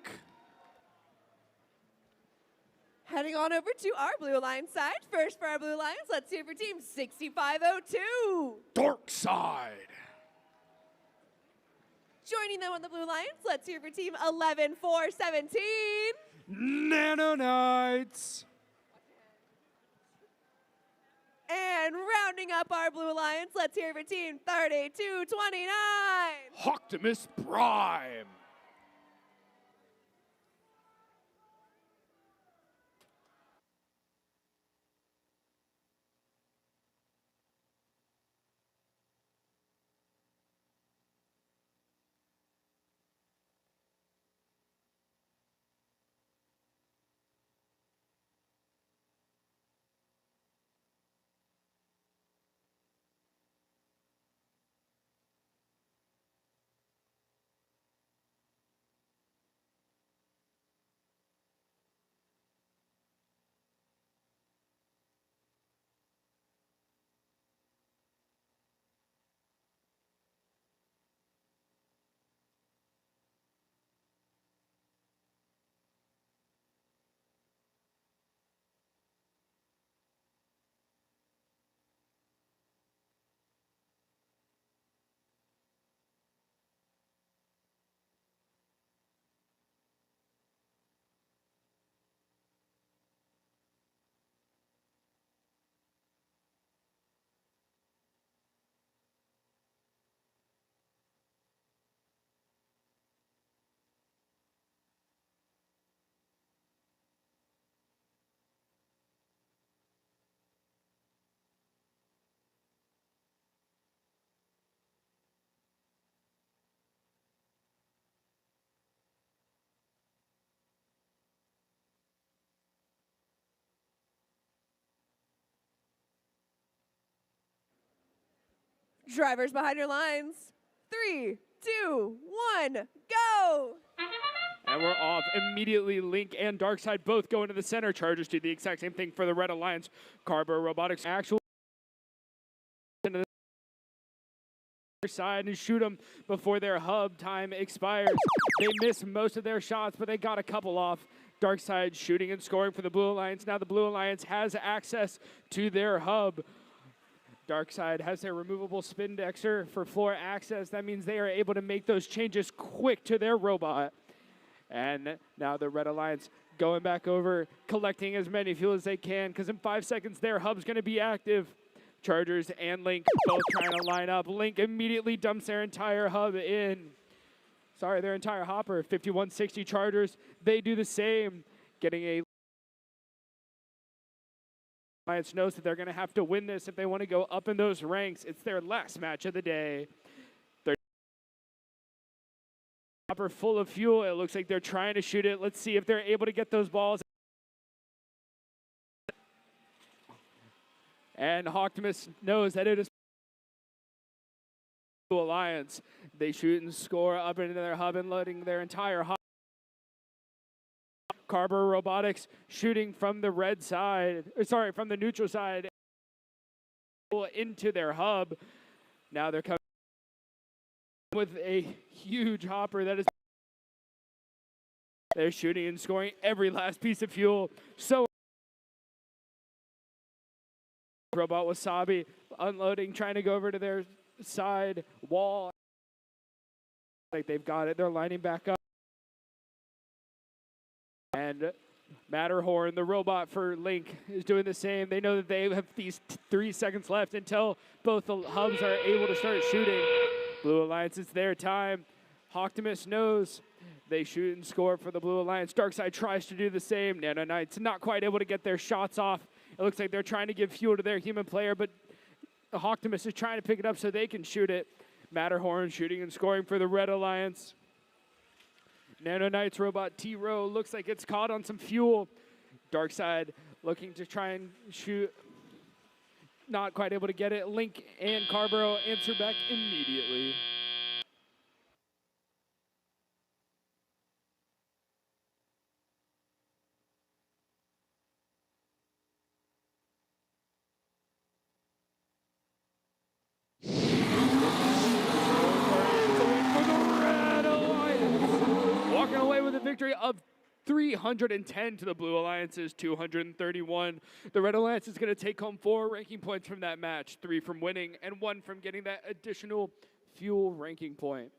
F: Heading on over to our Blue Alliance side. First for our Blue Alliance, let's hear for Team 6502.
H: Dark Side.
F: Joining them on the Blue Alliance, let's hear for Team 11417.
H: Nanonites.
F: And rounding up our Blue Alliance, let's hear for Team 3229.
H: Optimus Prime.
F: Drivers behind your lines. 3, 2, 1, go!
H: And we're off immediately. Link and Darkseid both go into the center. Chargers do the exact same thing for the Red Alliance. Carborough Robotics actually into the side and shoot them before their hub time expires. They miss most of their shots, but they got a couple off. Darkseid shooting and scoring for the Blue Alliance. Now the Blue Alliance has access to their hub. Darkseid has their removable spin dexter for floor access. That means they are able to make those changes quick to their robot. And now the Red Alliance going back over, collecting as many fuel as they can, because in 5 seconds their hub's going to be active. Chargers and Link both trying to line up. Link immediately dumps their entire hub in. Sorry, their entire hopper. 5160 Chargers, they do the same, getting a Alliance knows that they're going to have to win this if they want to go up in those ranks. It's their last match of the day. They're hopper full of fuel. It looks like they're trying to shoot it. Let's see if they're able to get those balls. And Optimus knows that it is Alliance. They shoot and score up into their hub and loading their entire hub. Carborough Robotics shooting from the red side, from the neutral side into their hub. Now they're coming with a huge hopper that is. They're shooting and scoring every last piece of fuel. So Robot Wasabi unloading, trying to go over to their side wall. Like they've got it. They're lining back up. And Matterhorn, the robot for Link, is doing the same. They know that they have these 3 seconds left until both the hubs are able to start shooting. Blue Alliance, it's their time. Optimus knows they shoot and score for the Blue Alliance. Darkseid tries to do the same. Nano Knights not quite able to get their shots off. It looks like they're trying to give fuel to their human player, but Optimus is trying to pick it up so they can shoot it. Matterhorn shooting and scoring for the Red Alliance. Nano Knight's robot T-Row looks like it's caught on some fuel. Darkseid looking to try and shoot. Not quite able to get it. Link and Carborough answer back immediately. Walking away with a victory of 310 to the Blue Alliance's 231. The Red Alliance is going to take home 4 ranking points from that match, 3 from winning and 1 from getting that additional fuel ranking point.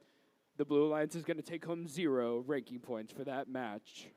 H: The Blue Alliance is going to take home 0 ranking points for that match.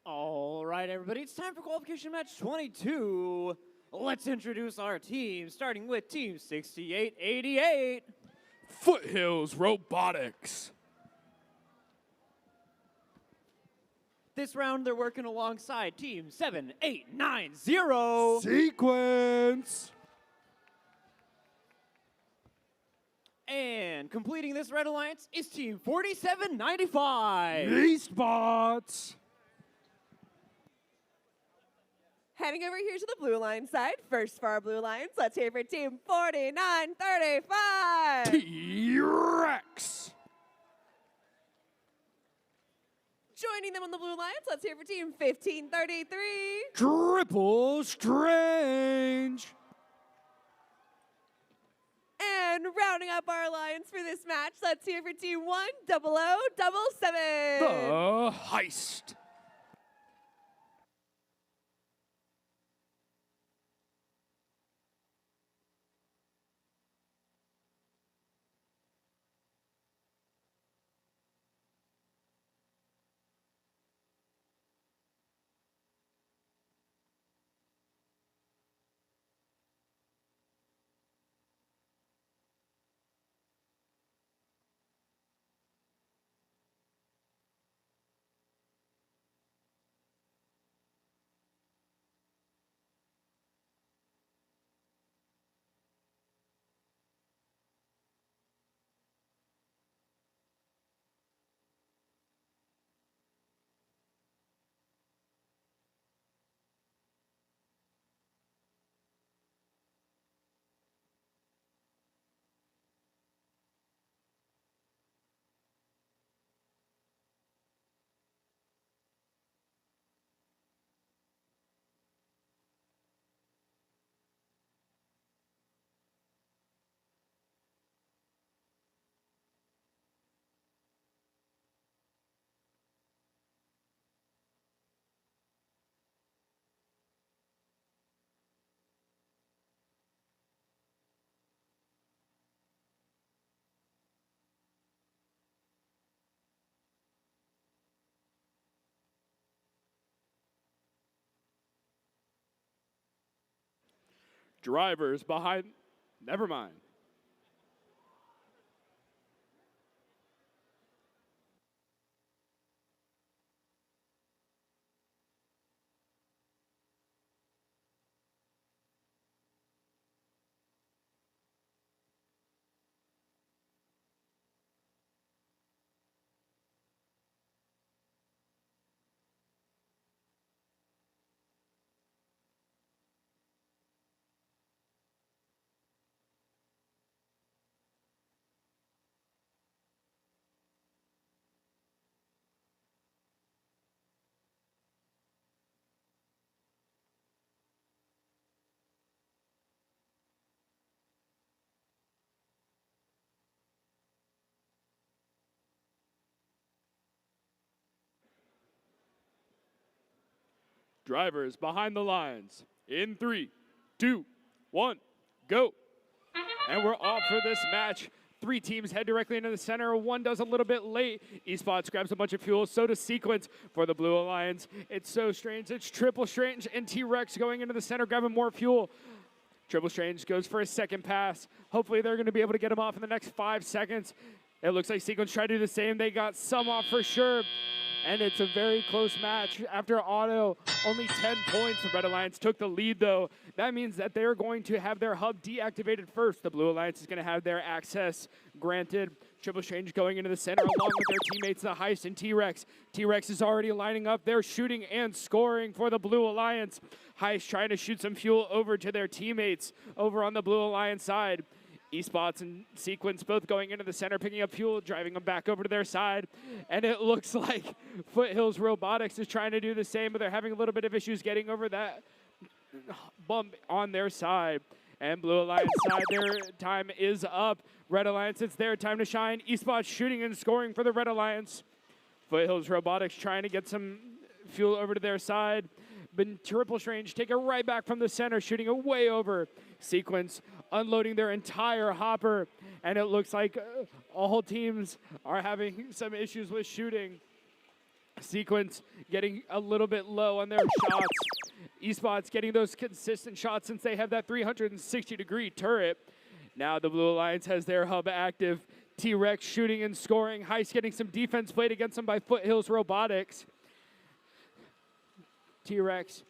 C: All right, everybody, it's time for qualification match 22. Let's introduce our team, starting with Team 6888.
H: Foothills Robotics.
C: This round, they're working alongside Team 7890.
D: Sequence.
C: And completing this Red Alliance is Team 4795.
D: Eastbots.
F: Heading over here to the Blue Alliance side. First for our Blue Alliance, let's hear for Team 4935.
H: T-Rex.
F: Joining them on the Blue Alliance, let's hear for Team 1533.
H: Triple Strange.
F: And rounding up our alliance for this match, let's hear for Team 10077.
H: The Heist. Drivers behind. Never mind. Drivers behind the lines. In 3, 2, 1, go. And we're off for this match. 3 teams head directly into the center. 1 does a little bit late. Esports grabs a bunch of fuel. So does Sequence for the Blue Alliance. It's So Strange. It's Triple Strange and T-Rex going into the center, grabbing more fuel. Triple Strange goes for a second pass. Hopefully they're going to be able to get him off in the next 5 seconds. It looks like Sequence tried to do the same. They got some off for sure. And it's a very close match. After auto, only 10 points. The Red Alliance took the lead, though. That means that they're going to have their hub deactivated first. The Blue Alliance is going to have their access granted. Triple Strange going into the center along with their teammates, the Heist and T-Rex. T-Rex is already lining up. They're shooting and scoring for the Blue Alliance. Heist trying to shoot some fuel over to their teammates over on the Blue Alliance side. Esports and Sequence both going into the center, picking up fuel, driving them back over to their side. And it looks like Foothills Robotics is trying to do the same, but they're having a little bit of issues getting over that bump on their side. And Blue Alliance side, their time is up. Red Alliance, it's their time to shine. Esports shooting and scoring for the Red Alliance. Foothills Robotics trying to get some fuel over to their side. But Triple Strange take it right back from the center, shooting it way over. Sequence unloading their entire hopper, and it looks like all teams are having some issues with shooting. Sequence getting a little bit low on their shots. Esports getting those consistent shots since they have that 360-degree turret. Now the Blue Alliance has their hub active. T-Rex shooting and scoring. Heist getting some defense played against them by Foothills Robotics. T-Rex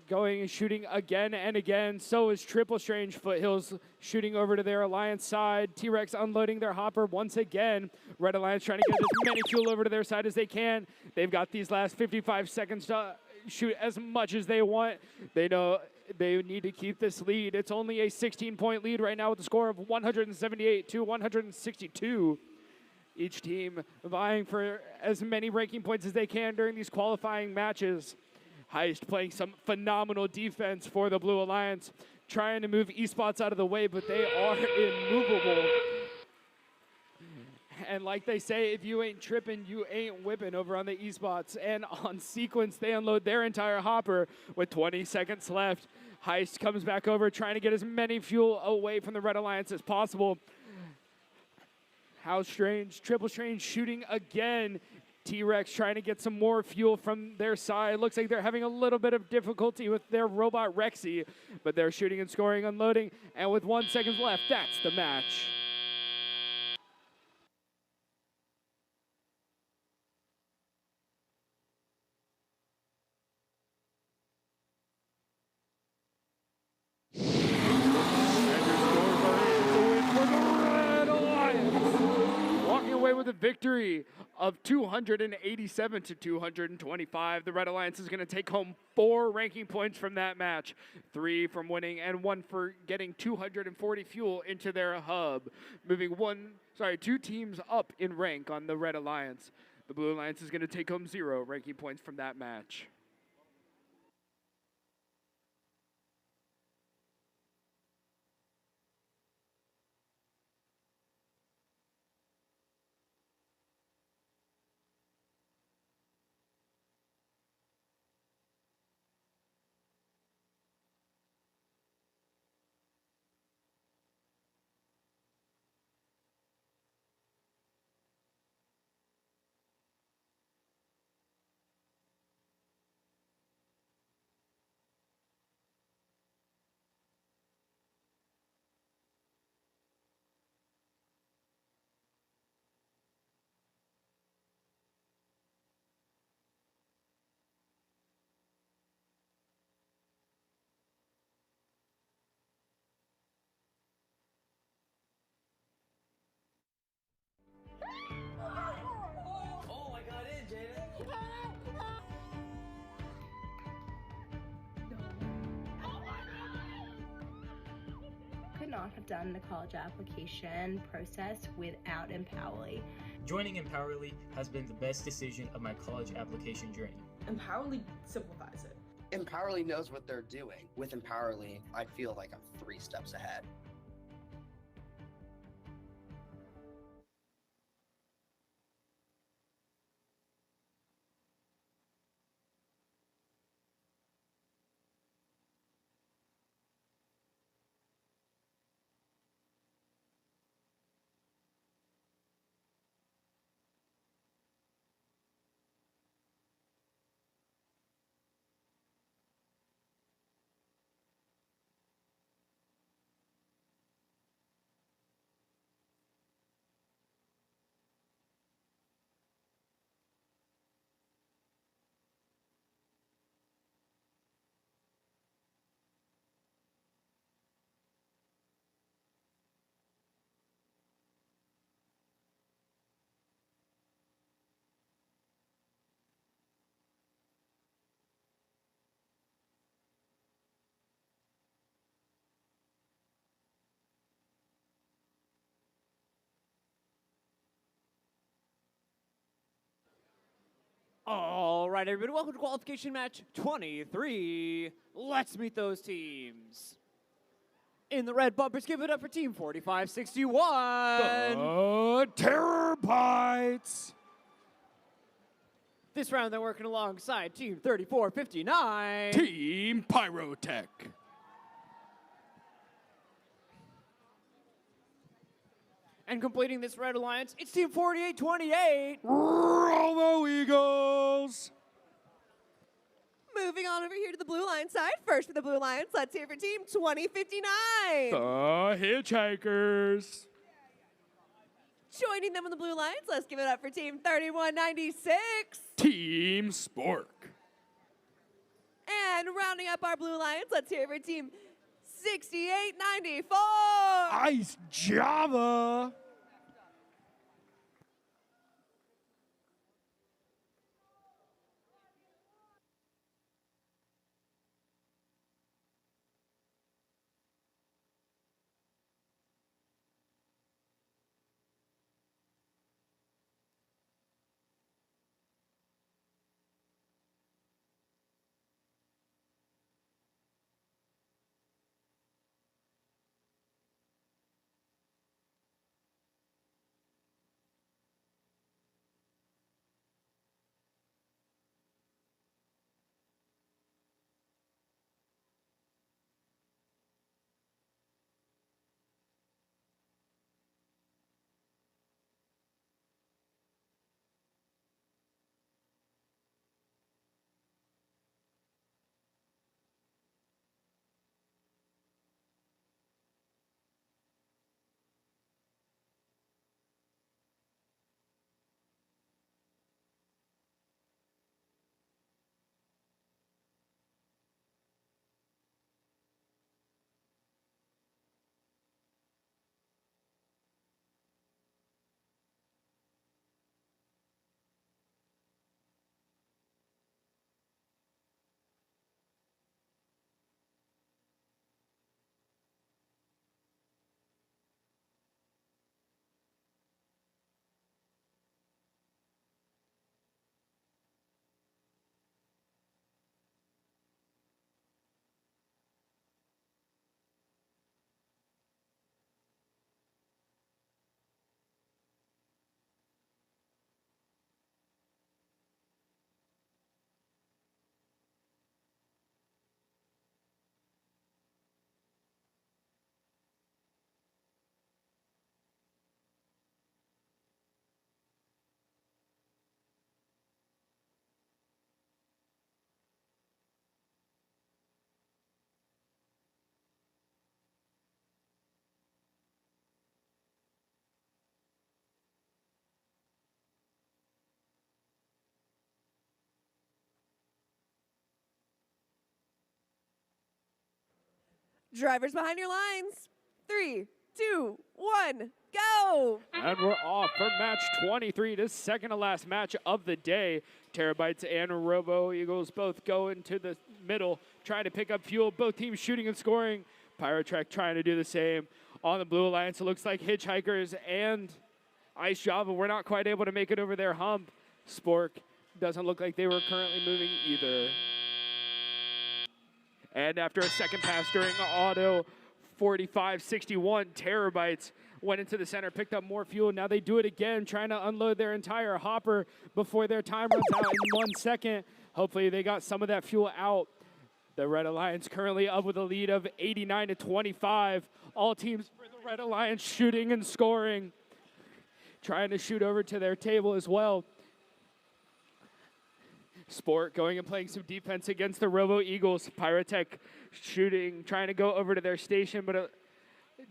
H: going and shooting again and again. So is Triple Strange. Foothills shooting over to their Alliance side. T-Rex unloading their hopper once again. Red Alliance trying to get as many fuel over to their side as they can. They've got these last 55 seconds to shoot as much as they want. They know they need to keep this lead. It's only a 16-point lead right now with a score of 178 to 162. Each team vying for as many ranking points as they can during these qualifying matches. Heist playing some phenomenal defense for the Blue Alliance, trying to move Esports out of the way, but they are immovable. And like they say, if you ain't tripping, you ain't whipping over on the Esports. And on Sequence, they unload their entire hopper with 20 seconds left. Heist comes back over, trying to get as many fuel away from the Red Alliance as possible. How Strange, Triple Strange shooting again. T-Rex trying to get some more fuel from their side. Looks like they're having a little bit of difficulty with their robot Rexy, but they're shooting and scoring, unloading, and with 1 second left, that's the match. With a victory of 287 to 225. The Red Alliance is going to take home 4 ranking points from that match, 3 from winning and 1 for getting 240 fuel into their hub, moving 2 teams up in rank on the Red Alliance. The Blue Alliance is going to take home 0 ranking points from that match.
K: not have done the college application process without Empowerly.
L: Joining Empowerly has been the best decision of my college application journey.
M: Empowerly simplifies it.
N: Empowerly knows what they're doing. With Empowerly, I feel like I'm 3 steps ahead.
C: All right, everybody, welcome to qualification match 23. Let's meet those teams. In the red bumpers, give it up for team 4561.
H: The Terabytes.
C: This round, they're working alongside team 3459.
H: Team Pyrotech.
C: And completing this red alliance, it's team 4828.
H: Robo Eagles.
F: Moving on over here to the blue line side. First for the blue lions, let's hear for team 2059.
H: The Hitchhikers.
F: Joining them on the blue lines, let's give it up for team 3196.
H: Team Spork.
F: And rounding up our blue lions, let's hear for team 6894.
H: Ice Java.
F: Drivers behind your lines. 3, 2, 1, go!
H: And we're off for match 23, the second to last match of the day. Terabytes and Robo Eagles both go into the middle, trying to pick up fuel. Both teams shooting and scoring. Pyrotech trying to do the same. On the Blue Alliance, it looks like Hitchhikers and Ice Java were not quite able to make it over their hump. Spork doesn't look like they were currently moving either. And after a second pass during auto 45-61, Terabytes went into the center, picked up more fuel. Now they do it again, trying to unload their entire hopper before their time runs out in 1 second. Hopefully they got some of that fuel out. The Red Alliance currently up with a lead of 89-25. All teams for the Red Alliance shooting and scoring. Trying to shoot over to their table as well. Sport going and playing some defense against the Robo Eagles. Pyrotech shooting, trying to go over to their station, but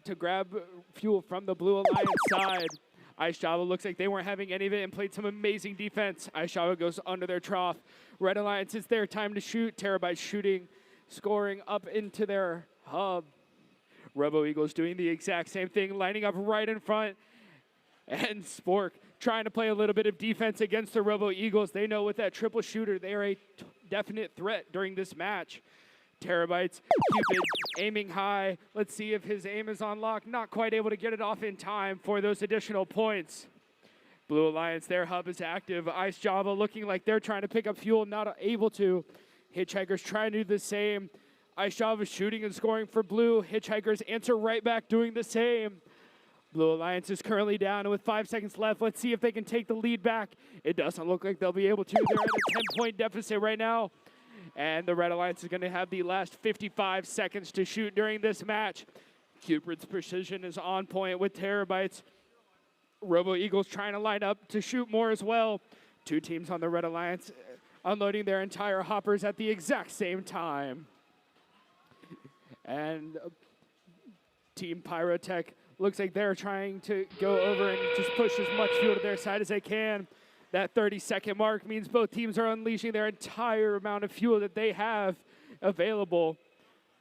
H: to grab fuel from the Blue Alliance side. Ice Java looks like they weren't having any of it and played some amazing defense. Ice Java goes under their trough. Red Alliance, it's their time to shoot. Terabyte shooting, scoring up into their hub. Robo Eagles doing the exact same thing, lining up right in front. And Spork trying to play a little bit of defense against the Robo Eagles. They know with that triple shooter, they are a definite threat during this match. Terabytes, Cupid aiming high. Let's see if his aim is on lock. Not quite able to get it off in time for those additional points. Blue Alliance, their hub is active. Ice Java looking like they're trying to pick up fuel, not able to. Hitchhikers trying to do the same. Ice Java shooting and scoring for Blue. Hitchhikers answer right back doing the same. Blue Alliance is currently down, and with 5 seconds left, let's see if they can take the lead back. It doesn't look like they'll be able to. They're at a 10-point deficit right now. And the Red Alliance is going to have the last 55 seconds to shoot during this match. Cupid's precision is on point with Terabytes. Robo Eagles trying to line up to shoot more as well. Two teams on the Red Alliance unloading their entire hoppers at the exact same time. And Team Pyrotech looks like they're trying to go over and just push as much fuel to their side as they can. That 30-second mark means both teams are unleashing their entire amount of fuel that they have available.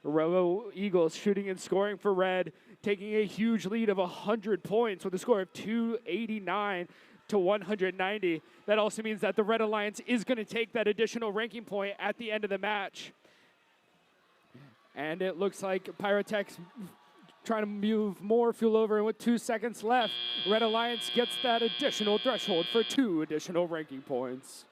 H: Robo Eagles shooting and scoring for Red, taking a huge lead of 100 points with a score of 289-190. That also means that the Red Alliance is going to take that additional ranking point at the end of the match. And it looks like Pyrotech's trying to move more fuel over, and with 2 seconds left, Red Alliance gets that additional threshold for 2 additional ranking points.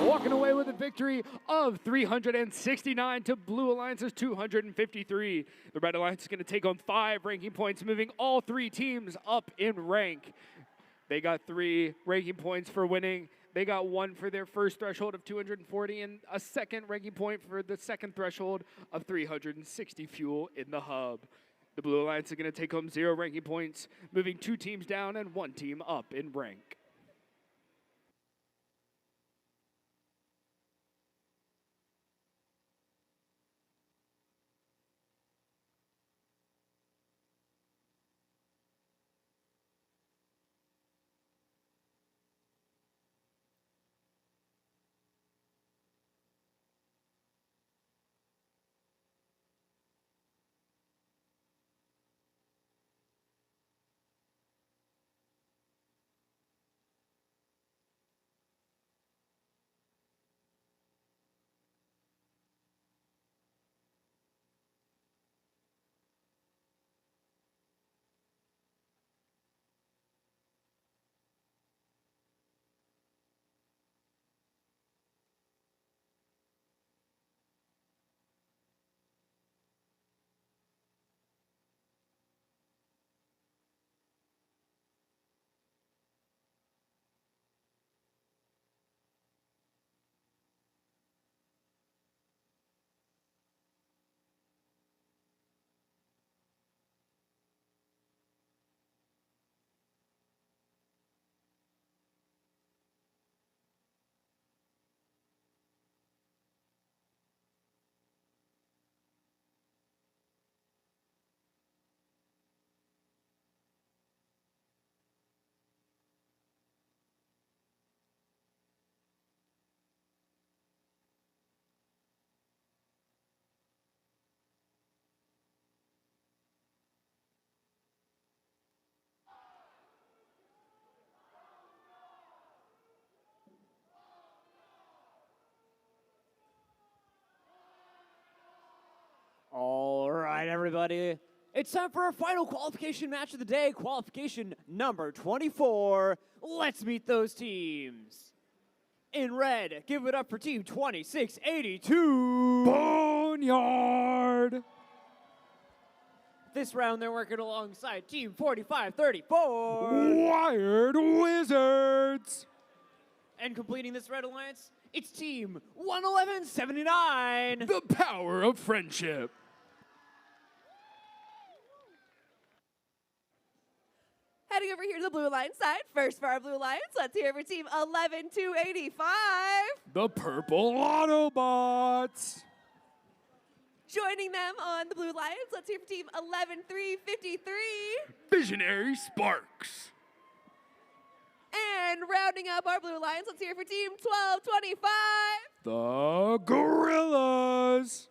H: Walking away with a victory of 369 to Blue Alliance's 253. The Red Alliance is going to take on 5 ranking points, moving all 3 teams up in rank. They got 3 ranking points for winning. They got 1 for their first threshold of 240 and a second ranking point for the second threshold of 360 fuel in the hub. The Blue Alliance is going to take home 0 ranking points, moving 2 teams down and 1 team up in rank.
C: everybody. It's time for our final qualification match of the day, qualification number 24. Let's meet those teams. In red, give it up for team 2682.
H: Boneyard.
C: This round, they're working alongside team 4534.
H: Wired Wizards.
C: And completing this red alliance, it's team 11179.
H: The power of friendship.
F: Heading over here to the Blue Alliance side. First for our Blue Alliance, let's hear for team 11285.
H: The purple Autobots.
F: Joining them on the Blue Alliance, let's hear for team 11353.
H: Visionary Sparks.
F: And rounding up our Blue Alliance, let's hear for team 1225.
H: The Gorillas.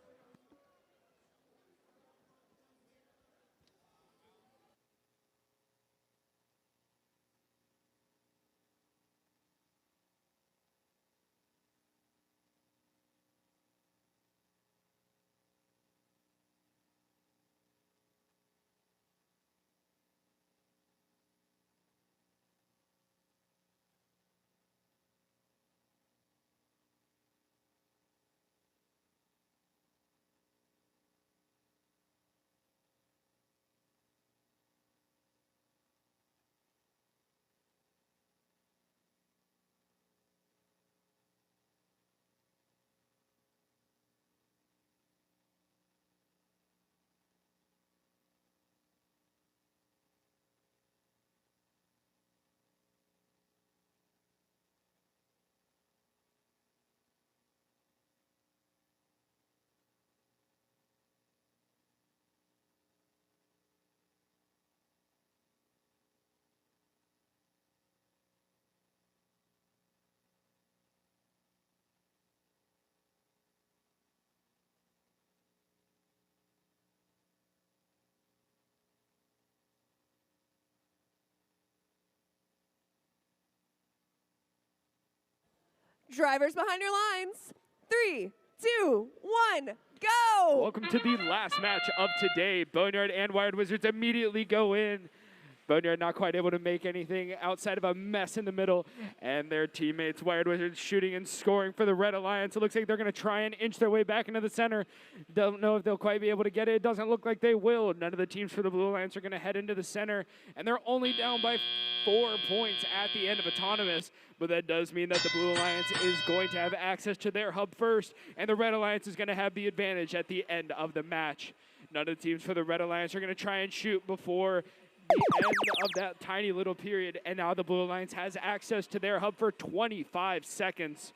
F: Drivers behind your lines. 3, 2, 1, go!
H: Welcome to the last match of today. Boneyard and Wired Wizards immediately go in. Boneyard not quite able to make anything outside of a mess in the middle. And their teammates, Wired Wizards, shooting and scoring for the Red Alliance. It looks like they're going to try and inch their way back into the center. Don't know if they'll quite be able to get it. It doesn't look like they will. None of the teams for the Blue Alliance are going to head into the center. And they're only down by 4 points at the end of Autonomous. But that does mean that the Blue Alliance is going to have access to their hub first. And the Red Alliance is going to have the advantage at the end of the match. None of the teams for the Red Alliance are going to try and shoot before the end of that tiny little period, and now the Blue Alliance has access to their hub for 25 seconds.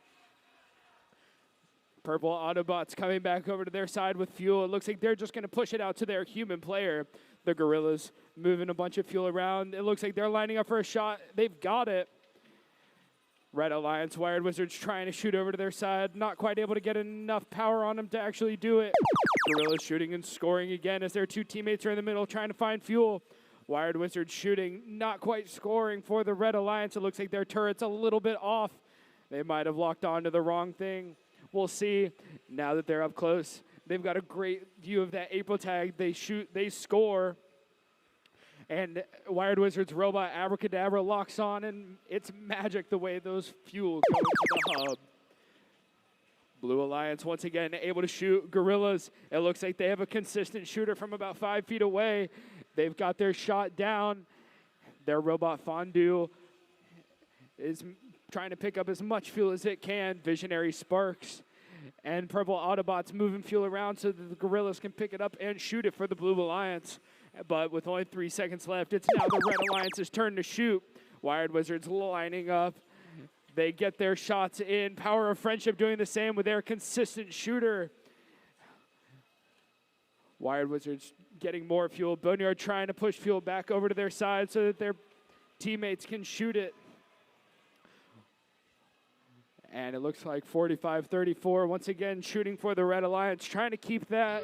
H: Purple Autobots coming back over to their side with fuel. It looks like they're just going to push it out to their human player. The Gorillas moving a bunch of fuel around. It looks like they're lining up for a shot. They've got it. Red Alliance, Wired Wizards trying to shoot over to their side. Not quite able to get enough power on them to actually do it. Gorillas shooting and scoring again as their two teammates are in the middle trying to find fuel. Wired Wizards shooting, not quite scoring for the Red Alliance. It looks like their turret's a little bit off. They might have locked onto the wrong thing. We'll see. Now that they're up close, they've got a great view of that April tag. They shoot, they score. And Wired Wizards robot Abracadabra locks on, and it's magic the way those fuel go into the hub. Blue Alliance once again able to shoot. Gorillas, it looks like they have a consistent shooter from about 5 feet away. They've got their shot down. Their robot Fondue is trying to pick up as much fuel as it can. Visionary Sparks and Purple Autobots moving fuel around so that the Gorillas can pick it up and shoot it for the Blue Alliance. But with only 3 seconds left, it's now the Red Alliance's turn to shoot. Wired Wizards lining up. They get their shots in. Power of Friendship doing the same with their consistent shooter. Wired Wizards getting more fuel. Boneyard trying to push fuel back over to their side so that their teammates can shoot it. And it looks like 45-34, once again shooting for the Red Alliance, trying to keep that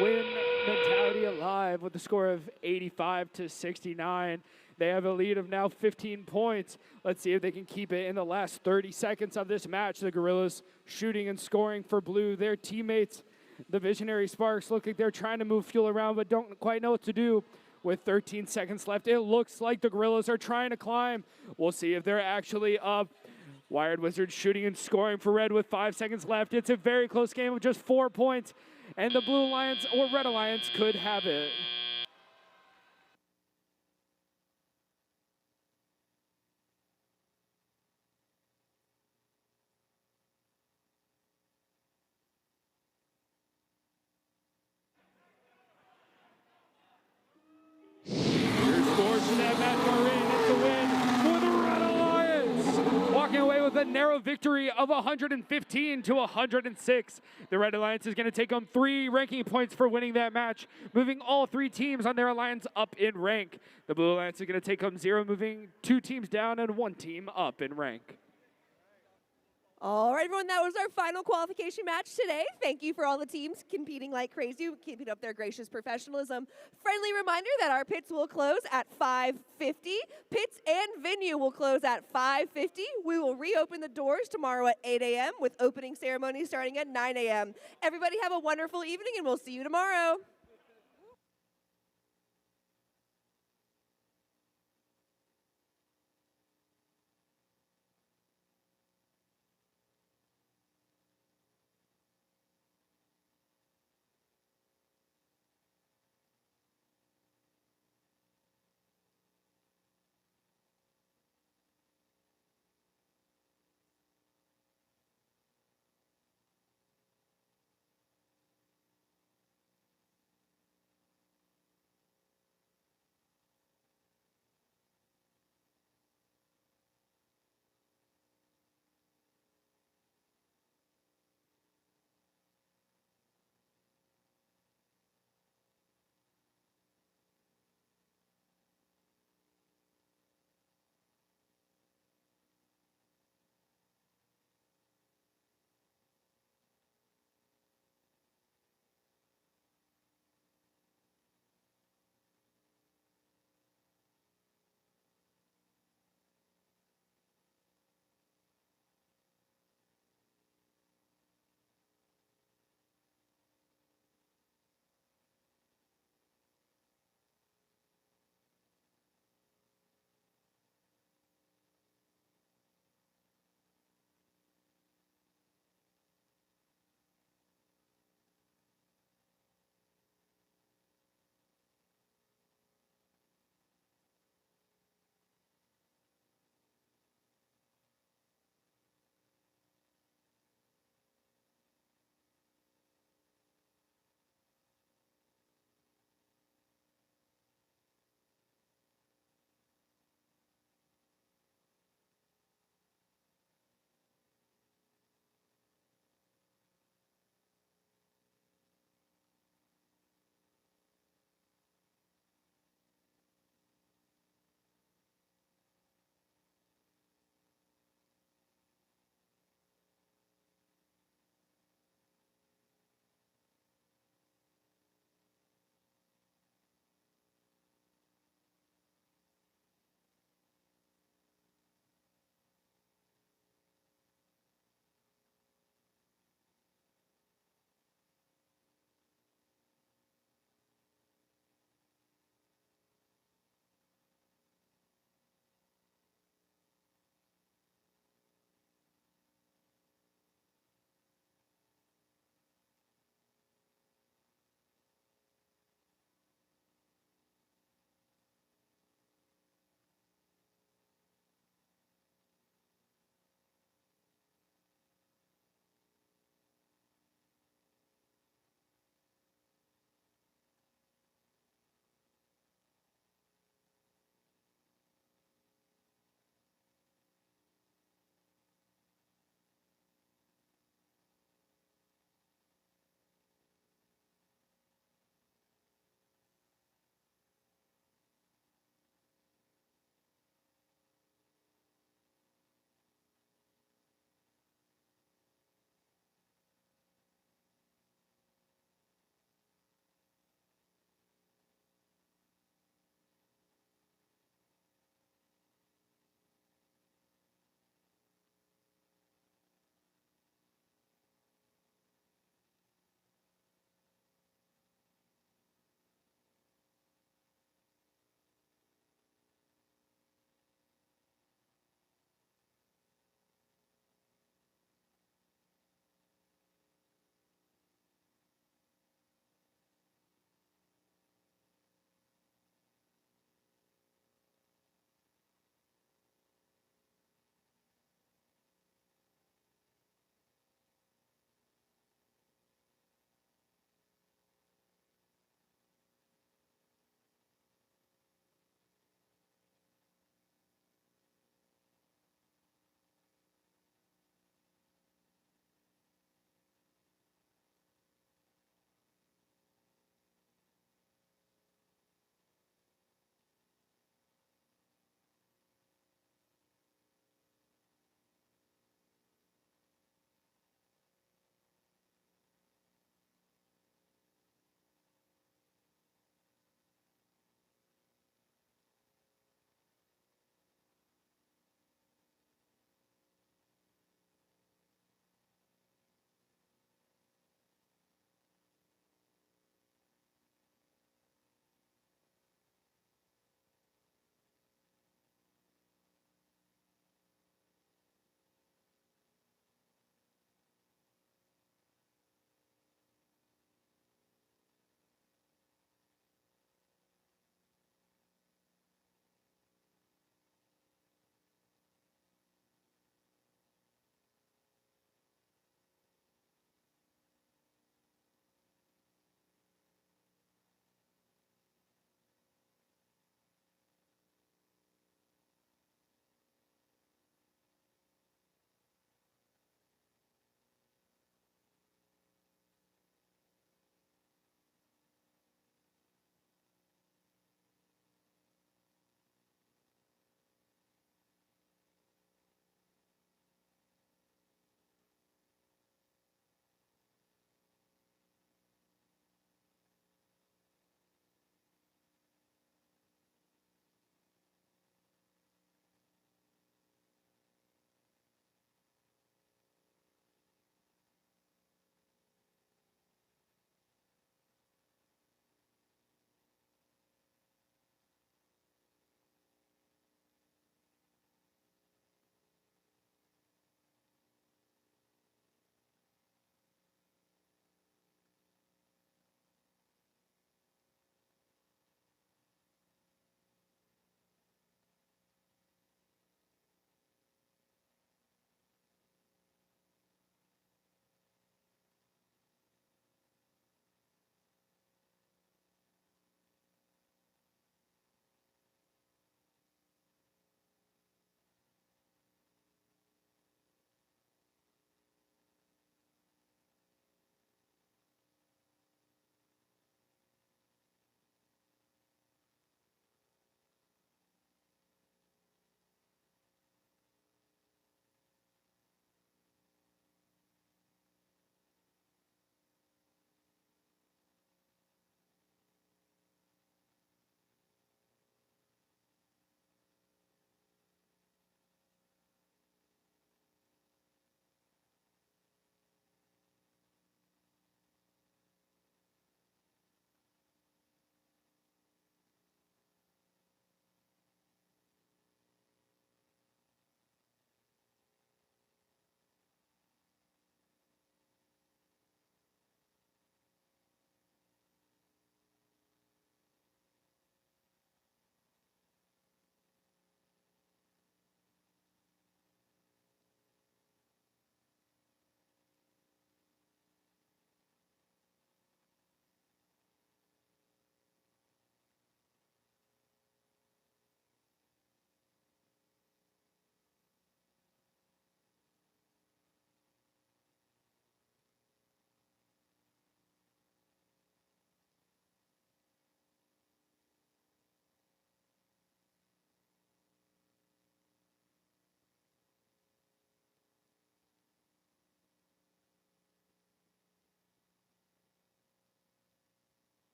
H: win mentality alive with the score of 85-69. They have a lead of now 15 points. Let's see if they can keep it in the last 30 seconds of this match. The Gorillas shooting and scoring for Blue. Their teammates The Visionary Sparks look like they're trying to move fuel around, but don't quite know what to do. With 13 seconds left, it looks like the Gorillas are trying to climb. We'll see if they're actually up. Wired Wizards shooting and scoring for Red with 5 seconds left. It's a very close game of just 4 points, and the Blue Alliance or Red Alliance could have it. A narrow victory of 115 to 106. The Red Alliance is going to take home 3 ranking points for winning that match, moving all 3 teams on their alliance up in rank. The Blue Alliance is going to take home 0, moving 2 teams down and 1 team up in rank.
F: All right, everyone, that was our final qualification match today. Thank you for all the teams competing like crazy, keeping up their gracious professionalism. Friendly reminder that our pits will close at 5:50. Pits and venue will close at 5:50. We will reopen the doors tomorrow at 8 a.m. with opening ceremony starting at 9 a.m. Everybody have a wonderful evening, and we'll see you tomorrow.